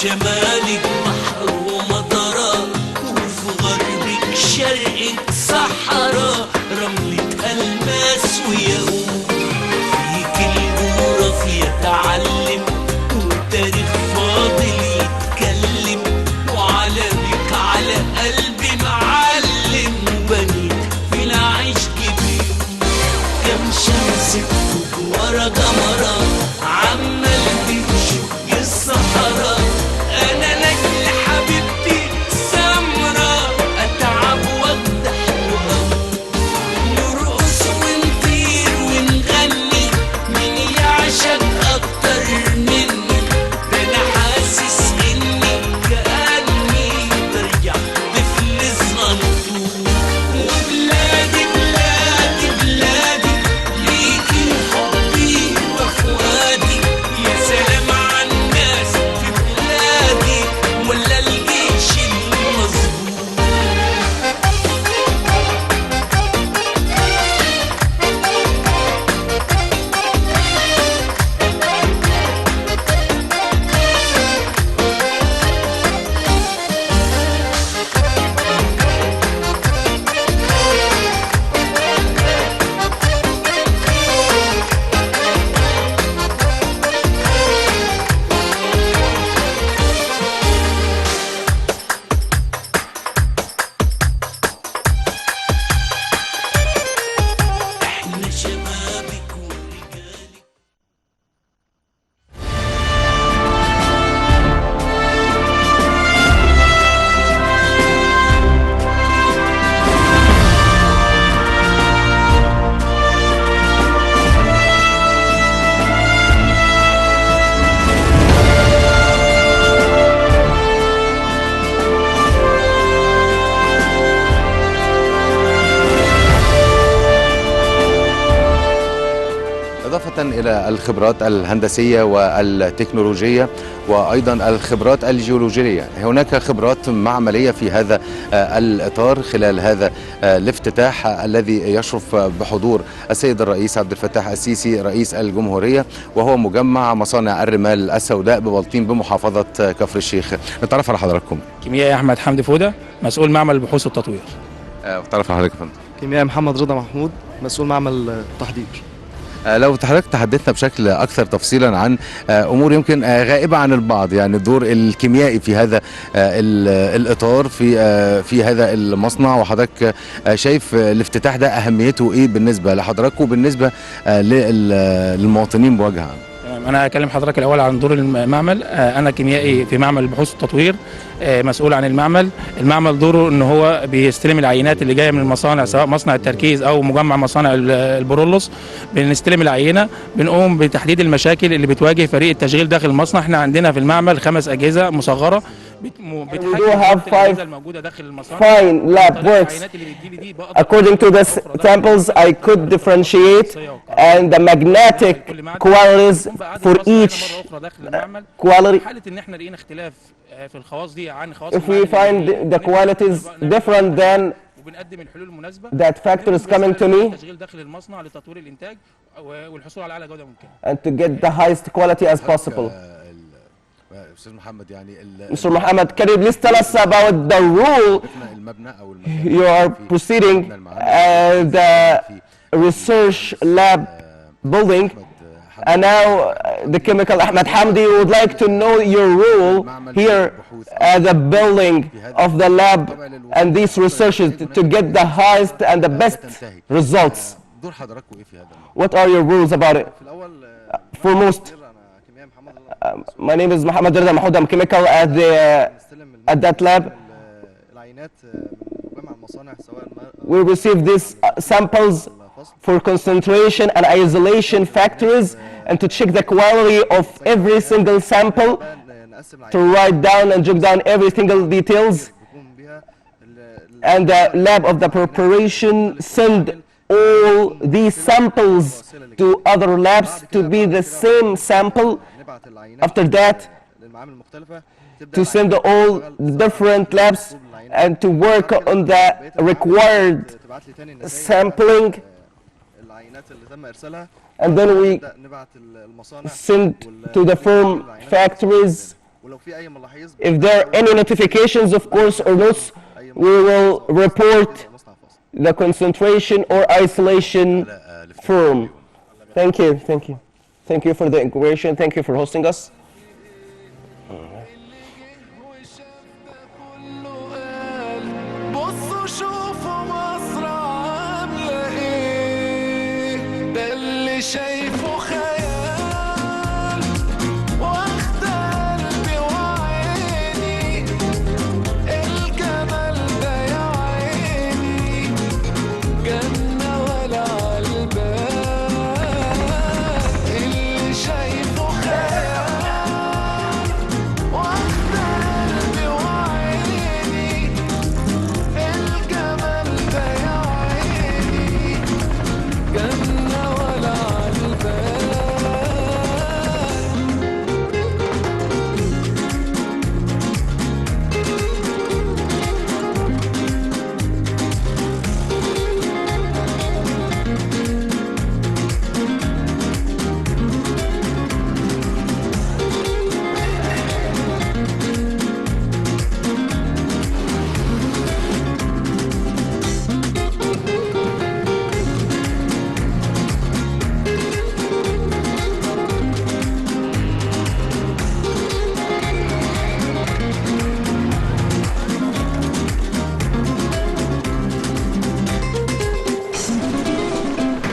شمالك بحر ومطرة، وفي غربك شرقك صحراء، رملة ألماس وياقوت. فيك الجغرافيا تعلم، والتاريخ فاضل يتكلم، وعلمك على قلبي معلم، وبنيت في العشق بيوت. كم شمس بفوق ورا قمرة، عمال بتشق الصحراء. أنا لك حبيبتي سمرة، أتعب وأقدح وأموت. نرقص ونطير ونغني، مين يعشق أكتر مني؟ ده أنا حاسس إني كأني برجع طفل صغنطوط. وبلادي بلادي بلادي، ليكي حبي وفؤادي. يا سلام عالناس في بلادي، ولا الجيش المظبوط. احنا شبابك ورجالك. إضافة إلى الخبرات الهندسية والتكنولوجية وأيضا الخبرات الجيولوجية، هناك خبرات معملية في هذا الإطار خلال هذا الافتتاح الذي يشرف بحضور السيد الرئيس عبد الفتاح السيسي رئيس الجمهورية، وهو مجمع مصانع الرمال السوداء ببلطيم بمحافظة كفر الشيخ. نتعرف على حضراتكم. كيميائي أحمد حمدي فودة، مسؤول معمل البحوث والتطوير. نتعرف على حضرتك يا فندم. كيميائي محمد رضا محمود، مسؤول معمل التحضير. لو حضرتك تحدثنا بشكل أكثر تفصيلا عن أمور يمكن غائبة عن البعض، يعني الدور الكيميائي في هذا الإطار في هذا المصنع، وحضرتك شايف الافتتاح ده أهميته إيه بالنسبة لحضرتك وبالنسبة للمواطنين بوجه عام؟ أنا أكلم حضرتك الأول عن دور المعمل. أنا كيميائي في معمل البحوث والتطوير، مسؤول عن المعمل. المعمل دوره إن هو بيستلم العينات اللي جاية من المصانع، سواء مصنع التركيز أو مجمع مصانع البرولوس. بنستلم العينة، بنقوم بتحديد المشاكل اللي بتواجه فريق التشغيل داخل المصنع. احنا عندنا في المعمل 5 أجهزة مصغرة بتحكم الموجودة داخل المصانع. Fine lab works. According to the samples, I could differentiate and the magnetic qualities for each quality. If we find the qualities different, then that factor is coming to me, and to get the highest quality as possible. Mr. Muhammad, can you please tell us about the rule you are proceeding the research lab building? And now the chemical Ahmed Hamdi would like to know your role here at the building of the lab and these researches to get the highest and the best results. What are your rules about it? Foremost, my name is Mohammed Reza Mahmoud. I'm chemical at that lab. We receive these samples for concentration and isolation factors, and to check the quality of every single sample, to write down and jot down every single details. And the lab of the preparation send all these samples to other labs to be the same sample. After that, to send all different labs and to work on the required sampling, and then we send to the firm factories If there are any notifications, of course, or notes, we will report the concentration or isolation firm. Thank you, thank you. Thank you for the inauguration. Thank you for hosting us. بصوا شوفوا مصر عاملة ايه، ده اللي شايفه خيال واخد قلبي وعيني، الجمال ده يا عيني جنة ولا عالبال، اللي شايفه خيال واخد قلبي وعيني، الجمال ده يا عيني جنة ولا عالبال.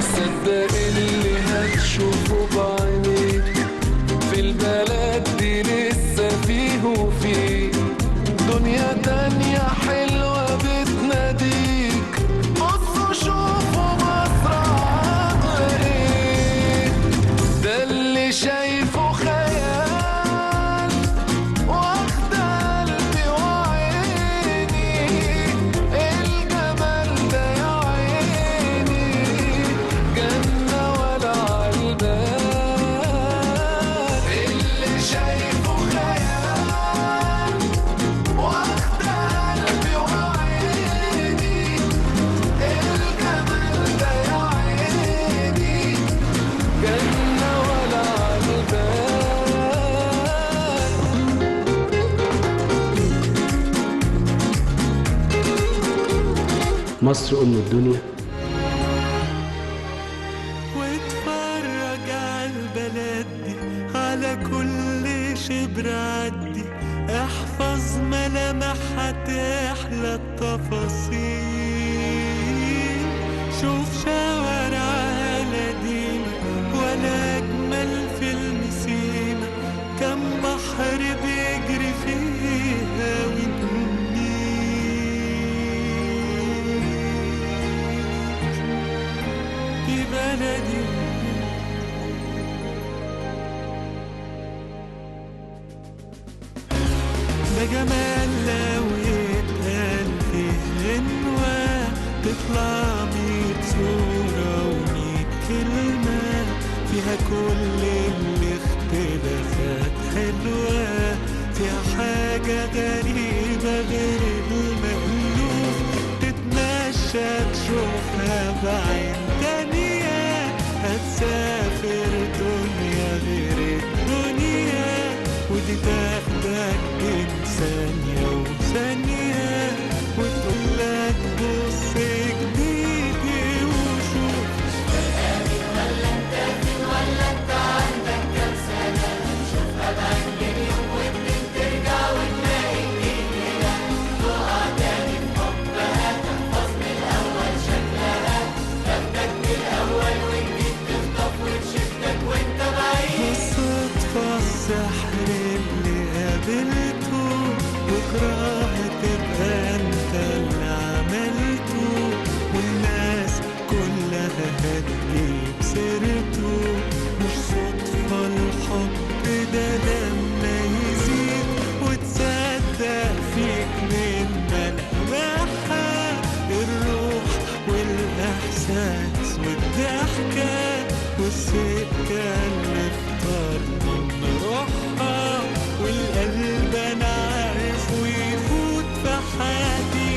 صدق اللي هتشوفه بعينيك، في البلد دي لسه فيه وفيه دنيا تانية حلوة بتناديك. بصوا شوفوا مصر عاملة ايه، ده اللي شايفه خيال واخد قلبي وعيني، الجمال ده يا عيني جنة ولا عالبال، اللي شايفه خيال واخد قلبي وعيني، الجمال ده يا عيني جنة ولا عالبال. مصر أم الدنيا. واتفرج عالبلد دي، على كل شبر عدي، احفظ ملامحها تحلى التفاصيل، شوف شوارعها قديمة ولا أجمل فيلم سيما، كم بحر بيجري فيها ونميل في بلدي. ده جمال لو يتقال فيه غنوة، تطلع 100 صورة و100 كلمة، فيها كل الاختلافات حلوة، فيها حاجة غريبة غير المألوف، تتمشى تشوفها بعين تانية، هتسافر دنيا غير الدنيا، ودي تاخدك بين ثانية وثانية، وتقولك بص جديدي وشوف. آمن ولا انت فين ولا انت عندك كام سنة، شوفها بعين اليوم واتنين ترجع وتلاقي جديد هنا، تقع تاني في حبها، تحفظ من الأول شكلها، تاخدك من الأول وجديد تخطف وتشدك وانت بعيد. بالصدفة السحر اللي قابلته، بكرة هتبقى انت اللي عملته، والناس كلها هتجيب سيرته، مش صدفة الحب ده لما يزيد، وتصدق فيك من ملامحها، الروح والإحساس والضحكة، والسكة اللي اخترنا نروحها، والقلب أنا عارف ويفوت في حياتي.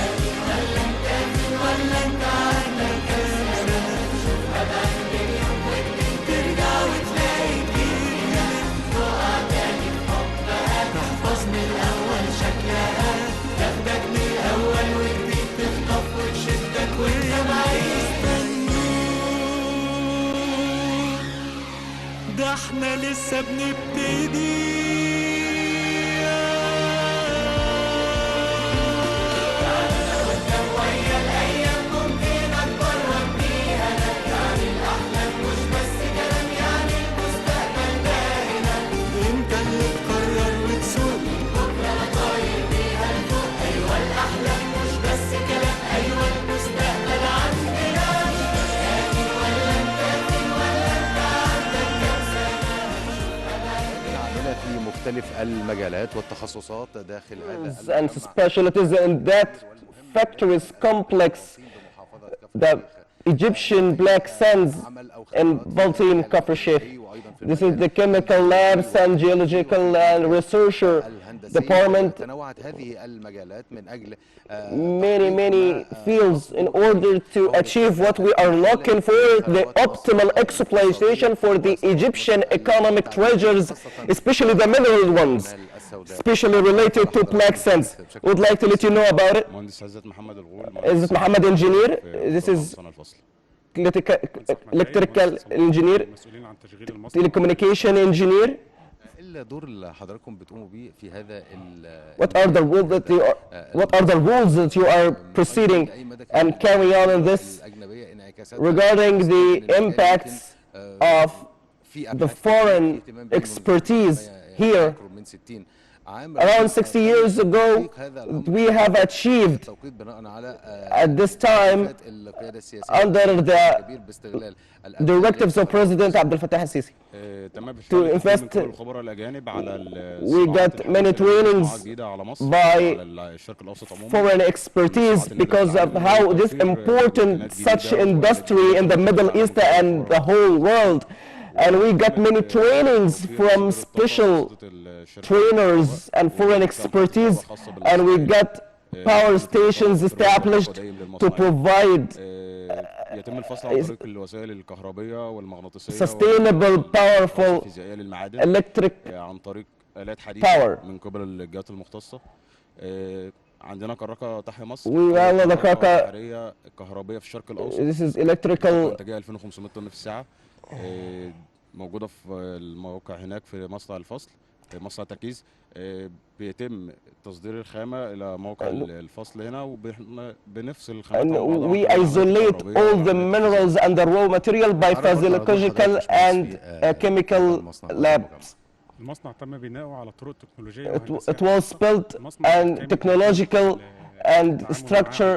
آمن ولا انت فين ولا انت عندك كام سنة، شوفها بعين اليوم واتنين ترجع وتلاقي جديد هنا، تقع تاني في حب ده احنا لسه بنبتدي. مختلف المجالات والتخصصات داخل هذا and specialties in that factories complex the Egyptian black sands in Baltim, Kafr Sheikh. This is the chemical labs and geological and researcher department. Many fields in order to achieve what we are looking for, the optimal exploitation for the Egyptian economic treasures, especially the mineral ones, especially related to black sands. Would like to let you know about it. Is it Muhammad engineer? This is electrical engineer, telecommunication engineer. What are the rules that you are proceeding and carry on in this regarding the impacts of the foreign expertise here? Around 60 years ago, we have achieved at this time under the directives of President Abdel Fattah al-Sisi to invest. We got many trainings by foreign expertise because of how this important such industry in the Middle East and the whole world. And we got many trainings from special trainers and foreign expertise, and we got power stations established to provide sustainable, powerful electric power. عندنا كراكة تحيا مصر. This is electrical. 2500 طن في الساعة. موجودة في الموقع هناك في مصنع الفصل، مصنع التركيز. بيتم تصدير الخامة إلى موقع الفصل هنا وبنفصل الخامات. We isolate all the minerals and the raw material by physiological and chemical labs. المصنع تم بناؤه على طرق تكنولوجية. It was built and technological and structure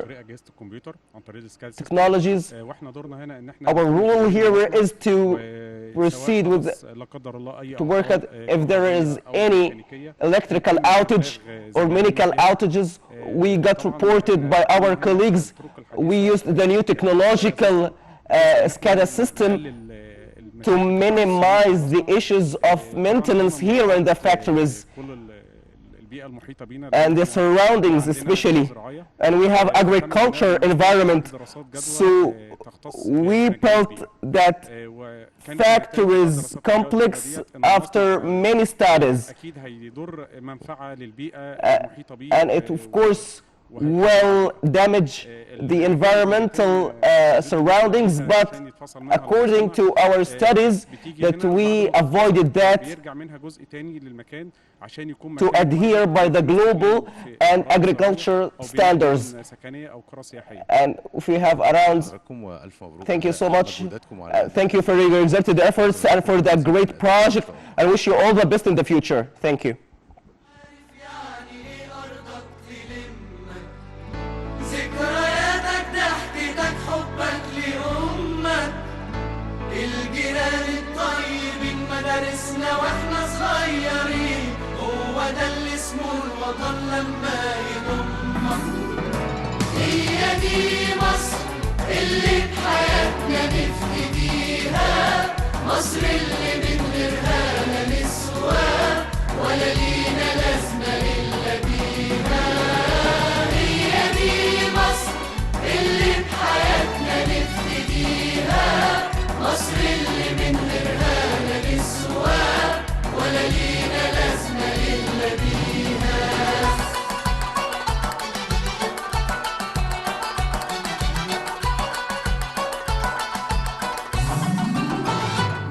technologies. Our role here is to proceed with to work at if there is any electrical outage or mechanical outages. We got reported by our colleagues. We used the new technological SCADA system to minimize the issues of maintenance here in the factories and the surroundings especially, and we have agriculture environment, so we built that factories complex after many studies, and it of course will damage the environmental surroundings, but according to our studies that we avoided that to adhere by the global and agricultural standards. And if we have around, thank you so much. Thank you for your exerted efforts and for that great project. I wish you all the best in the future. Thank you. ذكرياتك ضحكتك حبك لأمك الجيران الطيبين مدارسنا واحنا صغيرين هو ده اللي اسمه الوطن لما يضمك هي دي مصر اللي بحياتنا نفتديها مصر اللي من غيرها لا نسوى ولا لينا لازمة إلا بيها اللي بحياتنا نفتديها مصر اللي من غيرها لا نسوى ولا لينا لازمة إلا بيها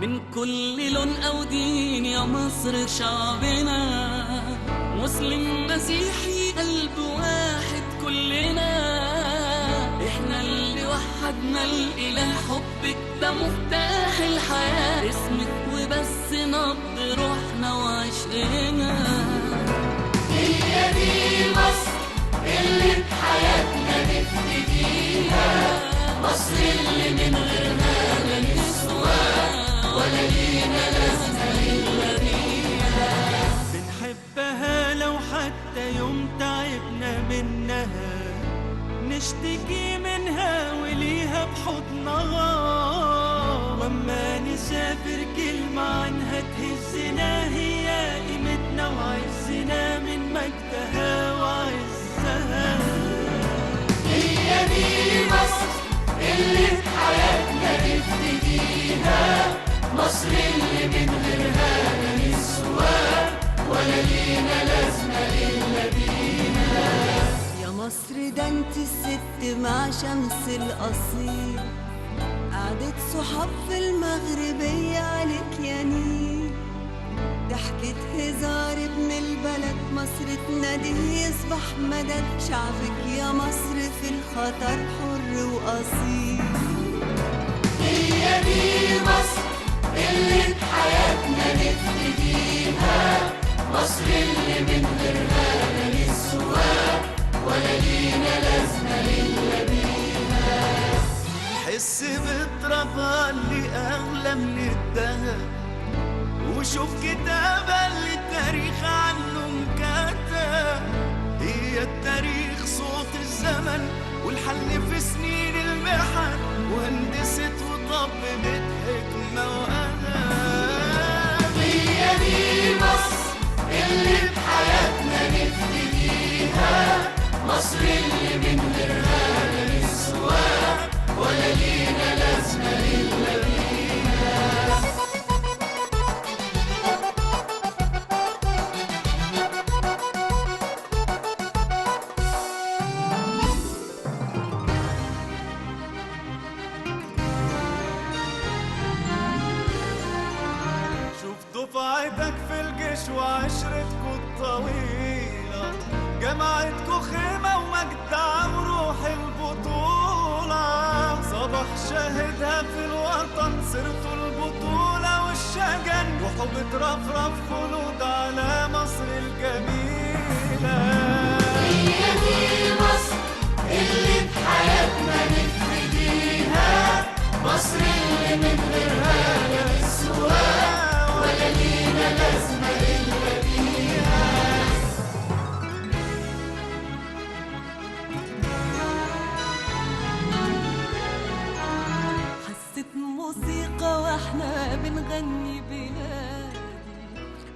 من كل لون أو دين يا مصر شعبنا، مسلم مسيحي قلب واحد كلنا، احنا اللي وحدنا الإله، حبك ده مفتاح الحياة، اسمك وبس نبض روحنا وعشقنا. هي دي مصر اللي بحياتنا نفتديها، مصر اللي من غيرها لا نسوى ولا لينا لازمة إلا بيها. بنحبها لو حتى يوم تعبنا منها، نشتكي منها وليها بحضنها، وما نسافر كلمة عنها تهزنا، هي قيمتنا وعزنا من مجدها وعزها. هي دي مصر اللي بحياتنا نفتديها، مصر اللي من غيرها لا نسوى ولا لينا لازمة إلا بيها. يا مصر ده انت الست مع شمس الأصيل، قعدة صحاب في المغربية عليك يا نيل، ضحكة هزار ابن البلد مصر تناديه يصبح مدد، شعبك يا مصر في الخطر حر وأصيل. هي دي مصر اللي بحياتنا نفتديها، مصر اللي من غيرها لا نسوى ولا لينا لازمة إلا بيها. حس بترابها اللي أغلى من الدهب، وشوف كتابة اللي التاريخ عنه مكتب، هي التاريخ صوت الزمن والحل في سنين المحن، وهندست وطببت حكمة وأدب. هي دي مصر اللي بحياتنا نفتديها، مصر اللي من غيرها لا نسوى ولا لينا لازمة إلا بيها. دفعتك في الجيش وعشرتكوا الطويلة، جمعتكوا خيمة ومجدع وروح البطولة، صباح شاهدها في الوطن سرتوا البطولة والشجن، وحب ترفرف خلود على مصر الجميلة. هي دي مصر اللي بحياتنا نفتديها، مصر اللي من غيرها لا نسوى ولا لينا لازمة إلا بيها. حسيت موسيقى واحنا بنغني بلادي.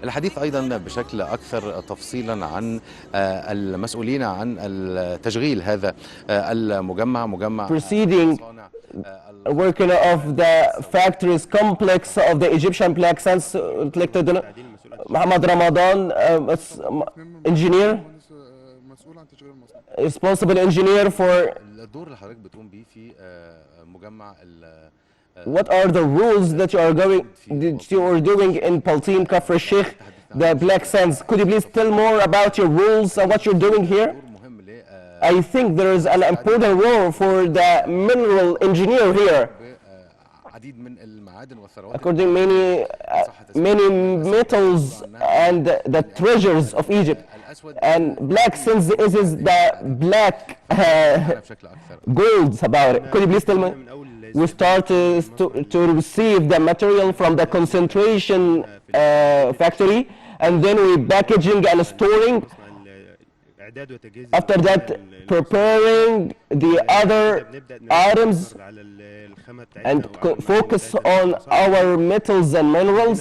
الحديث أيضا بشكل أكثر تفصيلا عن المسؤولين عن تشغيل هذا المجمع، مجمع proceeding working of the factories complex of the Egyptian black sands collected. Muhammad Ramadan, engineer, responsible engineer for. الدور اللي حضرتك بتقوم بيه في مجمع What are the rules that you are doing in Paltim, Kafr, Sheikh, the black sands? Could you please tell more about your rules and what you're doing here? I think there is an important role for the mineral engineer here. According many metals and the treasures of Egypt, and black sands is the black gold about it. Could you please tell me? We start to receive the material from the concentration factory, and then we packaging and storing. After that, preparing the other items and focus on our metals and minerals.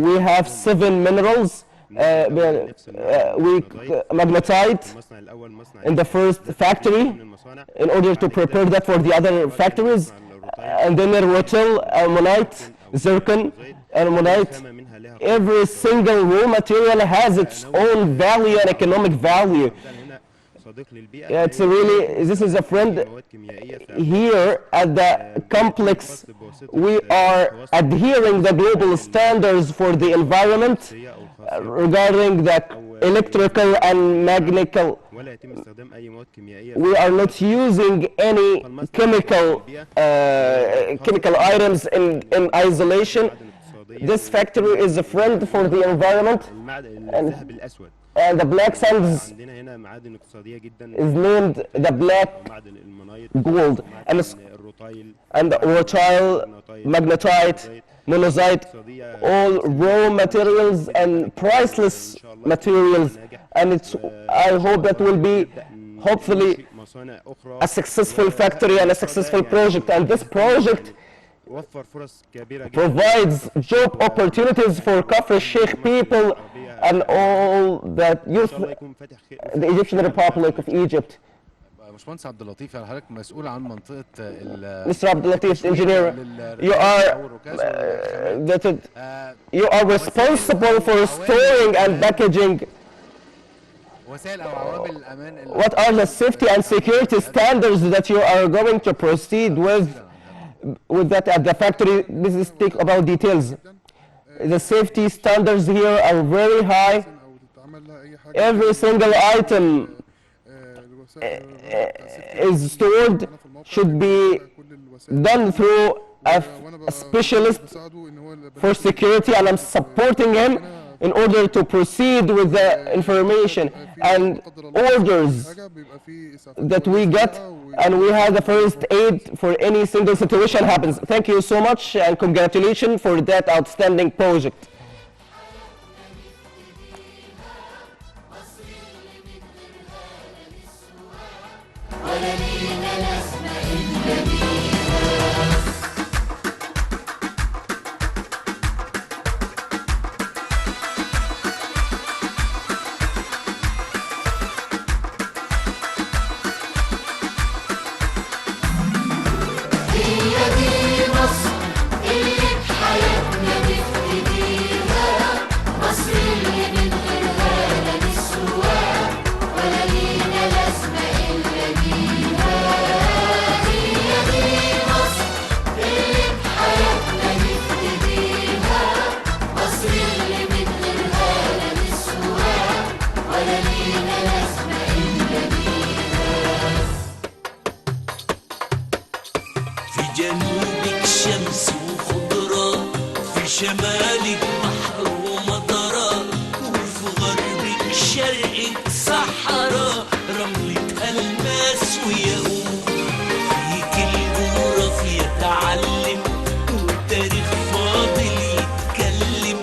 We have 7 minerals. We magnetite in the first factory in order to prepare that for the other factories, and then rutile, almonite, zircon, almonite. Every single raw material has its own value and economic value. It's really, this is a friend. Here at the complex, we are adhering the global standards for the environment regarding the electrical and mechanical. We are not using any chemical items in isolation. This factory is a friend for the environment, and the black sand is named the black gold, and the rutile, magnetite, monazite, all raw materials and priceless materials, and I hope that will be hopefully a successful factory and a successful project, and this project provides job opportunities for Kafr Sheikh people and all the youth, the Egyptian Republic of Egypt. باشمهندس عبد اللطيف يعني حضرتك مسؤول عن منطقة Mr. Abdul Latif, engineer, you are responsible for storing and packaging. What are the safety and security standards that you are going to proceed with that at the factory? This is speak about details. The safety standards here are very high. Every single item is stored should be done through a specialist for security, and I'm supporting him in order to proceed with the information and orders that we get, and we have the first aid for any single situation happens. Thank you so much and congratulations for that outstanding project. جنوبك شمس وخضرة، في شمالك بحر ومطرة، وفي غربك شرقك صحراء، رملة ألماس وياقوت. فيك الجغرافيا تعلم والتاريخ فاضل يتكلم،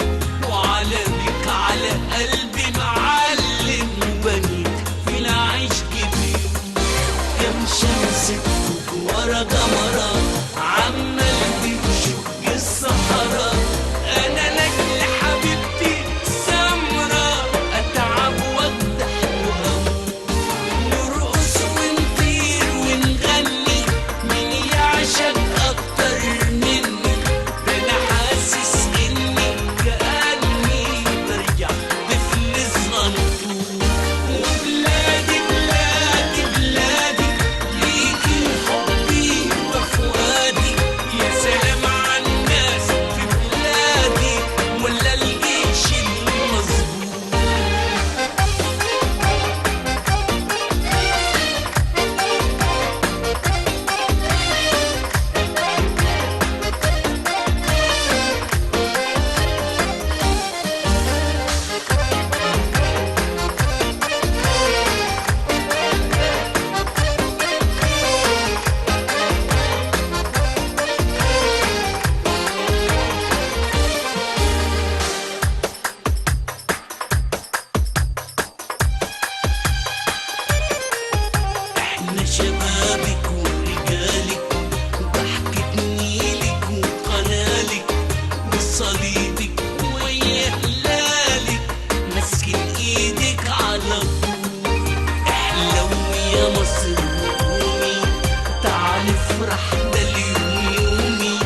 وعلمك على قلبي معلم، وبنيت في العيش كبير. كم شمس تفوت ورا قمرة عمال بتشق الصحراء، أنا لك حبيبتي سمرة، أتعب وأقدح وأموت. نرقص ونطير ونغني، مين يعشق أكتر مني؟ ده أنا حاسس إني كأني برجع طفل صغنطوط. وبلادي بلادي بلادي ليكي حبي وفؤادي، يا سلام على الناس في بلادي ولا الجيش المظبوط. احنا شبابك ورجالك، ضحكة نيلك وقنالك، بصليبك ويا هلالك، ماسكين ايدك على طول. احلوي يا مصر وقومي، تعالي افرح ده اليوم يومي،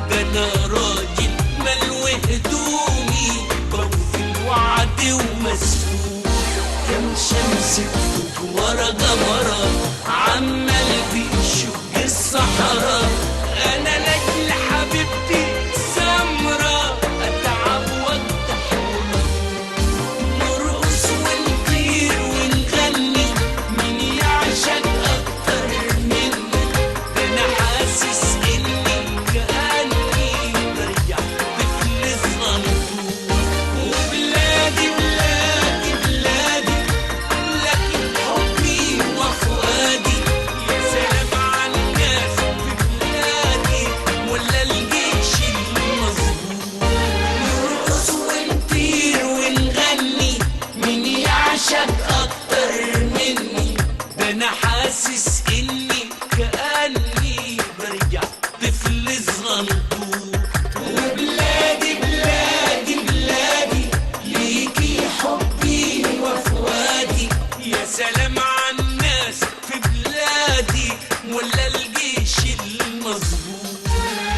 ده انا راجل ملوي هدومي، بوفي الوعد ومسؤول. كم شمس تفوت ورا جمرات عمال بيشق الصحراء. انا لاجل حبيبتي سمرة اتعب واضحك نرقص ونطير ونغني مين يعشق اكتر مني. ده انا حاسس اني كأني برجع طفل صغنطوط. وبلادي بلادي بلادي لكن حبي وفؤادي. يا سلام على الناس في بلادي ولا الجيش المظبوط. نرقص ونطير ونغني مين يعشق اكتر مني. ده انا حاسس اني كأني برجع طفل صغنطوط. وبلادي بلادي بلادي ليكي حبي وفؤادي. يا سلام على الناس في بلادي ولا الجيش المظبوط.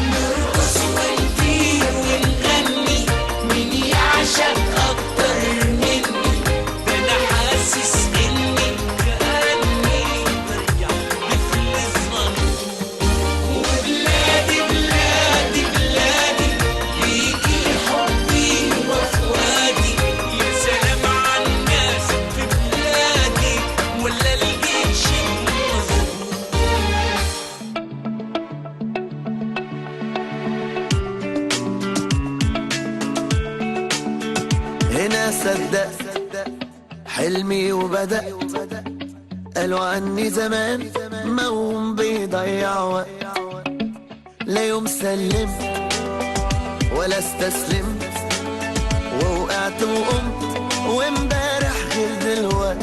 نرقص ونطير ونغني مين يعشق اكتر مني. ده انا حاسس اني كأني برجع طفل صغنطوط. وبلادي بلادي بلادي ليكي حبي وفؤادي. يا سلام على الناس في بلادي ولا الجيش المظبوط. هنا صدقت حلمي وبدأت. قالوا عني زمان موهوم بيضيع وقت. لا يوم سلمت ولا استسلمت ووقعت وقمت وامبارح غير دلوقت.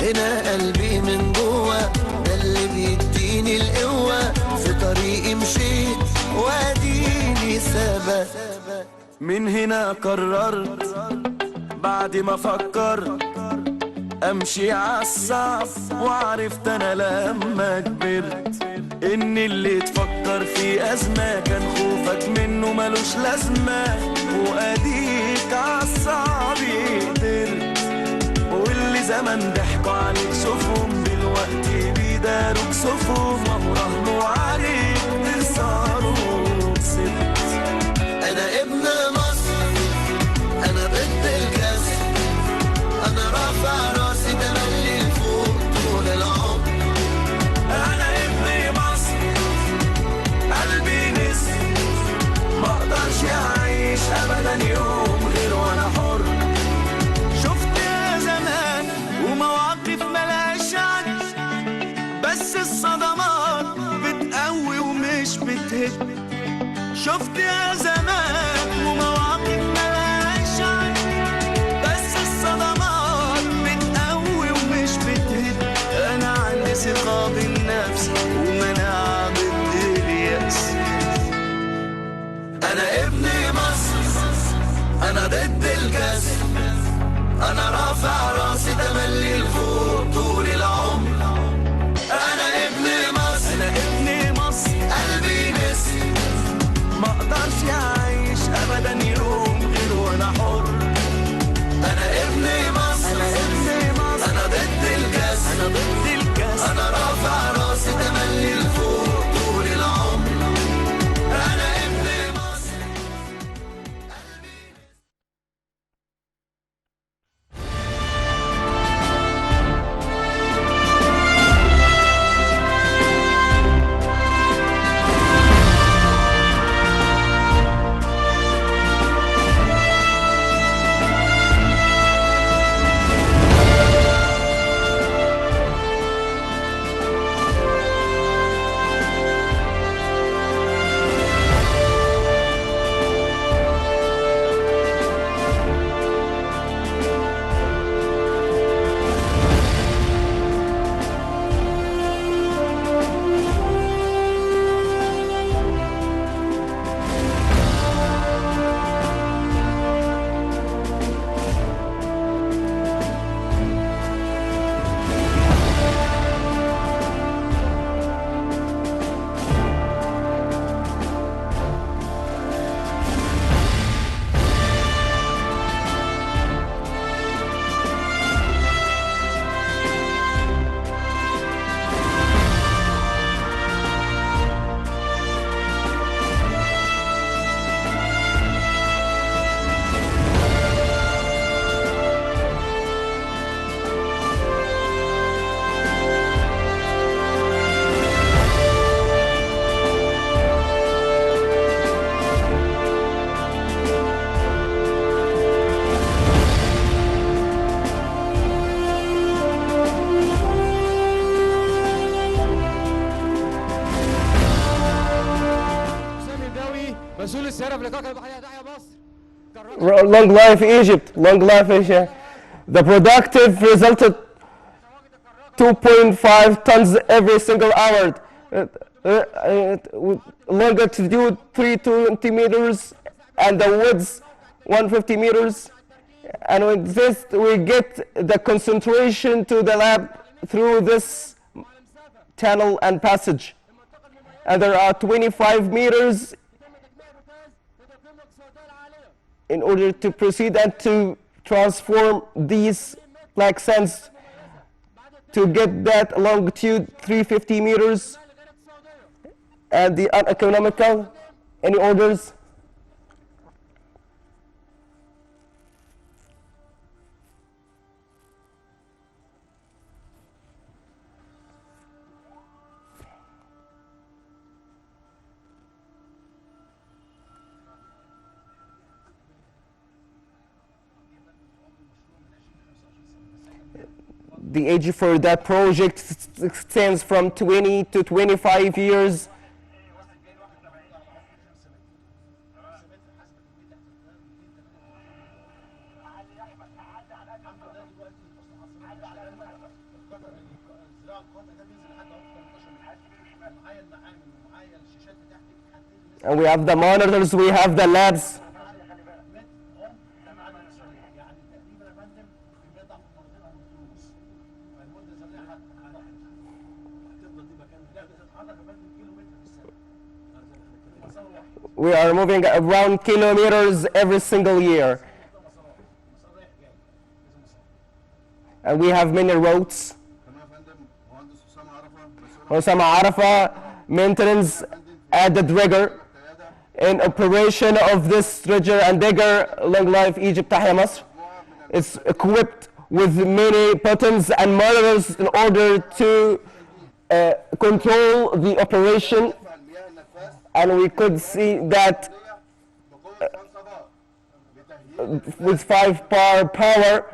هنا قلبي من جوا ده اللي بيديني القوة. في طريقي مشيت واديني ثبت. من هنا قررت بعد ما فكرت امشي عالصعب. وعرفت انا لما كبرت ان اللي تفكر في ازمة كان خوفك منه ملوش لازمة. واديك عالصعب قدرت. واللي زمان ضحكوا عليك شوفهم دلوقتي بيداروك صفهم. وهو رهنوا عليك تخسروا كسبت. انا ابن مصر انا ضد الكسر. انا رافع راسي تملي لفوق طول العمر. انا ابن مصر قلبي نسر. ما اقدرش اعيش ابدا يوم غير وانا حر. شفت يا زمان ومواقف ملهاش عد. بس الصدمات بتقوي ومش بتهد. شفت يا زمان ومواقف ملهاش عد. بس الصدمات بتقوي ومش بتهد. انا عندي ثقة بالنفس ومناعة ضد اليأس. انا ابن مصر انا ضد الكسر. انا رافع راسي تملي لفوق طول العمر. انا ابن مصر انا ابن مصر قلبي نسر. ما اقدرش اعيش ابدا يوم غير وانا حر. انا ابن مصر انا ابن مصر. انا ضد الكسر انا ضد الكسر. انا رافع راسي تملي لفوق طول العمر. انا ابن مصر. مسؤول السيارة في لقاء البحرية تحيا مصر. Long life Egypt, long life Asia. The productive resulted 2.5 tons every single hour. Longitude 320 meters and the width 150 meters. And with this we get the concentration to the lab through this tunnel and passage. And there are 25 meters in order to proceed and to transform these black sands to get that longitude 350 meters and the uneconomical. Any orders? The age for that project extends from 20 to 25 years. And we have the monitors, we have the labs. We are moving around kilometers every single year. And we have many roads. Osama Arafa, maintenance added rigor in operation of this dredger and digger. Long life Egypt, Tahya Masr. It's equipped with many buttons and monitors in order to control the operation. And we could see that with 5 bar power,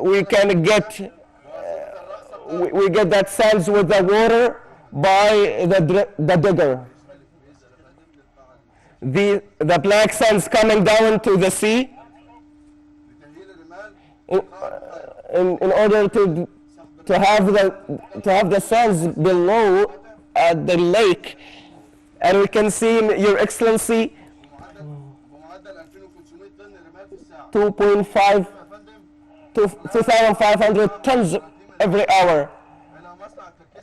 we can get we get that sands with the water by the digger. The black sands coming down to the sea in order to have the sands below at the lake. And we can see, Your Excellency, 2.5 to 2,500 tons every hour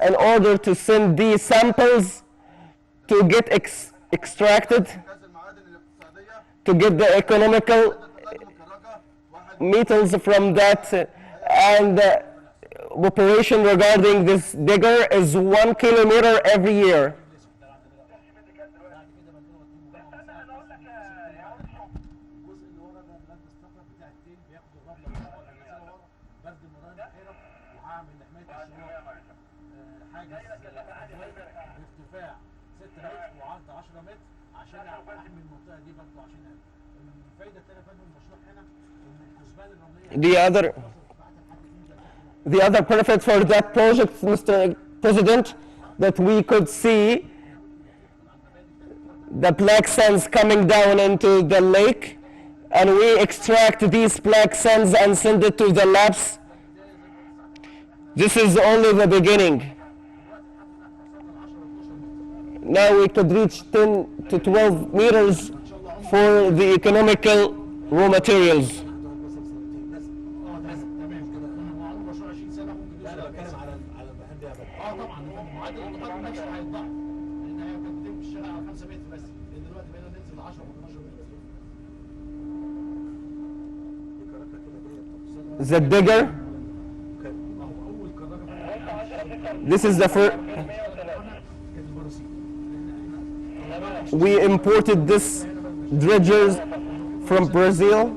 in order to send these samples to get extracted, to get the economical metals from that. And operation regarding this digger is 1 kilometer every year. The other benefit for that project, Mr. President, that we could see the black sands coming down into the lake, and we extract these black sands and send it to the labs. This is only the beginning. Now we could reach 10 to 12 meters for the economical raw materials. The digger. This is the first. We imported this dredgers from Brazil.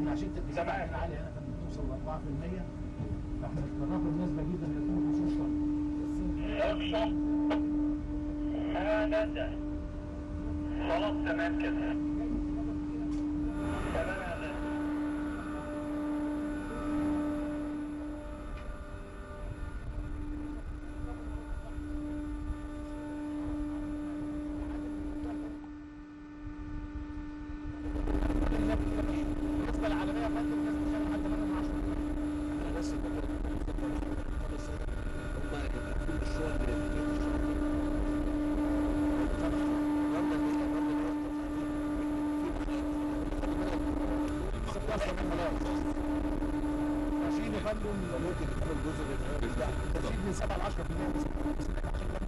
احنا عشان الزبائن عاليه هنا كانت بتوصل ل 4%، فاحنا بناخد نسبه جدا من 2 خصوصا. هذا خلاص تمام كده. تمام. النسبه العالميه يا فندم الناس بتشتغل حتى من 10. انا بس بقول خالص هم كل الشغل عشان يا فندم ممكن يكون الجزء ده تزيد من 7 ل 10%